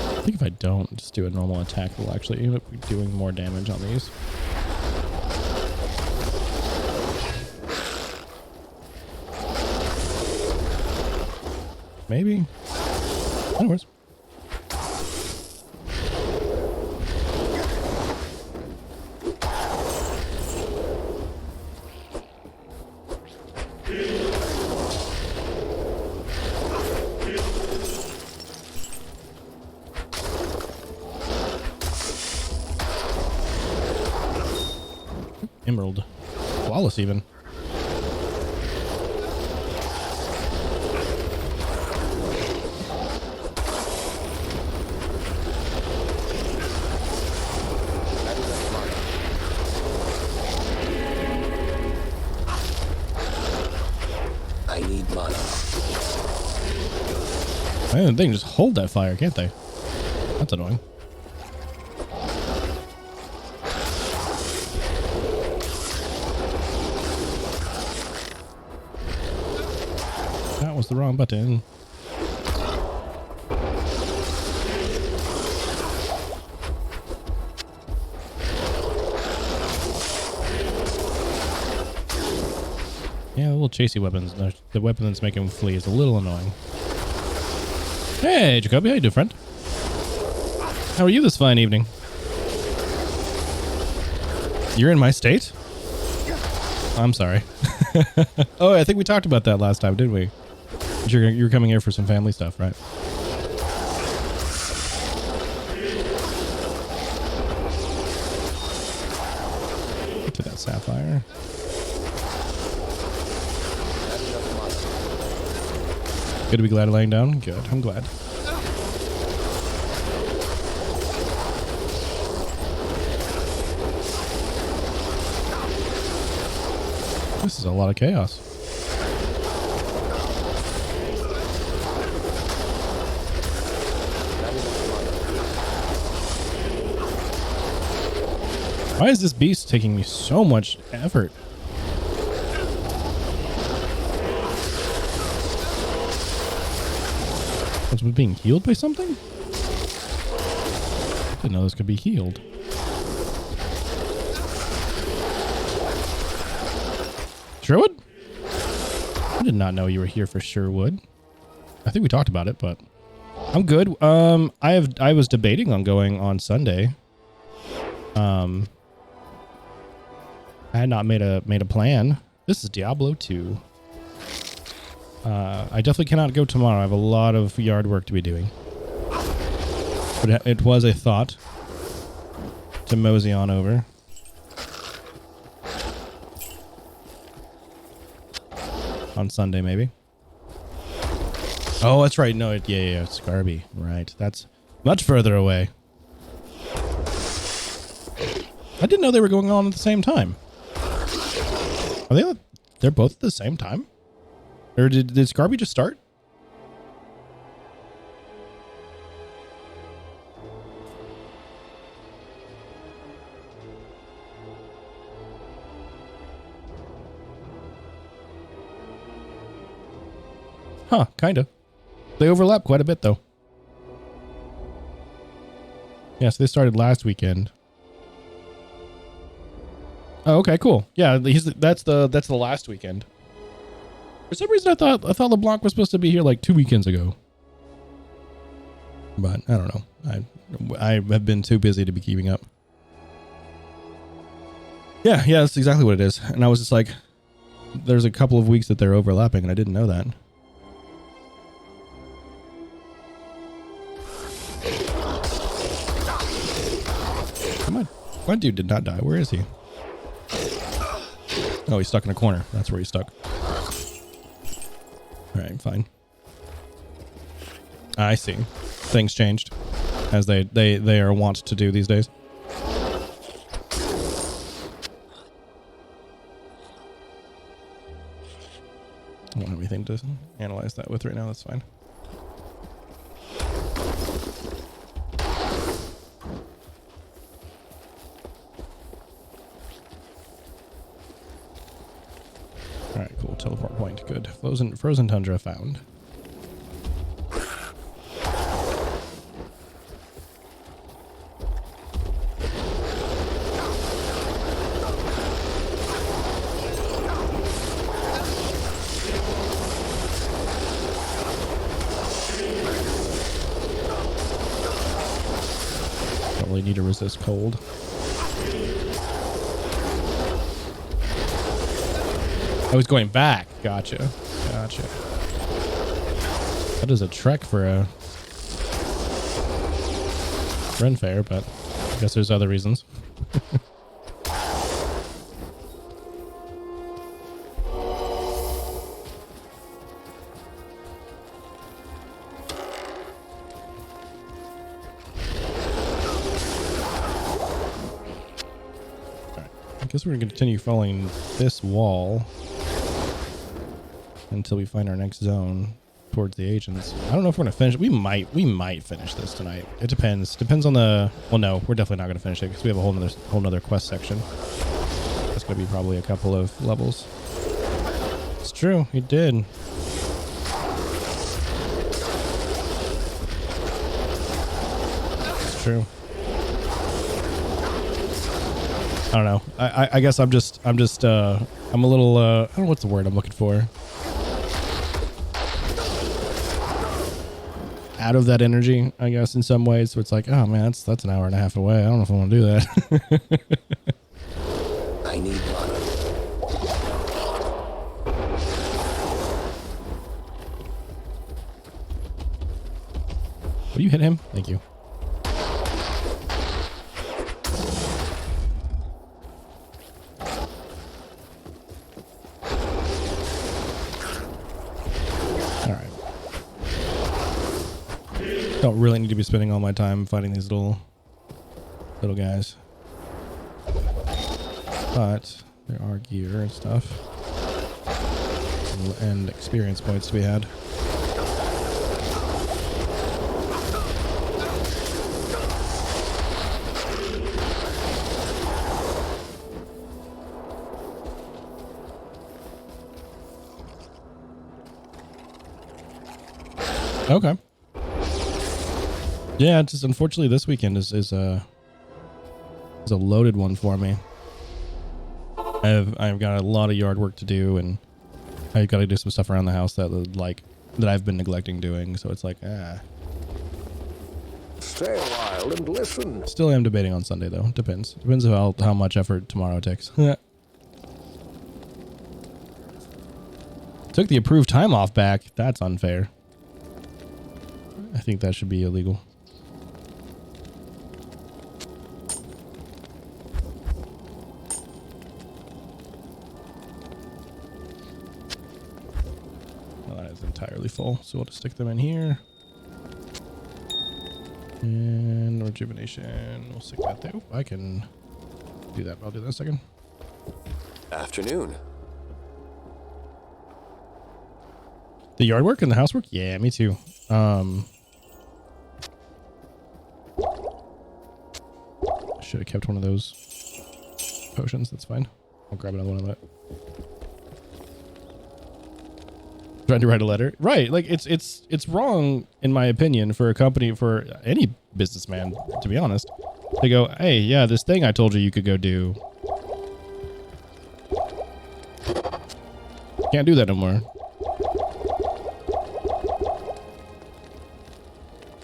I think if I don't just do a normal attack, we'll actually end up doing more damage on these. Maybe. Anyways. Emerald. Flawless even. I need mana. Man, they can just hold that fire, can't they? That's annoying. That was the wrong button. Yeah, the little chasey weapons. The weapon that's making him flee is a little annoying. Hey, Jacoby, how you doing, friend? How are you this fine evening? You're in my state? I'm sorry. Oh, I think we talked about that last time, didn't we? You're coming here for some family stuff, right? Get to that sapphire. Good to be glad of laying down? Good, I'm glad. This is a lot of chaos. Why is this beast taking me so much effort? Was it being healed by something? Didn't know this could be healed. Sherwood? I did not know you were here for Sherwood. I think we talked about it, but I'm good. I was debating on going on Sunday. I had not made a plan. This is Diablo 2. I definitely cannot go tomorrow. I have a lot of yard work to be doing. But it was a thought to mosey on over. On Sunday, maybe. Oh, that's right. No, yeah, it's Scarby. Right. That's much further away. I didn't know they were going on at the same time. Are they? They're both at the same time? Or did Scarby just start? Huh, kinda. They overlap quite a bit, though. Yeah, so they started last weekend. Oh, okay, cool. Yeah, that's the last weekend. For some reason, I thought LeBlanc was supposed to be here like 2 weekends ago. But I don't know. I have been too busy to be keeping up. Yeah, that's exactly what it is. And I was just like, there's a couple of weeks that they're overlapping, and I didn't know that. Come on. My dude did not die. Where is he? Oh, he's stuck in a corner. That's where he's stuck. Alright, fine. I see. Things changed. As they are wont to do these days. I don't have anything to analyze that with right now. That's fine. Alright, cool. Teleport point. Good. Frozen tundra found. Don't really need to resist cold. I was going back. Gotcha. That is a trek for a Ren Fair, but I guess there's other reasons. I guess we're going to continue following this wall until we find our next zone towards the agents. I don't know if we're going to finish. We might finish this tonight. It depends. Depends on the... Well, no, we're definitely not going to finish it because we have a whole nother quest section. That's going to be probably a couple of levels. It's true. He did. It's true. I don't know. I guess I'm a little, I don't know what's the word I'm looking for. Out of that energy, I guess, in some ways. So it's like, oh man, that's an hour and a half away. I don't know if I want to do that. I need mana. Will you hit him? Thank you. Don't really need to be spending all my time fighting these little guys, but there are gear and stuff and experience points to be had. Okay. Yeah, just unfortunately this weekend is a loaded one for me. I've got a lot of yard work to do, and I've got to do some stuff around the house that I've been neglecting doing. So it's like, Stay a while and listen. Still am debating on Sunday though. Depends how much effort tomorrow takes. Took the approved time off back. That's unfair. I think that should be illegal. is entirely full, so we'll just stick them in here. And rejuvenation, we'll stick that there. Oop, I can do that. I'll do that in a second. Afternoon. The yard work and the housework? Yeah, me too. Should have kept one of those potions. That's fine. I'll grab another one of that. Trying to write a letter, right? Like it's wrong in my opinion for a company, for any businessman, to be honest, to go, hey, yeah, this thing I told you could go do, can't do that no more.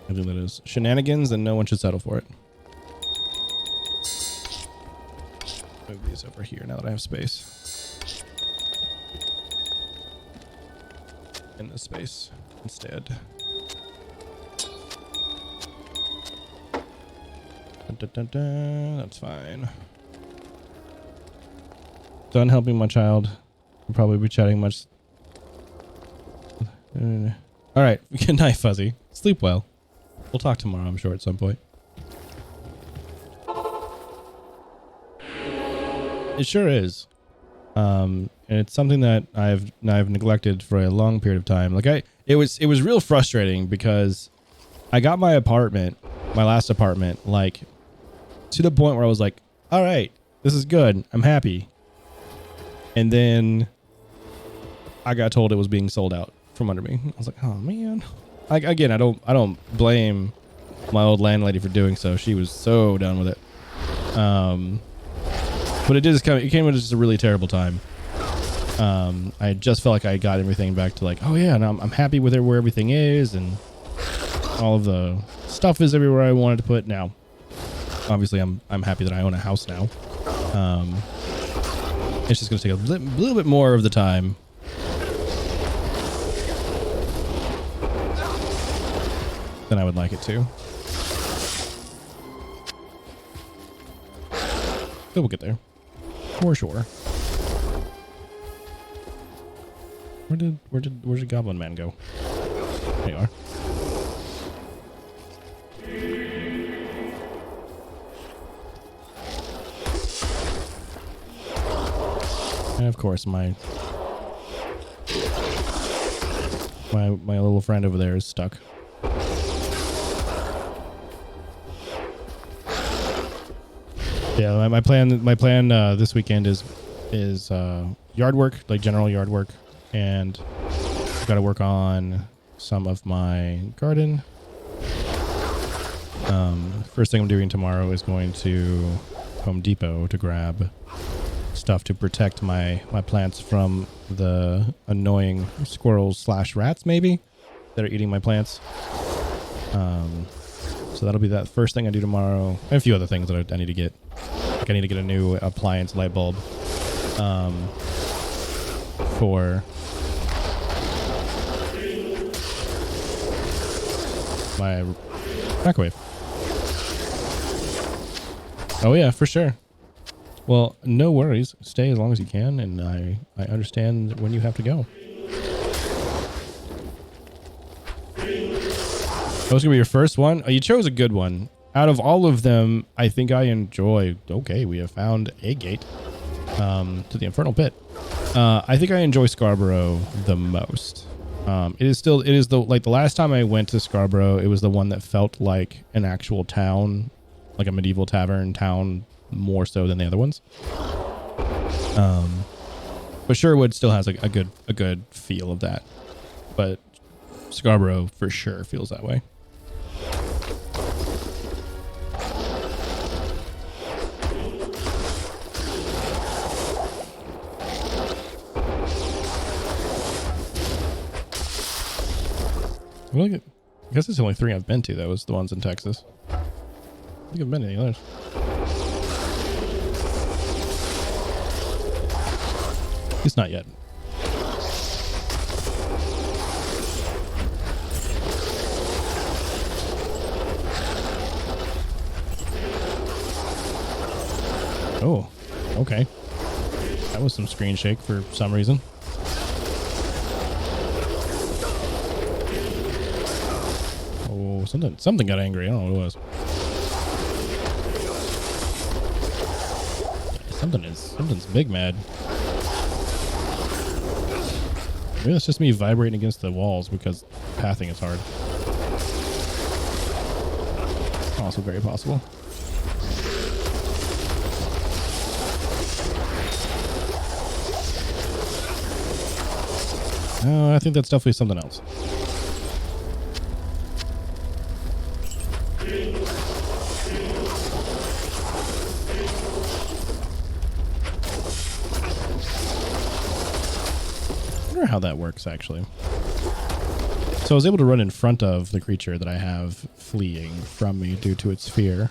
I think that is shenanigans, and no one should settle for it. Move these over here now that I have space. In this space instead. Dun, dun, dun, dun. That's fine. Done helping my child. We'll probably be chatting much. All right. Good night, Fuzzy. Sleep well. We'll talk tomorrow, I'm sure, at some point. It sure is. And it's something that I've neglected for a long period of time. Like it was real frustrating because I got my last apartment, like to the point where I was like, all right, this is good. I'm happy. And then I got told it was being sold out from under me. I was like, oh man. Like, again, I don't blame my old landlady for doing so. She was so done with it. But it came at just a really terrible time. I just felt like I got everything back to like, oh yeah, and I'm happy with where everything is, and all of the stuff is everywhere I wanted to put. Now, obviously, I'm happy that I own a house now. It's just gonna take a little bit more of the time. Than I would like it to. But we'll get there. For sure. Where's the goblin man go? There you are. And of course my little friend over there is stuck. Yeah, my plan this weekend is yard work, like general yard work, and I've got to work on some of my garden. First thing I'm doing tomorrow is going to Home Depot to grab stuff to protect my plants from the annoying squirrels / rats maybe that are eating my plants. So that'll be that first thing I do tomorrow. And a few other things that I need to get. Like I need to get a new appliance light bulb for my microwave. Oh yeah, for sure. Well, no worries. Stay as long as you can, and I understand when you have to go. That was gonna be your first one. Oh, you chose a good one. Out of all of them, I think I enjoy. Okay, we have found a gate to the Infernal Pit. I think I enjoy Scarborough the most. It is the last time I went to Scarborough, it was the one that felt like an actual town, like a medieval tavern town, more so than the other ones. But Sherwood still has a good feel of that. But Scarborough for sure feels that way. Well, I guess it's the only 3 I've been to, though, is the ones in Texas. I don't think I've been to any others. At least not yet. Oh, okay. That was some screen shake for some reason. Something got angry. I don't know what it was. Something's big mad. Maybe it's just me vibrating against the walls because pathing is hard. Also very possible. I think that's definitely something else. I wonder how that works, actually. So I was able to run in front of the creature that I have fleeing from me due to its fear.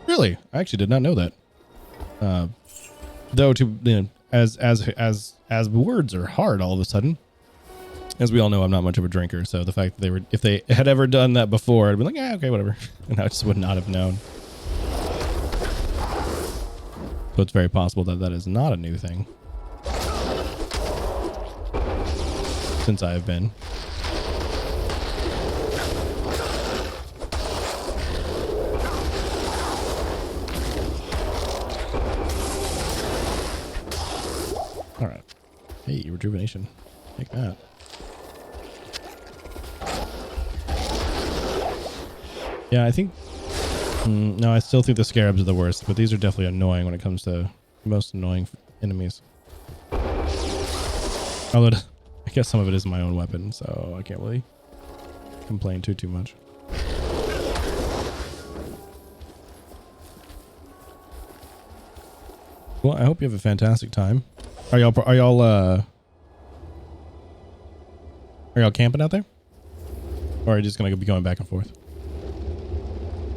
Really? I actually did not know that. Though, as words are hard all of a sudden. As we all know, I'm not much of a drinker, so the fact that if they had ever done that before, I'd be like, yeah, okay, whatever. And I just would not have known. So it's very possible that that is not a new thing. Since I have been. All right. Hey, rejuvenation. Take that. Yeah, I think... no, I still think the scarabs are the worst, but these are definitely annoying when it comes to most annoying enemies. Although, I guess some of it is my own weapon, so I can't really complain too much. Well, I hope you have a fantastic time. Are y'all camping out there? Or are you just gonna be going back and forth?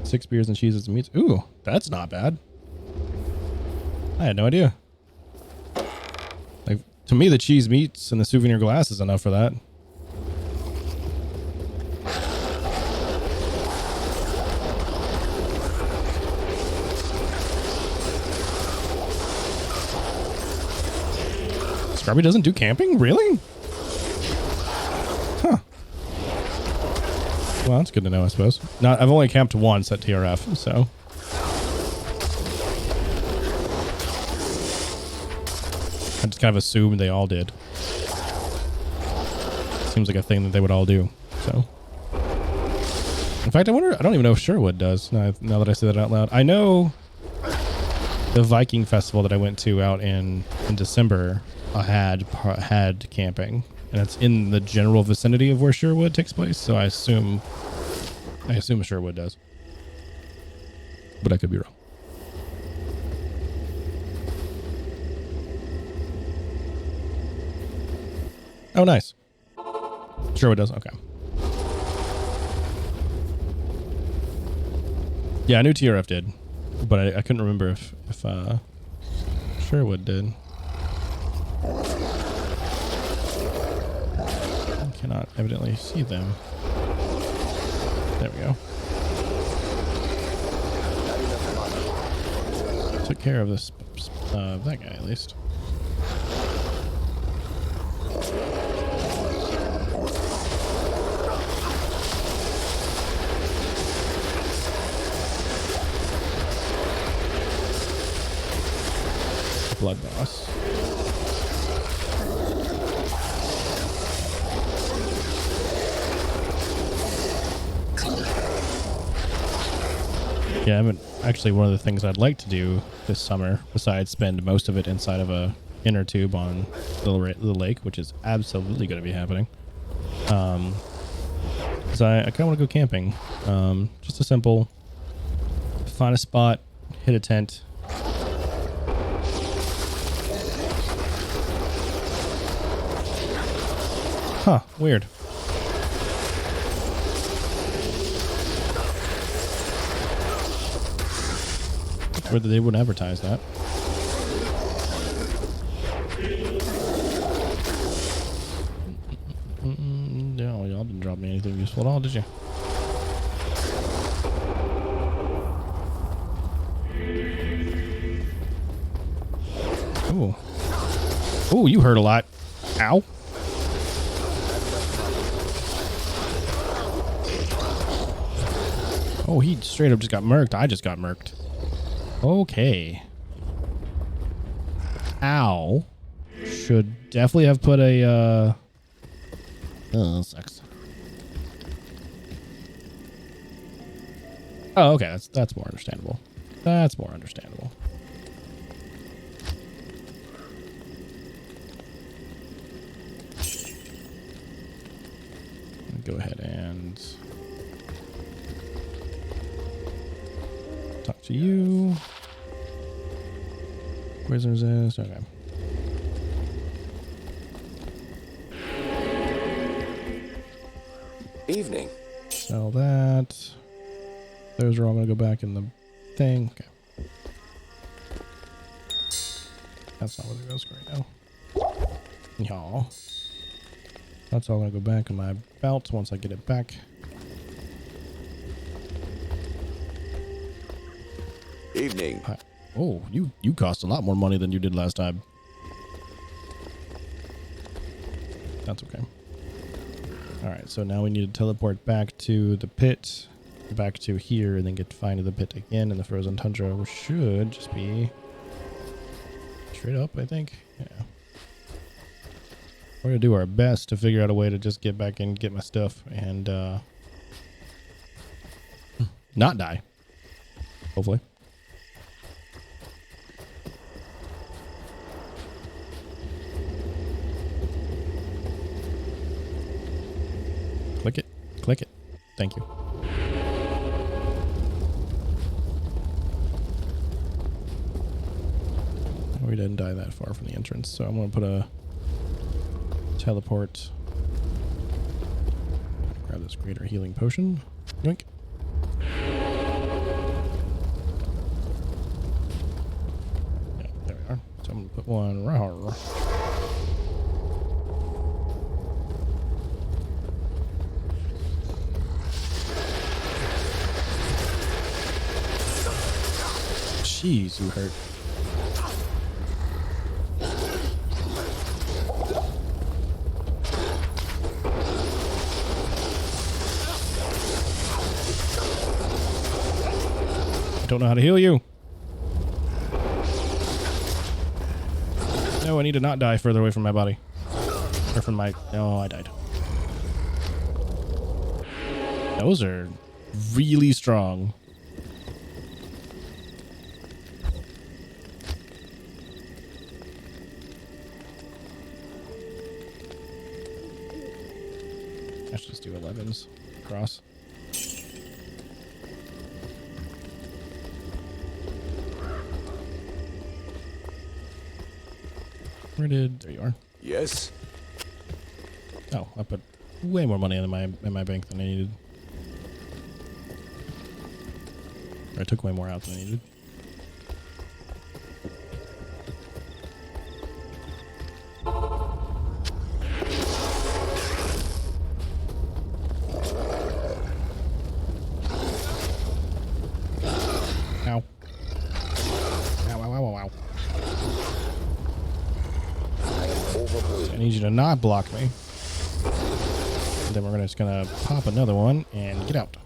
6 beers and cheeses and meats. Ooh, that's not bad. I had no idea. Like, to me, the cheese meats and the souvenir glass is enough for that. Scrubby doesn't do camping? Really? Huh. Well, that's good to know, I suppose. I've only camped once at TRF, so. I just kind of assumed they all did. Seems like a thing that they would all do, so. In fact, I don't even know if Sherwood does, now that I say that out loud. I know the Viking festival that I went to out in December had camping. And it's in the general vicinity of where Sherwood takes place, so I assume Sherwood does. But I could be wrong. Oh, nice. Sherwood does. Okay. Yeah, I knew TRF did, but I couldn't remember if Sherwood did. Cannot evidently see them. There we go. Took care of this, that guy at least. Blood boss. Yeah, actually one of the things I'd like to do this summer, besides spend most of it inside of a inner tube on the lake, which is absolutely going to be happening, is I kind of want to go camping. Just a simple, find a spot, hit a tent. Huh, weird. Whether they would advertise that. No, y'all didn't drop me anything useful at all, did you? Ooh. Ooh, you hurt a lot. Ow. Oh, he straight up just got murked. I just got murked. Okay. Ow. Should definitely have put a, oh, sucks. Oh, okay. That's more understandable. That's more understandable. Go ahead and talk to you. Where's resist? Okay. Evening. Sell that. Those are all going to go back in the thing. Okay. That's not where it goes right now. Yeah. That's all going to go back in my belt once I get it back. Evening. Hi. Oh, you cost a lot more money than you did last time. That's okay. All right, so now we need to teleport back to the pit, back to here, and then get to find the pit again in the frozen tundra, which should just be straight up, I think. Yeah. We're gonna do our best to figure out a way to just get back in, get my stuff, and not die. Hopefully. Click it. Click it. Thank you. We didn't die that far from the entrance, so I'm going to put a teleport. Grab this greater healing potion. Yoink. Yeah, there we are. So I'm going to put one right. Jeez, you hurt. I don't know how to heal you. No, I need to not die further away from my body. Or from my... Oh, I died. Those are really strong. I should just do 11s across. Where did... There you are. Yes? Oh, I put way more money in my bank than I needed. Or I took way more out than I needed. Ow. Ow, ow, ow, ow, ow. I need you to not block me. And then we're just gonna pop another one and get out.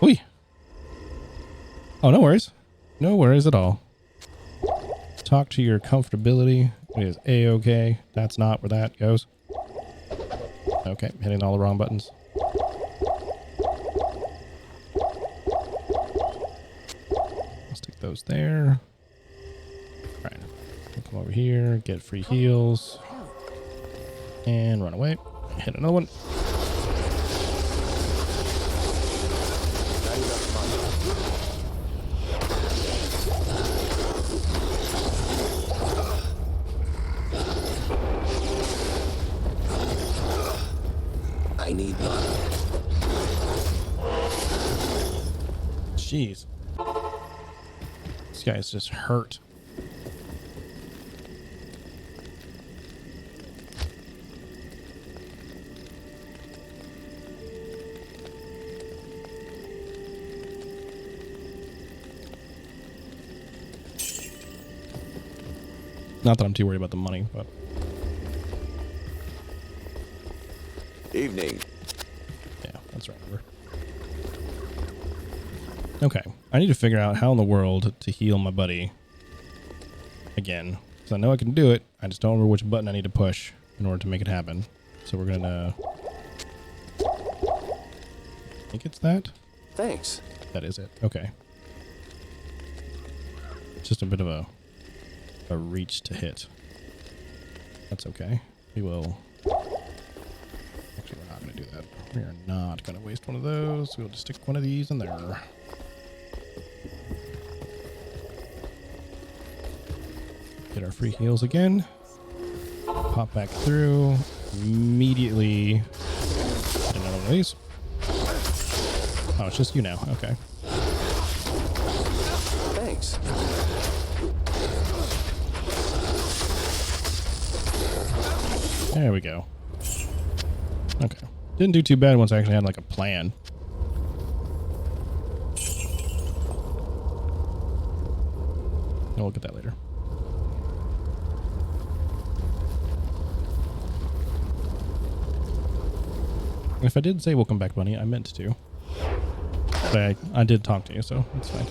Oi. Oh, no worries. No worries at all. Talk to your comfortability. It is A-okay. That's not where that goes. Okay, hitting all the wrong buttons. I'll stick those there. All right. We'll come over here, get free heals. And run away. Hit another one. I need money. Jeez. This guy's just hurt. Not that I'm too worried about the money, but... Evening. Yeah, that's right. Okay, I need to figure out how in the world to heal my buddy again. Because I know I can do it. I just don't remember which button I need to push in order to make it happen. So we're gonna... I think it's that? Thanks. That is it. Okay. It's just a bit of a reach to hit. That's okay. We will... Actually, we're not going to do that. We are not going to waste one of those. We'll just stick one of these in there. Get our free heals again. Pop back through. Immediately get another one of these. Oh, it's just you now. Okay. Thanks. There we go. Okay. Didn't do too bad once I actually had like a plan. We'll look at that later. If I did say welcome back, Bunny, I meant to. But I did talk to you, so it's fine.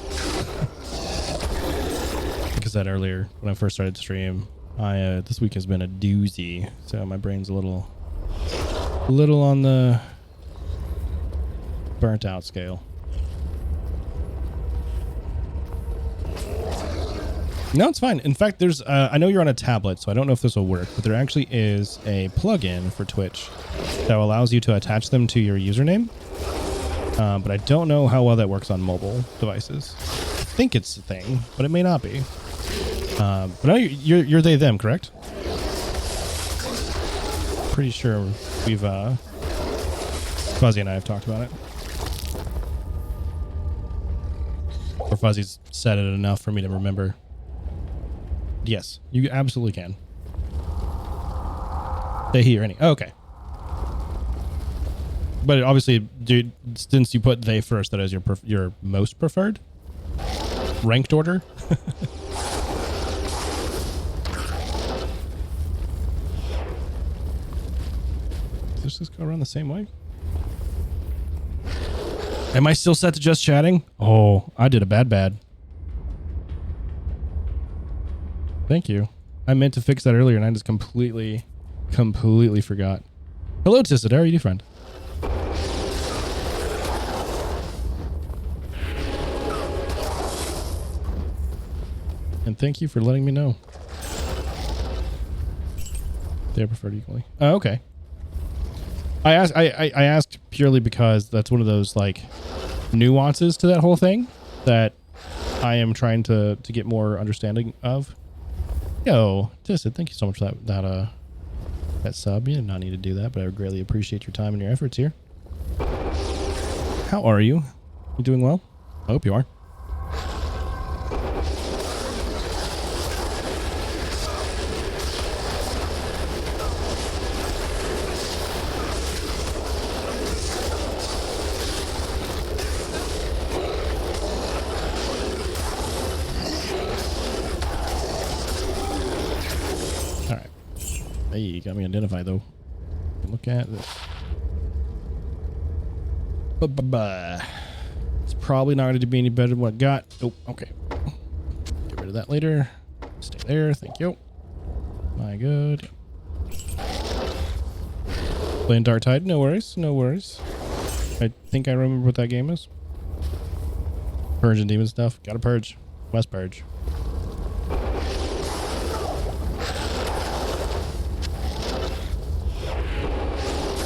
Like I said earlier, when I first started to stream, this week has been a doozy, so my brain's a little on the burnt out scale. No, it's fine. In fact, there's I know you're on a tablet, so I don't know if this will work, but there actually is a plugin for Twitch that allows you to attach them to your username. But I don't know how well that works on mobile devices. I think it's a thing, but it may not be. But no, you're they them, correct? Pretty sure we've Fuzzy and I have talked about it. Or Fuzzy's said it enough for me to remember. Yes, you absolutely can. They he or any. Oh, okay. But obviously, dude, since you put they first, that is your most preferred ranked order. Does this go around the same way? Am I still set to just chatting? Oh, I did a bad. Thank you. I meant to fix that earlier and I just completely forgot. Hello, Tissot. How are you, friend? And thank you for letting me know. They're preferred equally. Oh, okay. I asked purely because that's one of those like nuances to that whole thing that I am trying to get more understanding of. Yo, Tissot, thank you so much for that sub. You did not need to do that, but I greatly appreciate your time and your efforts here. How are you? You doing well? I hope you are. Hey, you got me identified though. Look at this. It's probably not going to be any better than what I got. Oh, okay. Get rid of that later. Stay there. Thank you. My good. Playing Dark Tide. No worries. No worries. I think I remember what that game is. Purge and demon stuff. Gotta purge. West purge.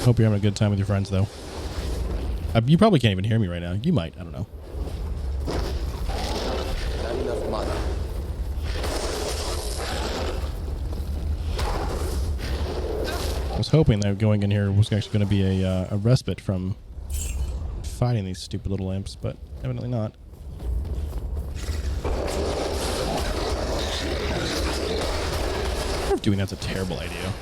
Hope you're having a good time with your friends, though. You probably can't even hear me right now. You might. I don't know. Not enough mana. I was hoping that going in here was actually going to be a respite from fighting these stupid little imps, but evidently not. I wonder if doing that's a terrible idea.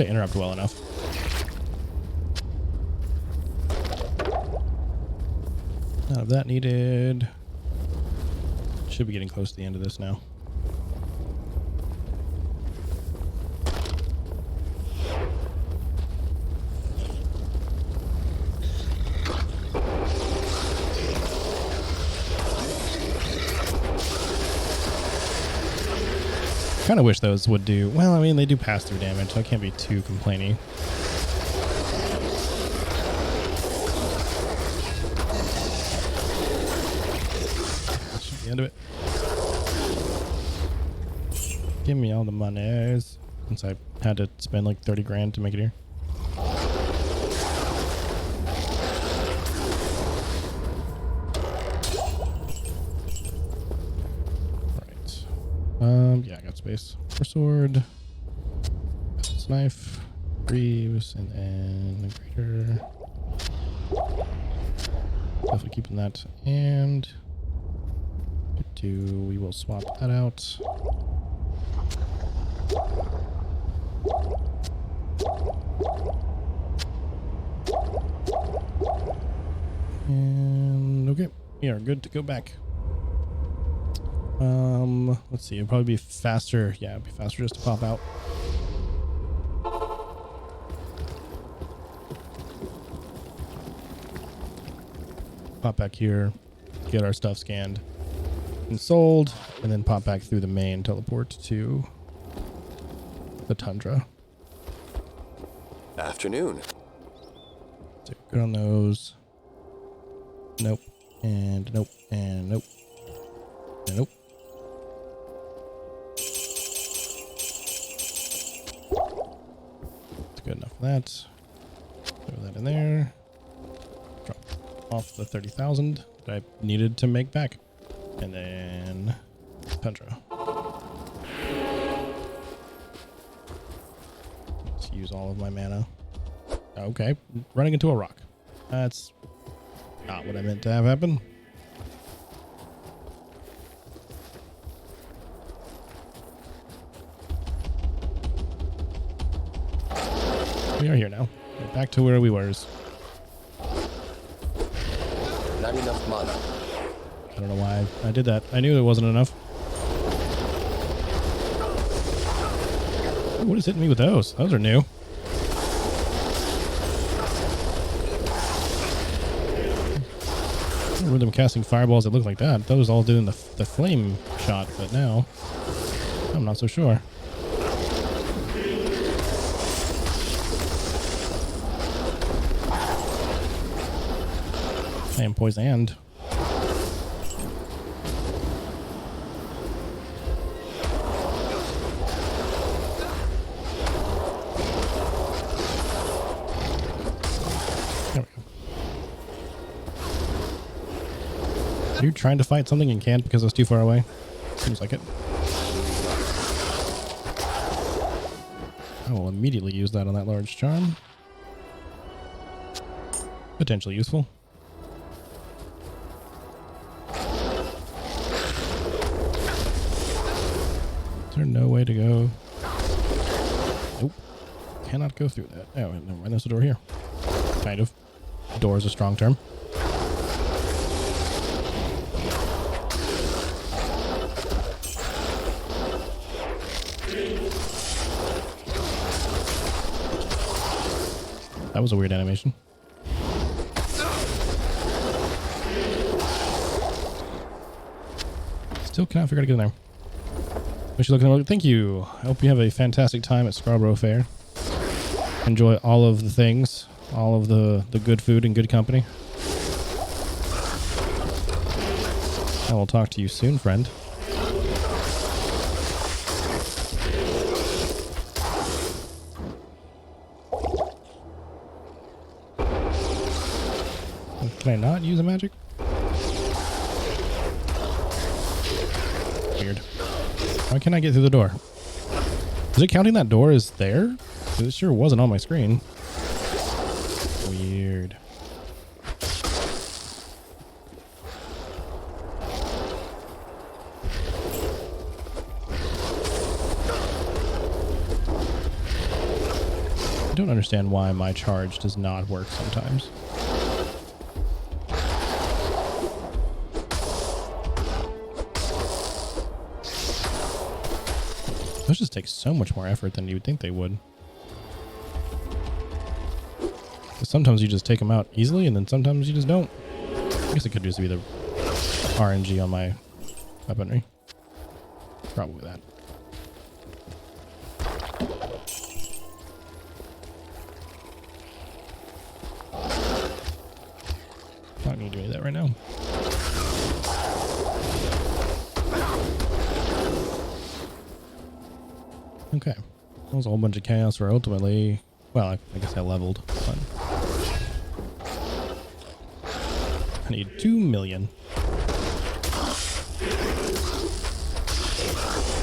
say interrupt well enough. None of that needed. Should be getting close to the end of this now. Kind of wish those would do well. I mean, they do pass through damage, so I can't be too complaining. That should be the end of it. Give me all the monies, since I had to spend like 30 grand to make it here. Yeah, I got space. For sword, knife, greaves, and then the greater. Definitely keeping that. And we will swap that out. And okay, we are good to go back. Let's see, it'd probably be faster. Yeah, it'd be faster just to pop out. Pop back here, get our stuff scanned and sold, and then pop back through the main teleport to the tundra. Afternoon. So good on those. Nope. And nope. And nope. And nope. That's good enough for that. Throw that in there. Drop off the 30,000 that I needed to make back. And then tundra. Let's use all of my mana. Okay, running into a rock. That's not what I meant to have happen. We are here now. We're back to where we were. Not enough mana. I don't know why I did that. I knew it wasn't enough. Ooh, what is hitting me with those? Those are new. I remember them casting fireballs that look like that. Those all doing the flame shot, but now I'm not so sure. I am poisoned. There we go. Are you trying to fight something and can't because it's too far away? Seems like it. I will immediately use that on that large charm. Potentially useful. Is there no way to go? Nope. Cannot go through that. Oh, never mind. There's a door here. Kind of. Door is a strong term. That was a weird animation. Still cannot figure out how to get in there. Wish you luck. Thank you. I hope you have a fantastic time at Scarborough Fair. Enjoy all of the things, all of the good food and good company. I will talk to you soon, friend. Can I not use a magic? Weird. Why can't I get through the door? Is it counting that door is there? It sure wasn't on my screen. Weird. don't understand why my charge does not work sometimes. Those just take so much more effort than you would think they would. Sometimes you just take them out easily, and then sometimes you just don't. I guess it could just be the RNG on my weaponry. Probably that. Not gonna do any of that right now. Okay. That was a whole bunch of chaos for ultimately... Well, I guess I leveled, but... I need 2 million.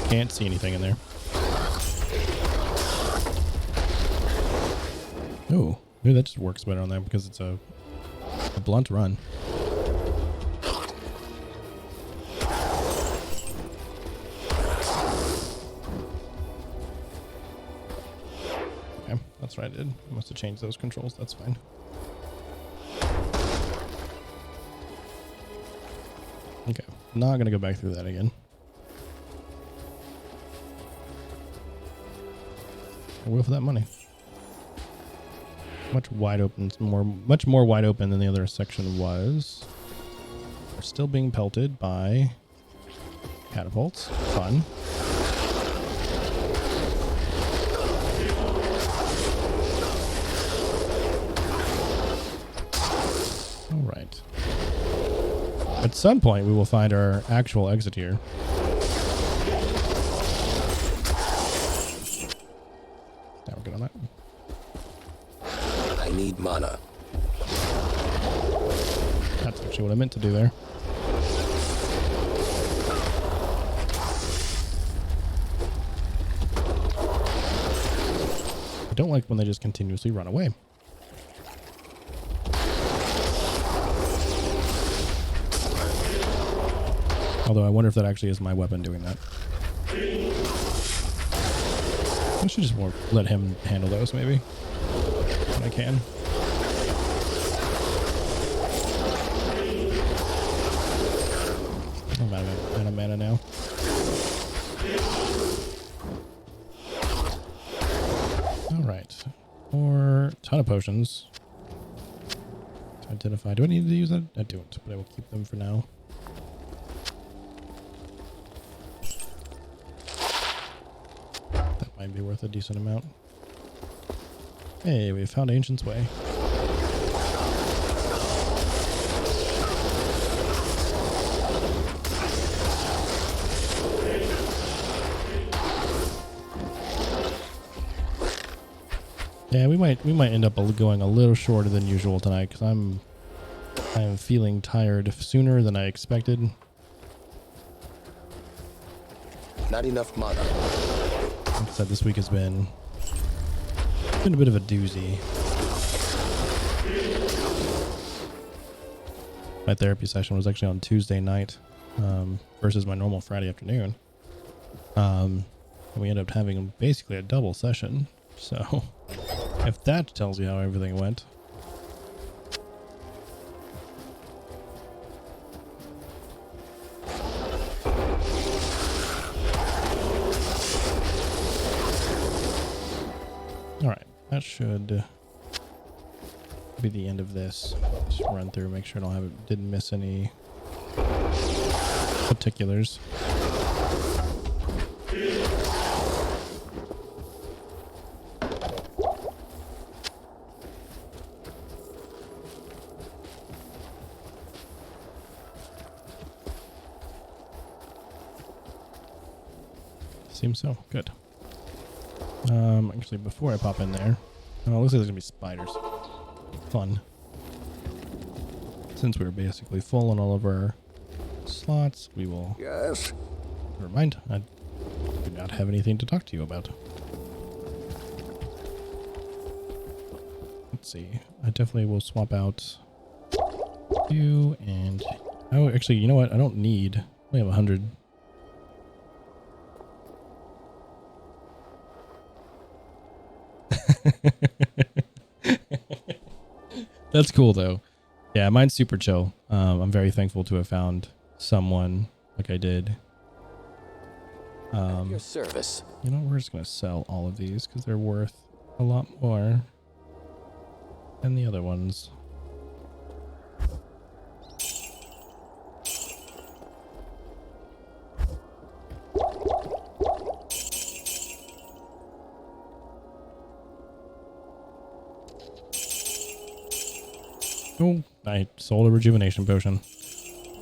Can't see anything in there. Oh, maybe that just works better on that because it's a blunt run. Okay, that's what I did. I must have changed those controls. That's fine. Okay, not gonna go back through that again. I will for that money. Much wide open, much more wide open than the other section was. We're still being pelted by catapults. Fun. All right. At some point, we will find our actual exit here. Now we're good on that. I need mana. That's actually what I meant to do there. I don't like when they just continuously run away. Although I wonder if that actually is my weapon doing that. I should just let him handle those maybe. When I can. I'm out of mana now. Alright. Or a ton of potions. To identify. Do I need to use that? I don't, but I will keep them for now. That might be worth a decent amount. Hey, we found Ancient's Way. Yeah, we might end up going a little shorter than usual tonight because I am feeling tired sooner than I expected. Not enough mana. Like I said, this week has been a bit of a doozy. My therapy session was actually on Tuesday night versus my normal Friday afternoon. And we ended up having basically a double session. So if that tells you how everything went. All right, that should be the end of this. Just run through, make sure didn't miss any particulars. Seems so. Good. Actually, before I pop in there, looks like there's gonna be spiders. Fun. Since we're basically full on all of our slots, we will... Yes? Never mind. I do not have anything to talk to you about. Let's see. I definitely will swap out you and... Oh, actually, you know what? I don't need... We have 100... That's cool though. Yeah, mine's super chill. I'm very thankful to have found someone like I did. Your service. You know, we're just gonna sell all of these because they're worth a lot more than the other ones. Oh, I sold a rejuvenation potion.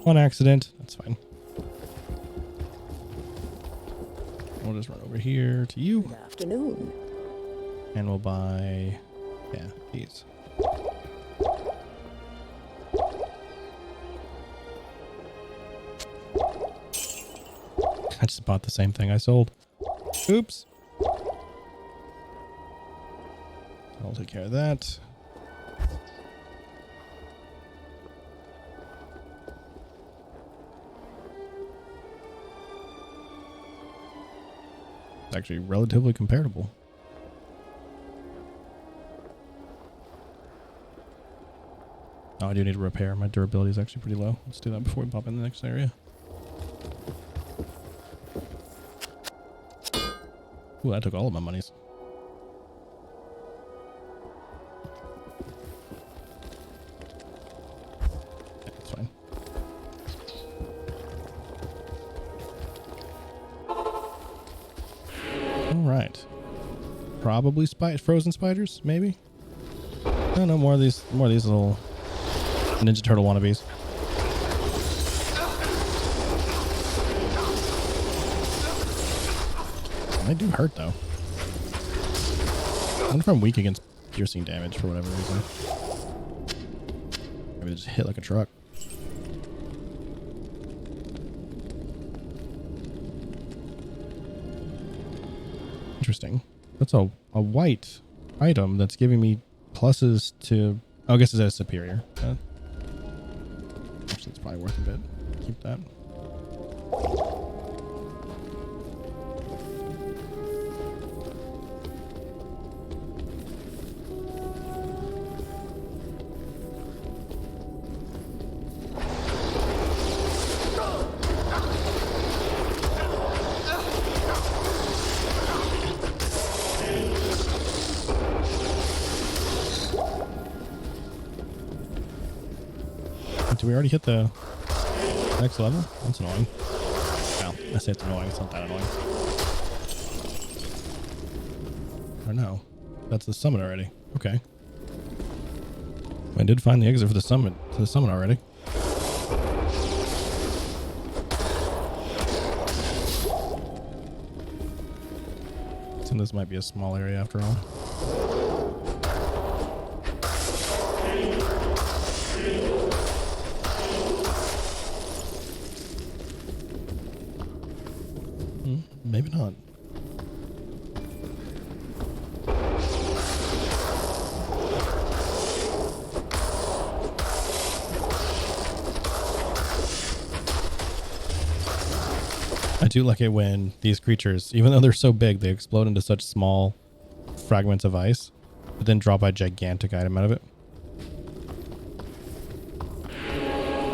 On accident. That's fine. We'll just run over here to you. Good afternoon. And we'll buy, yeah, these. I just bought the same thing I sold. Oops. I'll take care of that. It's actually relatively comparable. Oh, I do need to repair. My durability is actually pretty low. Let's do that before we pop in the next area. Ooh, that took all of my monies. Yeah, that's fine. All right. Probably frozen spiders, maybe. No, no more of these little Ninja Turtle wannabes. They do hurt though. I wonder if I'm weak against piercing damage for whatever reason. Maybe they just hit like a truck. Interesting. That's a white item that's giving me pluses to... Oh, I guess it's a superior. Actually, it's probably worth a bit. Keep that. Did we already hit the next level? That's annoying. Well, I say it's annoying. It's not that annoying. Or no. That's the summit already. Okay. I did find the exit for the summit already. So this might be a small area after all. Maybe not. I do like it when these creatures, even though they're so big, they explode into such small fragments of ice, but then drop a gigantic item out of it.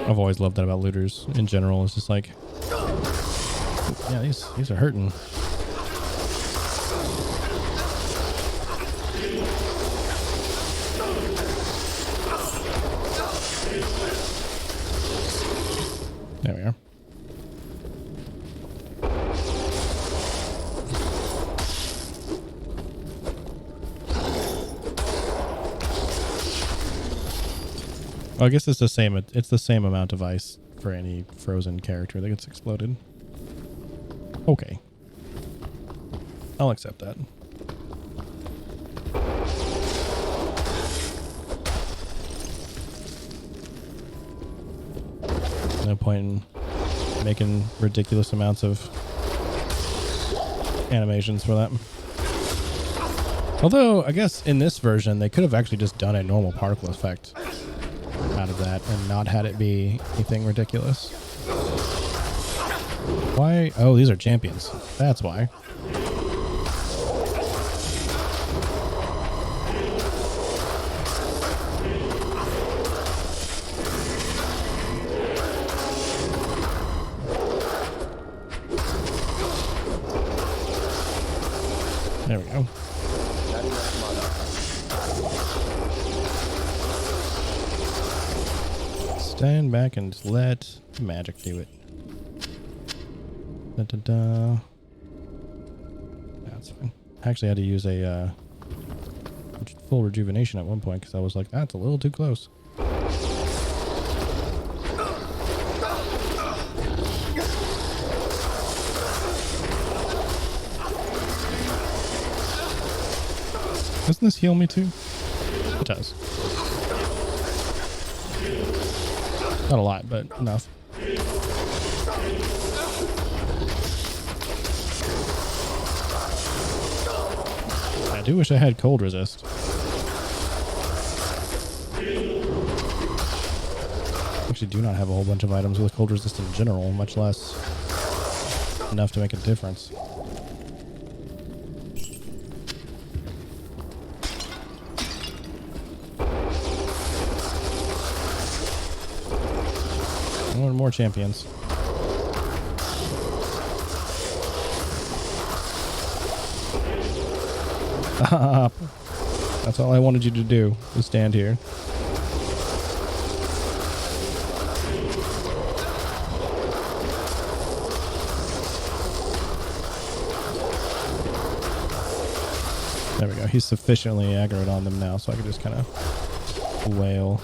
I've always loved that about looters in general. It's just like, yeah, these are hurting. There we are. Well, I guess it's the same. It's the same amount of ice for any frozen character that gets exploded. Okay. I'll accept that. No point in making ridiculous amounts of animations for that. Although, I guess in this version, they could have actually just done a normal particle effect out of that and not had it be anything ridiculous. Why? Oh, these are champions. That's why. stand back and just let magic do it. Da, da, da. That's fine. I actually had to use a full rejuvenation at one point because I was like, that's a little too close. Doesn't this heal me too? It does. Not a lot, but enough. I do wish I had cold resist. Actually do not have a whole bunch of items with cold resist in general, much less enough to make a difference. More champions. That's all I wanted you to do, was stand here. There we go. He's sufficiently aggroed on them now, so I can just kind of wail.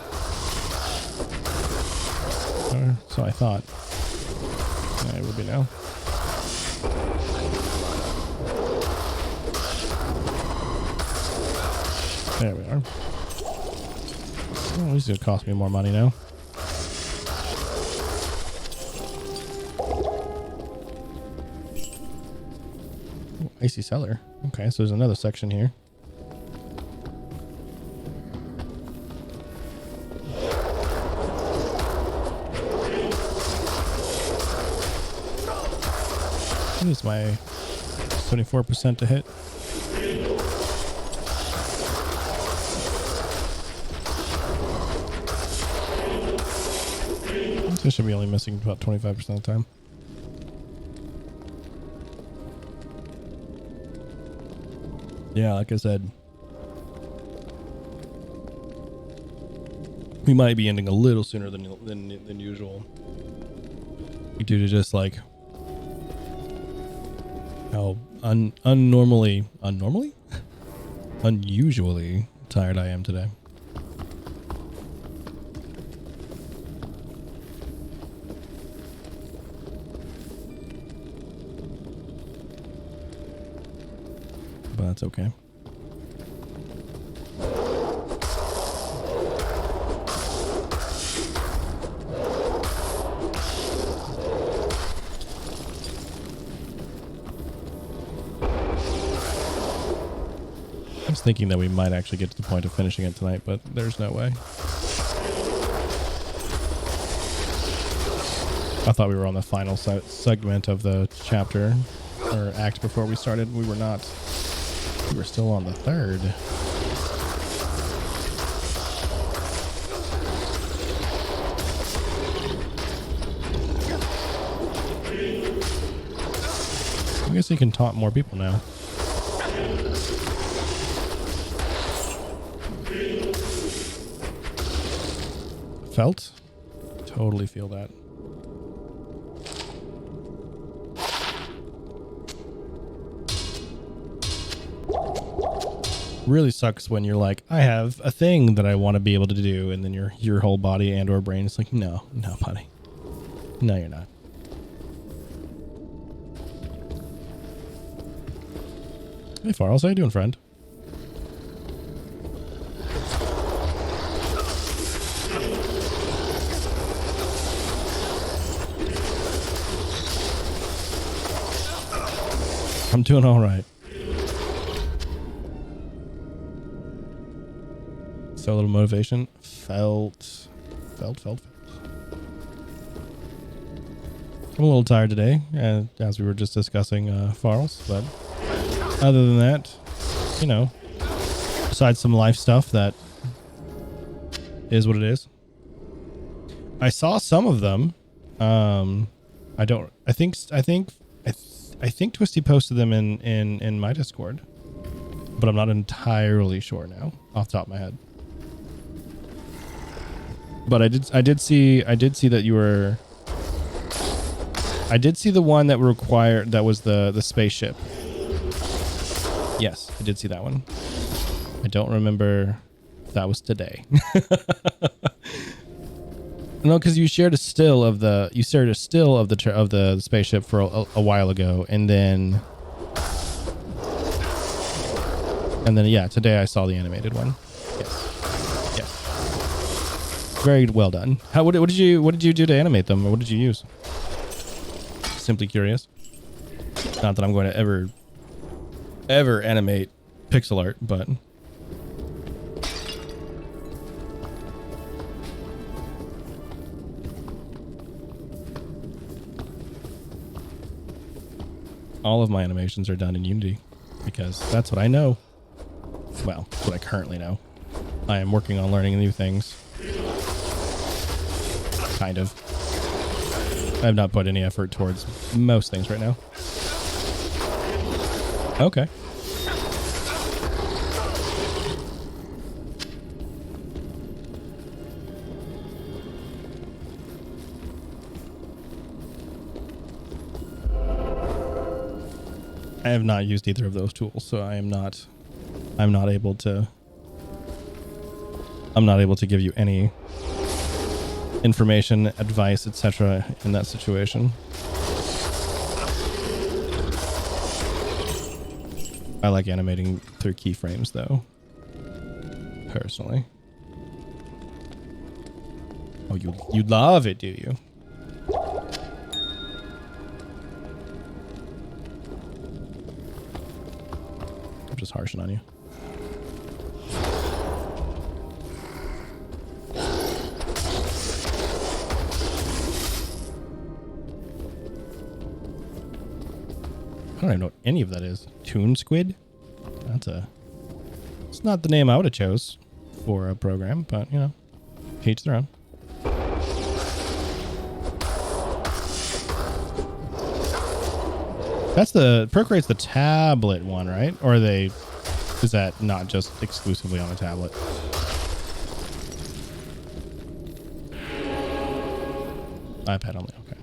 Or so I thought. It would be now. There we are. Well, at least it'll cost me more money now. Ooh, icy cellar. Okay, so there's another section here. What is my 74% to hit? I should be only missing about 25% of the time. Yeah, like I said, we might be ending a little sooner than usual, due to just like how unusually tired I am today. But that's okay. I was thinking that we might actually get to the point of finishing it tonight, but there's no way. I thought we were on the final segment of the chapter or act before we started. We were not. We were still on the third. I guess you can taunt more people now. Felt? Totally feel that. Really sucks when you're like, I have a thing that I want to be able to do, and then your whole body and or brain is like, no, buddy. No, you're not. Hey, Farrells, how you doing, friend? I'm doing all right. So a little motivation. Felt. I'm a little tired today, as we were just discussing Farrells, but other than that, you know, besides some life stuff that is what it is. I saw some of them. I think Twisty posted them in my Discord, but I'm not entirely sure now off the top of my head. But I did see that you were. I did see the one that required that was the spaceship. Yes, I did see that one. I don't remember if that was today. No, because you shared a still of the spaceship for a while ago, and then yeah, today I saw the animated one. Yes. Very well done. What did you do to animate them, or what did you use? Simply curious. Not that I'm going to ever animate pixel art, but all of my animations are done in Unity because that's what I know. Well, that's what I currently know. I am working on learning new things. Kind of. I have not put any effort towards most things right now. Okay. I have not used either of those tools, so I'm not able to give you any information, advice, etc. in that situation. I like animating through keyframes though, personally. Oh, you love it, do you? I'm just harshing on you. I don't even know what any of that is. Toon Squid? It's not the name I would have chose for a program, but you know, each their own. That's Procreate's the tablet one, right? Or is that not just exclusively on a tablet? iPad only, okay.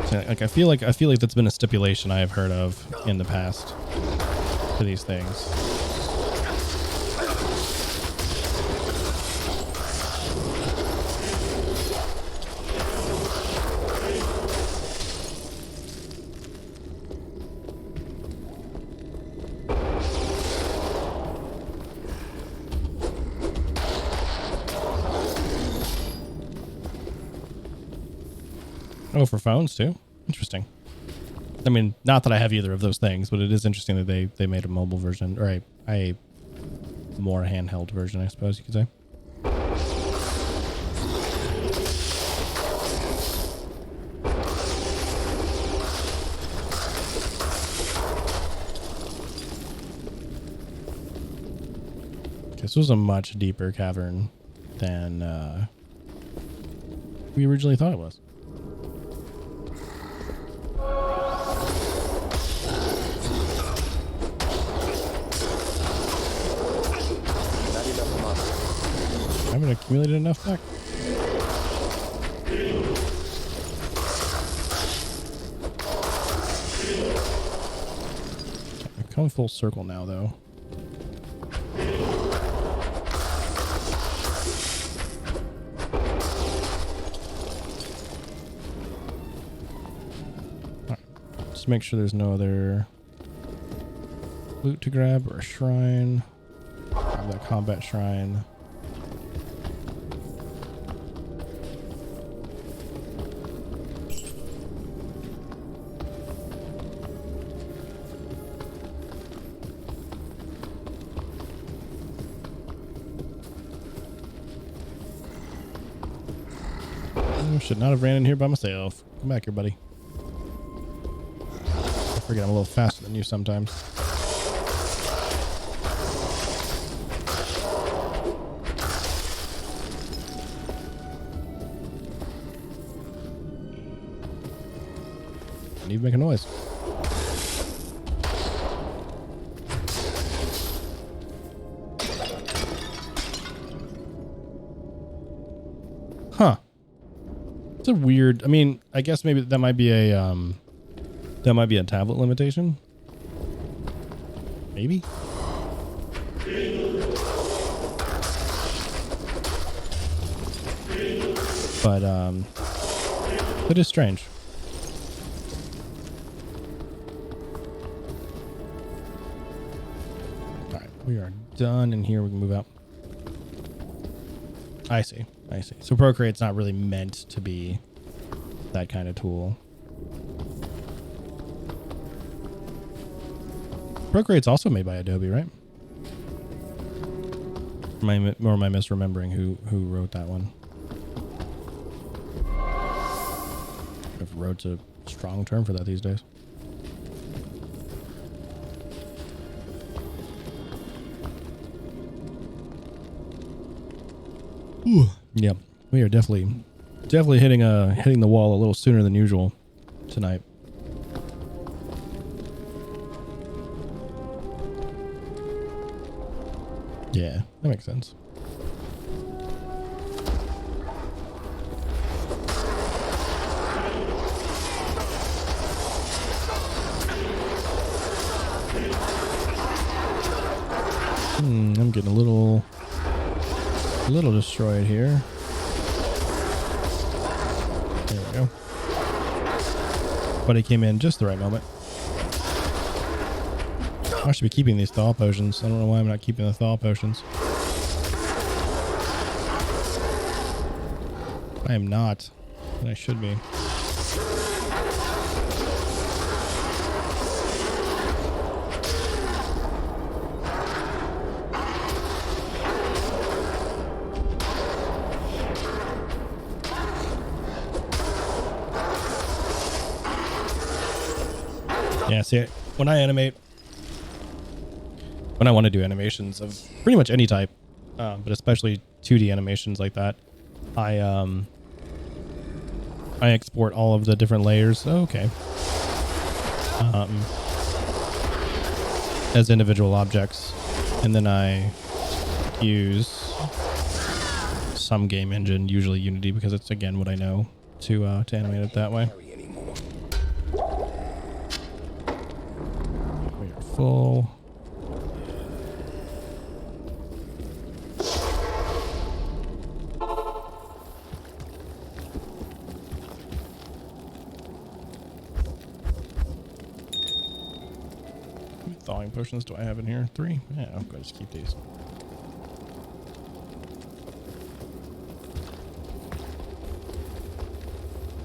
So, like I feel like that's been a stipulation I have heard of in the past for these things. Oh, for phones too? Interesting. I mean, not that I have either of those things, but it is interesting that they made a mobile version, or a more handheld version, I suppose you could say. This was a much deeper cavern than we originally thought it was. I haven't accumulated enough back. I've come full circle now, though. Alright. Just make sure there's no other loot to grab or a shrine. Grab that combat shrine. Should not have ran in here by myself. Come back here, buddy. I forget I'm a little faster than you sometimes. I need to make a noise. It's a weird. I mean, I guess maybe that might be a tablet limitation. Maybe. But it is strange. All right, we are done, and here we can move out. I see. So Procreate's not really meant to be that kind of tool. Procreate's also made by Adobe, right? Or am I misremembering who wrote that one? If wrote's a strong term for that these days. Ooh. Yeah, we are definitely hitting the wall a little sooner than usual tonight. Yeah, that makes sense. I'm getting a little destroyed here. There we go. But he came in just the right moment. I should be keeping these thaw potions. I don't know why I'm not keeping the thaw potions. I am not. And I should be. Yeah, see, when I want to do animations of pretty much any type, but especially 2D animations like that, I export all of the different layers. Okay. As individual objects, and then I use some game engine, usually Unity, because it's again what I know to animate it that way. We are full. Thawing potions do I have in here? 3? Yeah, I'm going to just keep these.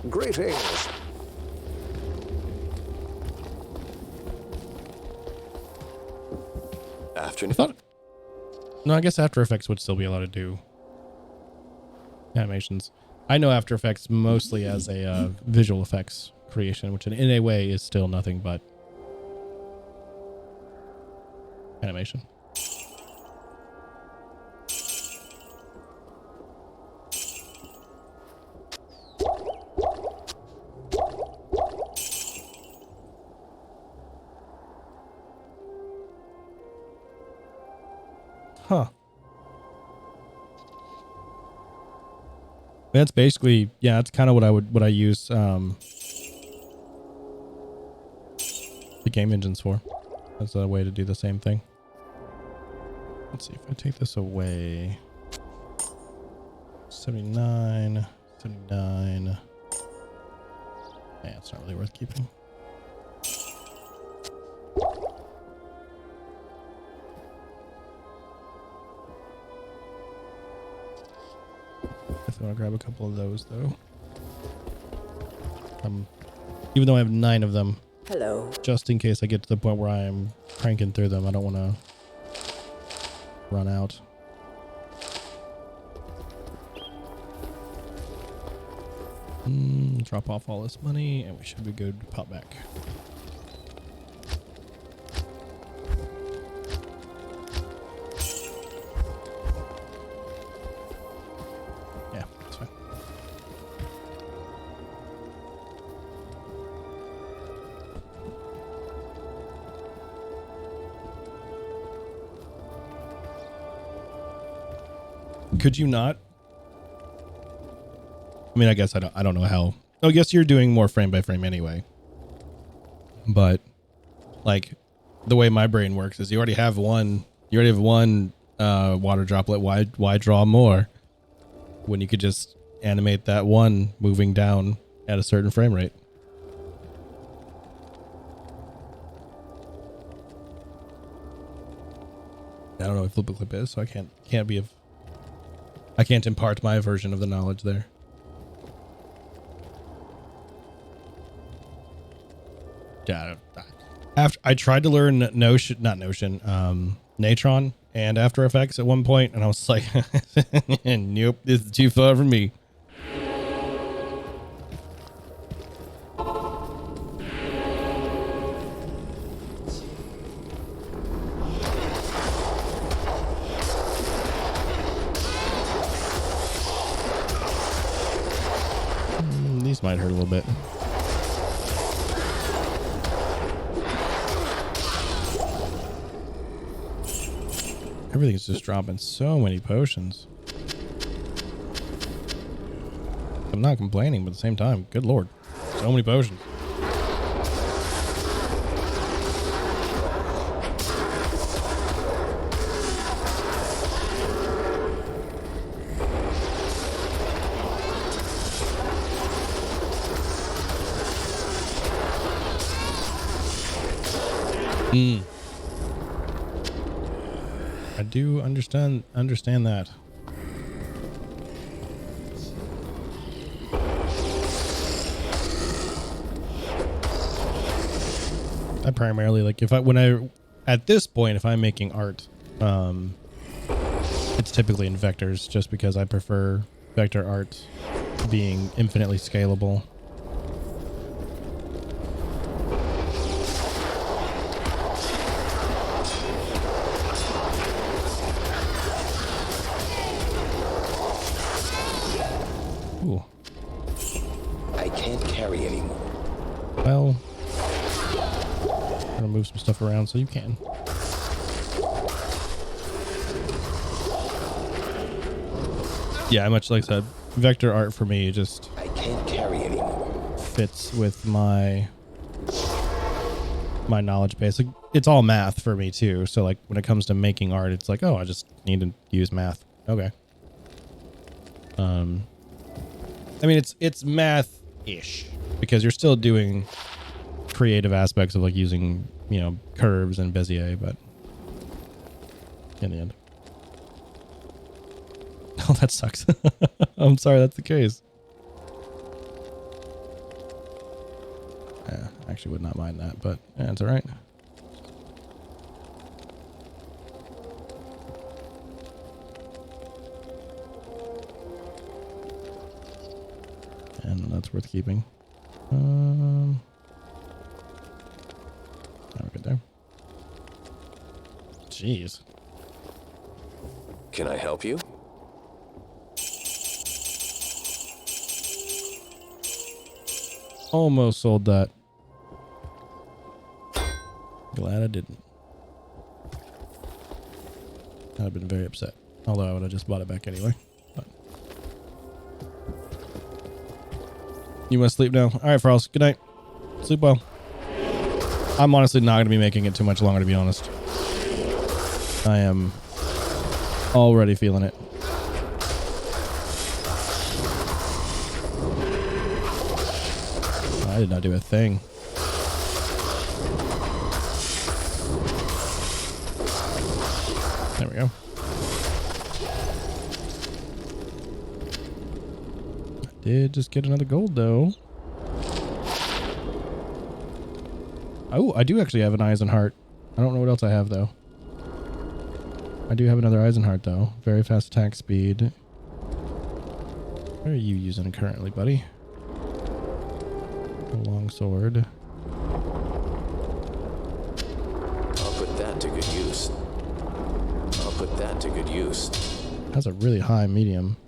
Greetings. Afternoon. No, I guess After Effects would still be allowed to do animations. I know After Effects mostly as a visual effects creation, which in a way is still nothing but animation. Huh. That's basically, yeah, that's kind of what I use the game engines for. That's a way to do the same thing. Let's see if I take this away. 79, 79. Yeah, it's not really worth keeping. Definitely want to grab a couple of those though. Even though I have 9 of them. Hello. Just in case I get to the point where I am cranking through them, I don't want to run out. Drop off all this money, and we should be good to pop back. Yeah, that's fine. Could you not? I mean, I guess I don't know how. I guess you're doing more frame by frame anyway. But like the way my brain works is you already have one water droplet. Why draw more when you could just animate that one moving down at a certain frame rate? I don't know what flip a clip is, so I can't impart my version of the knowledge there. Yeah, after I tried to learn Natron and After Effects at one point, and I was like, nope, this is too far for me. These might hurt a little bit. Everything's just dropping so many potions. I'm not complaining, but at the same time, good lord, so many potions. I do understand that. I primarily like at this point, if I'm making art, it's typically in vectors just because I prefer vector art being infinitely scalable. Ooh. I can't carry anymore. Well, I'm gonna move some stuff around so you can. Yeah, much like I said, vector art for me just I can't carry anymore. fits with my knowledge base. Like, it's all math for me too. So like when it comes to making art, it's like, oh, I just need to use math. Okay. I mean, it's math-ish because you're still doing creative aspects of like using, curves and Bezier, but in the end. Oh, that sucks. I'm sorry that's the case. Yeah, I actually would not mind that, but yeah, it's all right. And that's worth keeping. Now we're good there. Jeez. Can I help you? Almost sold that. Glad I didn't. I'd have been very upset. Although I would have just bought it back anyway. But. You want to sleep now? All right, Farls. Good night. Sleep well. I'm honestly not going to be making it too much longer, to be honest. I am already feeling it. I did not do a thing. There we go. I did just get another gold, though. Oh, I do actually have an Eisenheart. I don't know what else I have, though. I do have another Eisenheart, though. Very fast attack speed. What are you using currently, buddy? A long sword. I'll put that to good use. I'll put that to good use. That's a really high medium.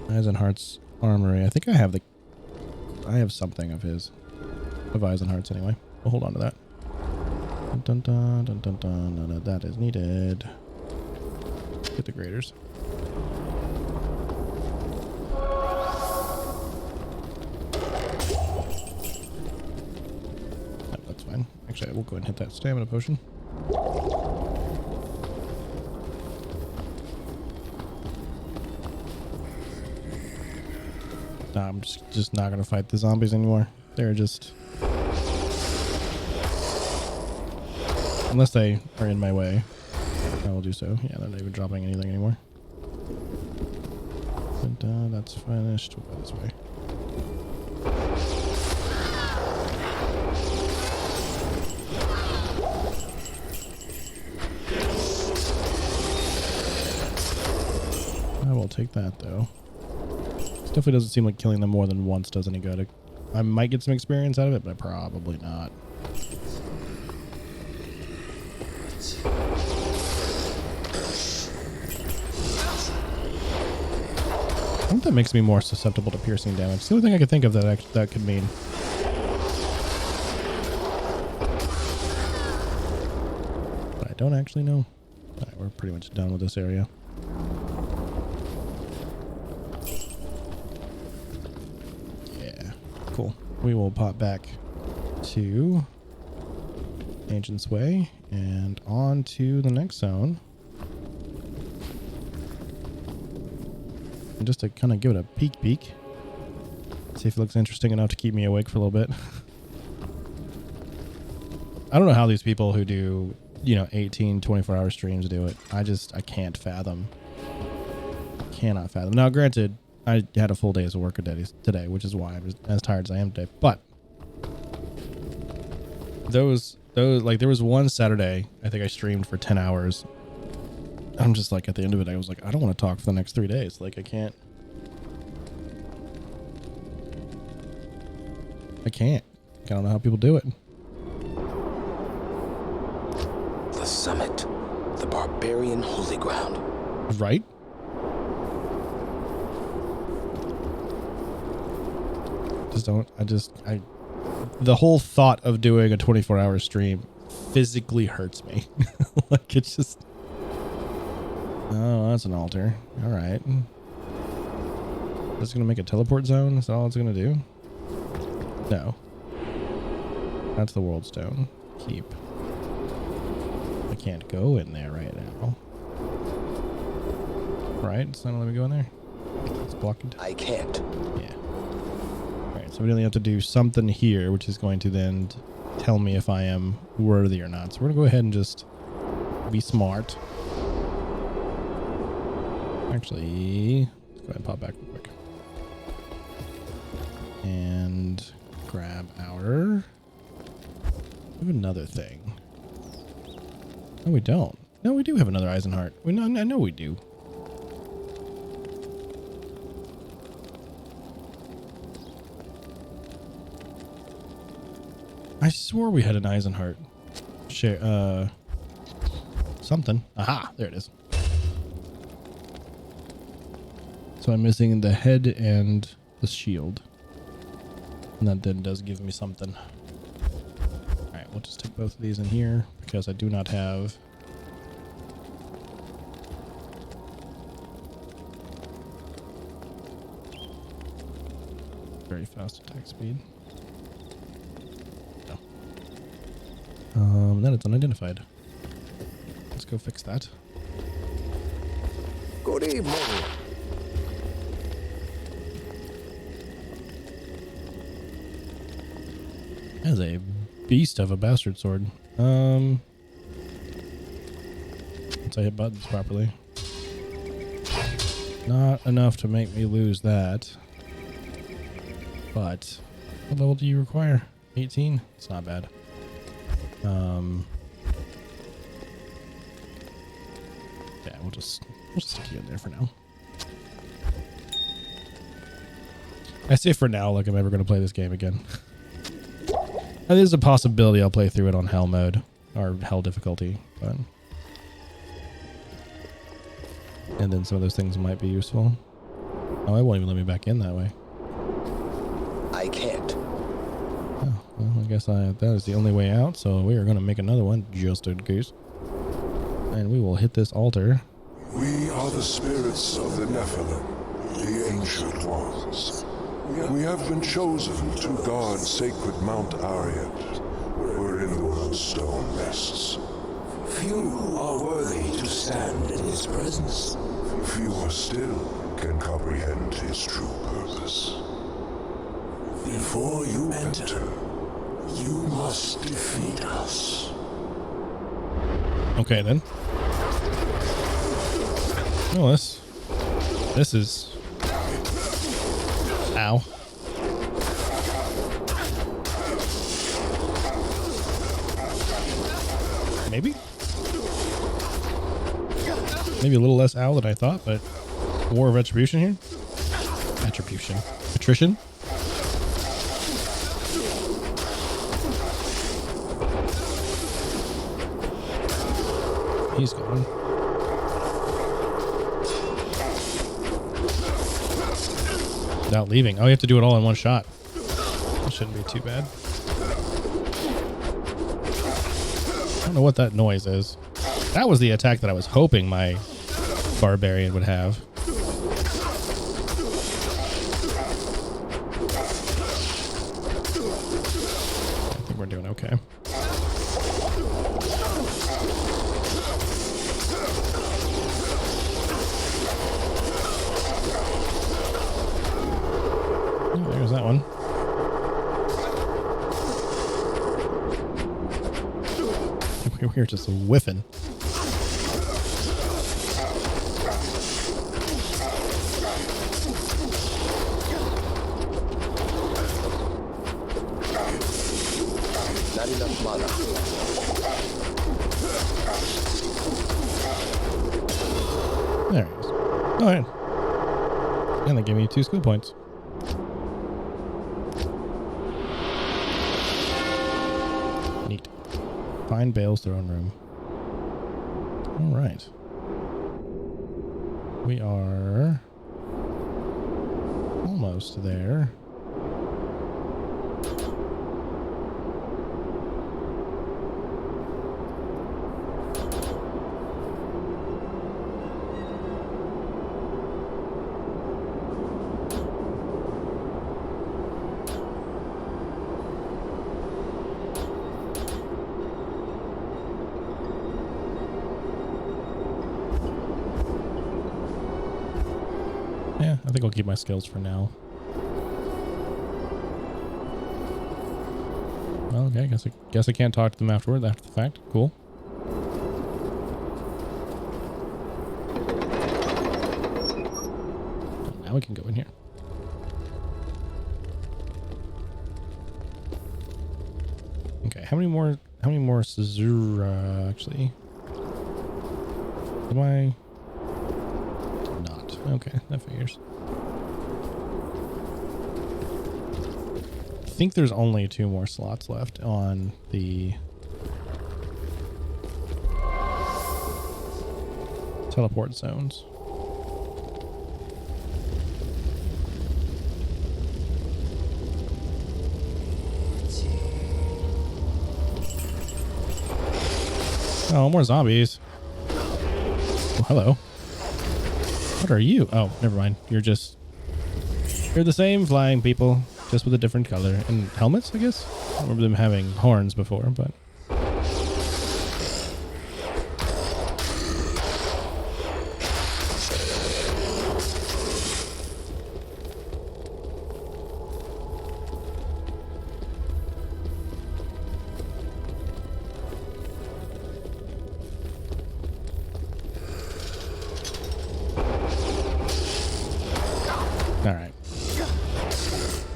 Eisenheart's armory. I think I have something of his. Of Eisenheart's anyway. We'll hold on to that. Dun, dun, dun, dun, dun, dun, dun, that is needed. Get the graders. we'll go ahead and hit that stamina potion. Nah, I'm just not gonna fight the zombies anymore. They're just, unless they are in my way, I will do so. Yeah, they're not even dropping anything anymore. But that's finished. We'll go this way. I will take that though. Definitely doesn't seem like killing them more than once does any good. I might get some experience out of it, but probably not. I think that makes me more susceptible to piercing damage. It's the only thing I could think of that could mean. But I don't actually know. Alright, we're pretty much done with this area. Cool. We will pop back to Ancient's Way and on to the next zone. And just to kind of give it a peek. See if it looks interesting enough to keep me awake for a little bit. I don't know how these people who do, 18, 24-hour streams do it. I can't fathom. Cannot fathom. Now, granted, I had a full day's work today, which is why I'm as tired as I am today. But those like there was one Saturday I think I streamed for 10 hours. I'm just like at the end of it I was like I don't want to talk for the next 3 days. Like I can't. I don't know how people do it. The summit, the barbarian holy ground. Right? The whole thought of doing a 24-hour stream physically hurts me. Like it's just, oh, that's an altar. All right. That's going to make a teleport zone. Is that all it's going to do? No. That's the world stone. Keep. I can't go in there right now. Right? It's not going to let me go in there. It's blocking. I can't. Yeah. So we only have to do something here, which is going to then tell me if I am worthy or not. So we're going to go ahead and just be smart. Actually, let's go ahead and pop back real quick. And grab our... We have another thing. No, we don't. No, we do have another Eisenheart. I know we do. I swore we had an Eisenheart. Something. Aha, there it is. So I'm missing the head and the shield. And that then does give me something. Alright, we'll just take both of these in here because I do not have... very fast attack speed. Then it's unidentified. Let's go fix that. Good evening. That is a beast of a bastard sword. Once I hit buttons properly. Not enough to make me lose that. But what level do you require? 18? It's not bad. Yeah, we'll just stick you in there for now. I say for now, like I'm ever going to play this game again. There's a possibility I'll play through it on hell mode or hell difficulty, but and then some of those things might be useful. Oh, it won't even let me back in that way. I can't. Oh, well, I guess that is the only way out, so we are going to make another one just in case. And we will hit this altar. We are the spirits of the Nephilim, the ancient ones. We have been chosen to guard sacred Mount Ariat, wherein will the stone rests. Few are worthy to stand in his presence. Fewer still can comprehend his true purpose. Before you enter, you must defeat us. Okay, then. Well, this is... Ow. Maybe? Maybe a little less ow than I thought, but War of Attribution here? Attribution. Attrition? He's gone. Without leaving. Oh, you have to do it all in one shot. That shouldn't be too bad. I don't know what that noise is. That was the attack that I was hoping my barbarian would have. I think we're doing okay. Oh, there's that one. We're just whiffing. Not enough mana. There he is. All right. And they gave me 2 skill points. Neat. Find Bale's throne room. All right. We are almost there. Yeah, I think I'll keep my skills for now. Well, okay, guess I can't talk to them after the fact. Cool. Now we can go in here. Okay, how many more Caesura actually? Am I not? Okay, that figures. I think there's only 2 more slots left on the teleport zones. Oh, more zombies. Oh, hello. What are you? Oh, never mind. You're the same flying people, just with a different color. And helmets, I guess? I don't remember them having horns before, but...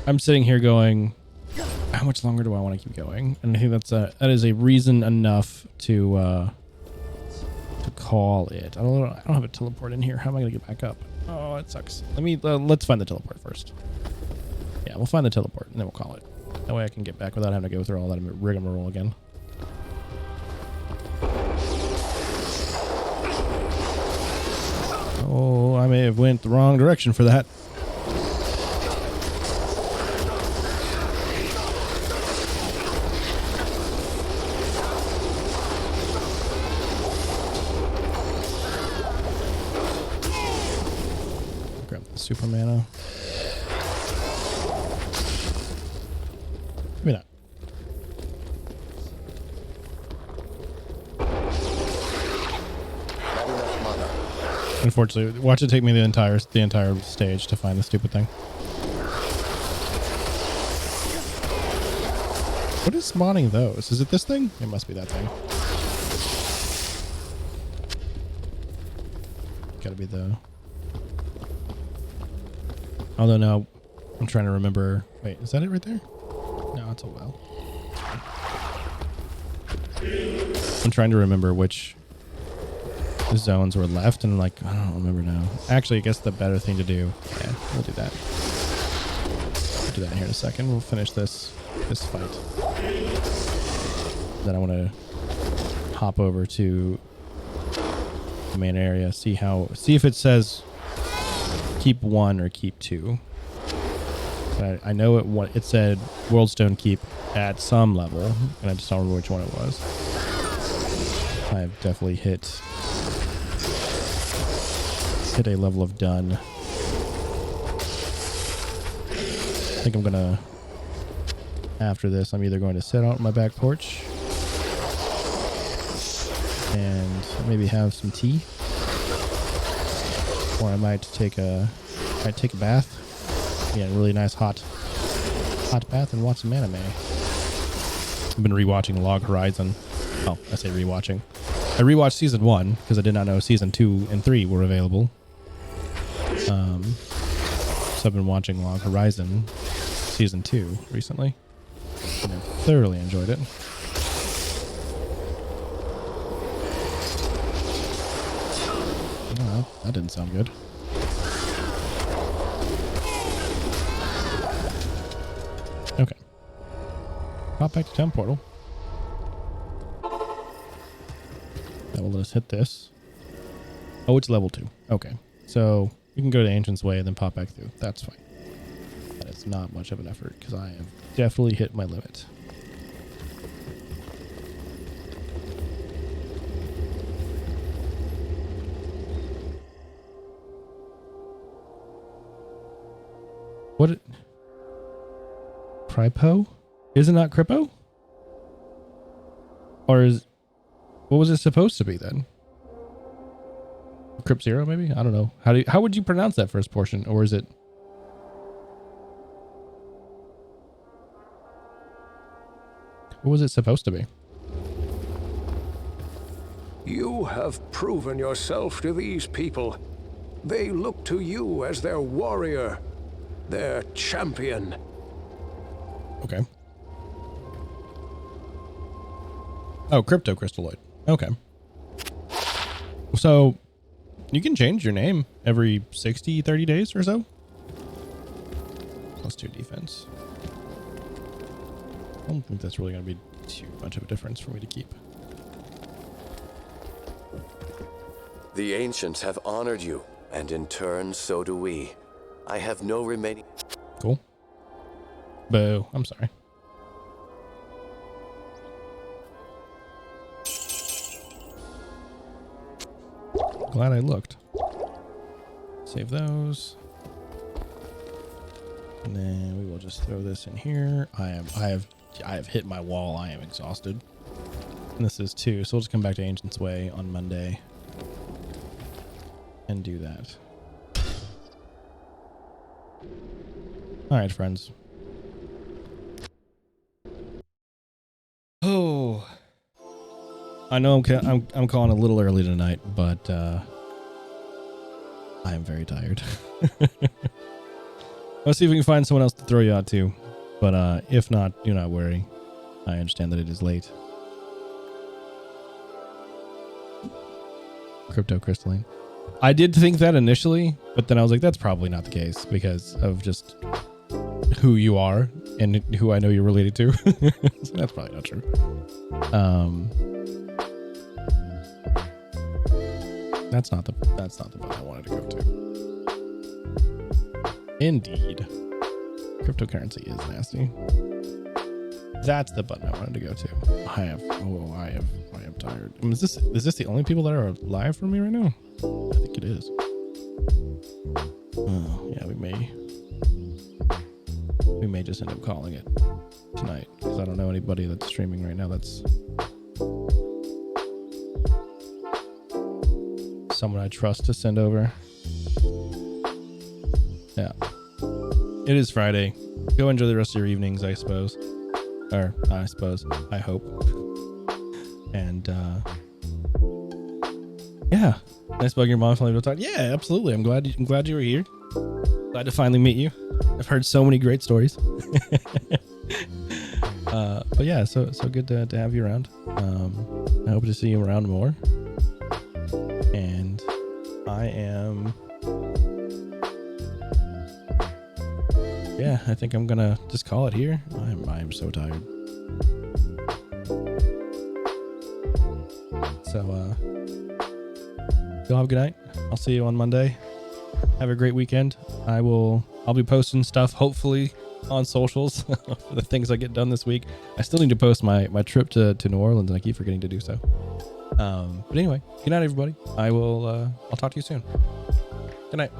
I'm sitting here going, how much longer do I want to keep going? And I think that is a reason enough to call it. I don't have a teleport in here. How am I going to get back up? Oh, it sucks. Let's find the teleport first. Yeah, we'll find the teleport and then we'll call it. That way I can get back without having to go through all that rigmarole again. Oh, I may have went the wrong direction for that. Super mana. Maybe not. Unfortunately, watch it take me the entire stage to find the stupid thing. What is spawning those? Is it this thing? It must be that thing. Gotta be the... Although no, I'm trying to remember. Wait, is that it right there? No, it's a well. I'm trying to remember which zones were left, and like, I don't remember now. Actually, I guess the better thing to do, yeah, we'll do that. We'll do that here in a second. We'll finish this fight. Then I want to hop over to the main area, see if it says keep 1 or keep 2. I know it said Worldstone Keep at some level, and I just don't remember which one it was. I've definitely hit a level of done. I think I'm gonna, after this, I'm either going to sit out on my back porch and maybe have some tea, or I might take a bath. Yeah, a really nice hot bath and watch some anime. I've been rewatching Log Horizon. Oh, I say rewatching. I rewatched season 1 because I did not know season 2 and 3 were available. So I've been watching Log Horizon season 2 recently, and I thoroughly enjoyed it. Oh, that didn't sound good. Okay. Pop back to town portal. That will let us hit this. Oh, it's level 2. Okay. So you can go to Ancient's Way and then pop back through. That's fine. That is not much of an effort because I have definitely hit my limit. What? Cripo? Is it not Cripo? Or what was it supposed to be then? Crip Zero, maybe? I don't know. How would you pronounce that first portion? Or is it? What was it supposed to be? You have proven yourself to these people. They look to you as their warrior, their champion. Okay. Oh, crypto crystalloid. Okay. So you can change your name every 30 days or so. +2 defense. I don't think that's really going to be too much of a difference for me to keep. The ancients have honored you, and in turn, so do we. I have no remaining... Cool. Boo. I'm sorry. Glad I looked. Save those. And then we will just throw this in here. I have hit my wall. I am exhausted. And this is 2, so we'll just come back to Ancient's Way on Monday and do that. All right, friends. Oh, I know I'm calling a little early tonight, but I am very tired. Let's see if we can find someone else to throw you out to. But if not, do not worry. I understand that it is late. Crypto crystalline. I did think that initially, but then I was like, that's probably not the case because of just who you are and who I know you're related to. So that's probably not true. That's not the button I wanted to go to. Indeed. Cryptocurrency is nasty. That's the button I wanted to go to. I am tired. I mean, is this the only people that are live for me right now? I think it is. Oh, yeah, we may just end up calling it tonight because I don't know anybody that's streaming right now that's someone I trust to send over. Yeah. It is Friday. Go enjoy the rest of your evenings, I suppose. Or, I hope. And, yeah. Nice bug your mom finally able to talk. Yeah, absolutely. I'm glad you were here. Glad to finally meet you. I've heard so many great stories. But yeah, so good to have you around. I hope to see you around more. And I think I'm gonna just call it here. I'm so tired. So y'all have a good night. I'll see you on Monday. Have a great weekend. I'll be posting stuff hopefully on socials for the things I get done this week. I still need to post my trip to New Orleans, and I keep forgetting to do so. But anyway, good night everybody. I'll talk to you soon. Good night.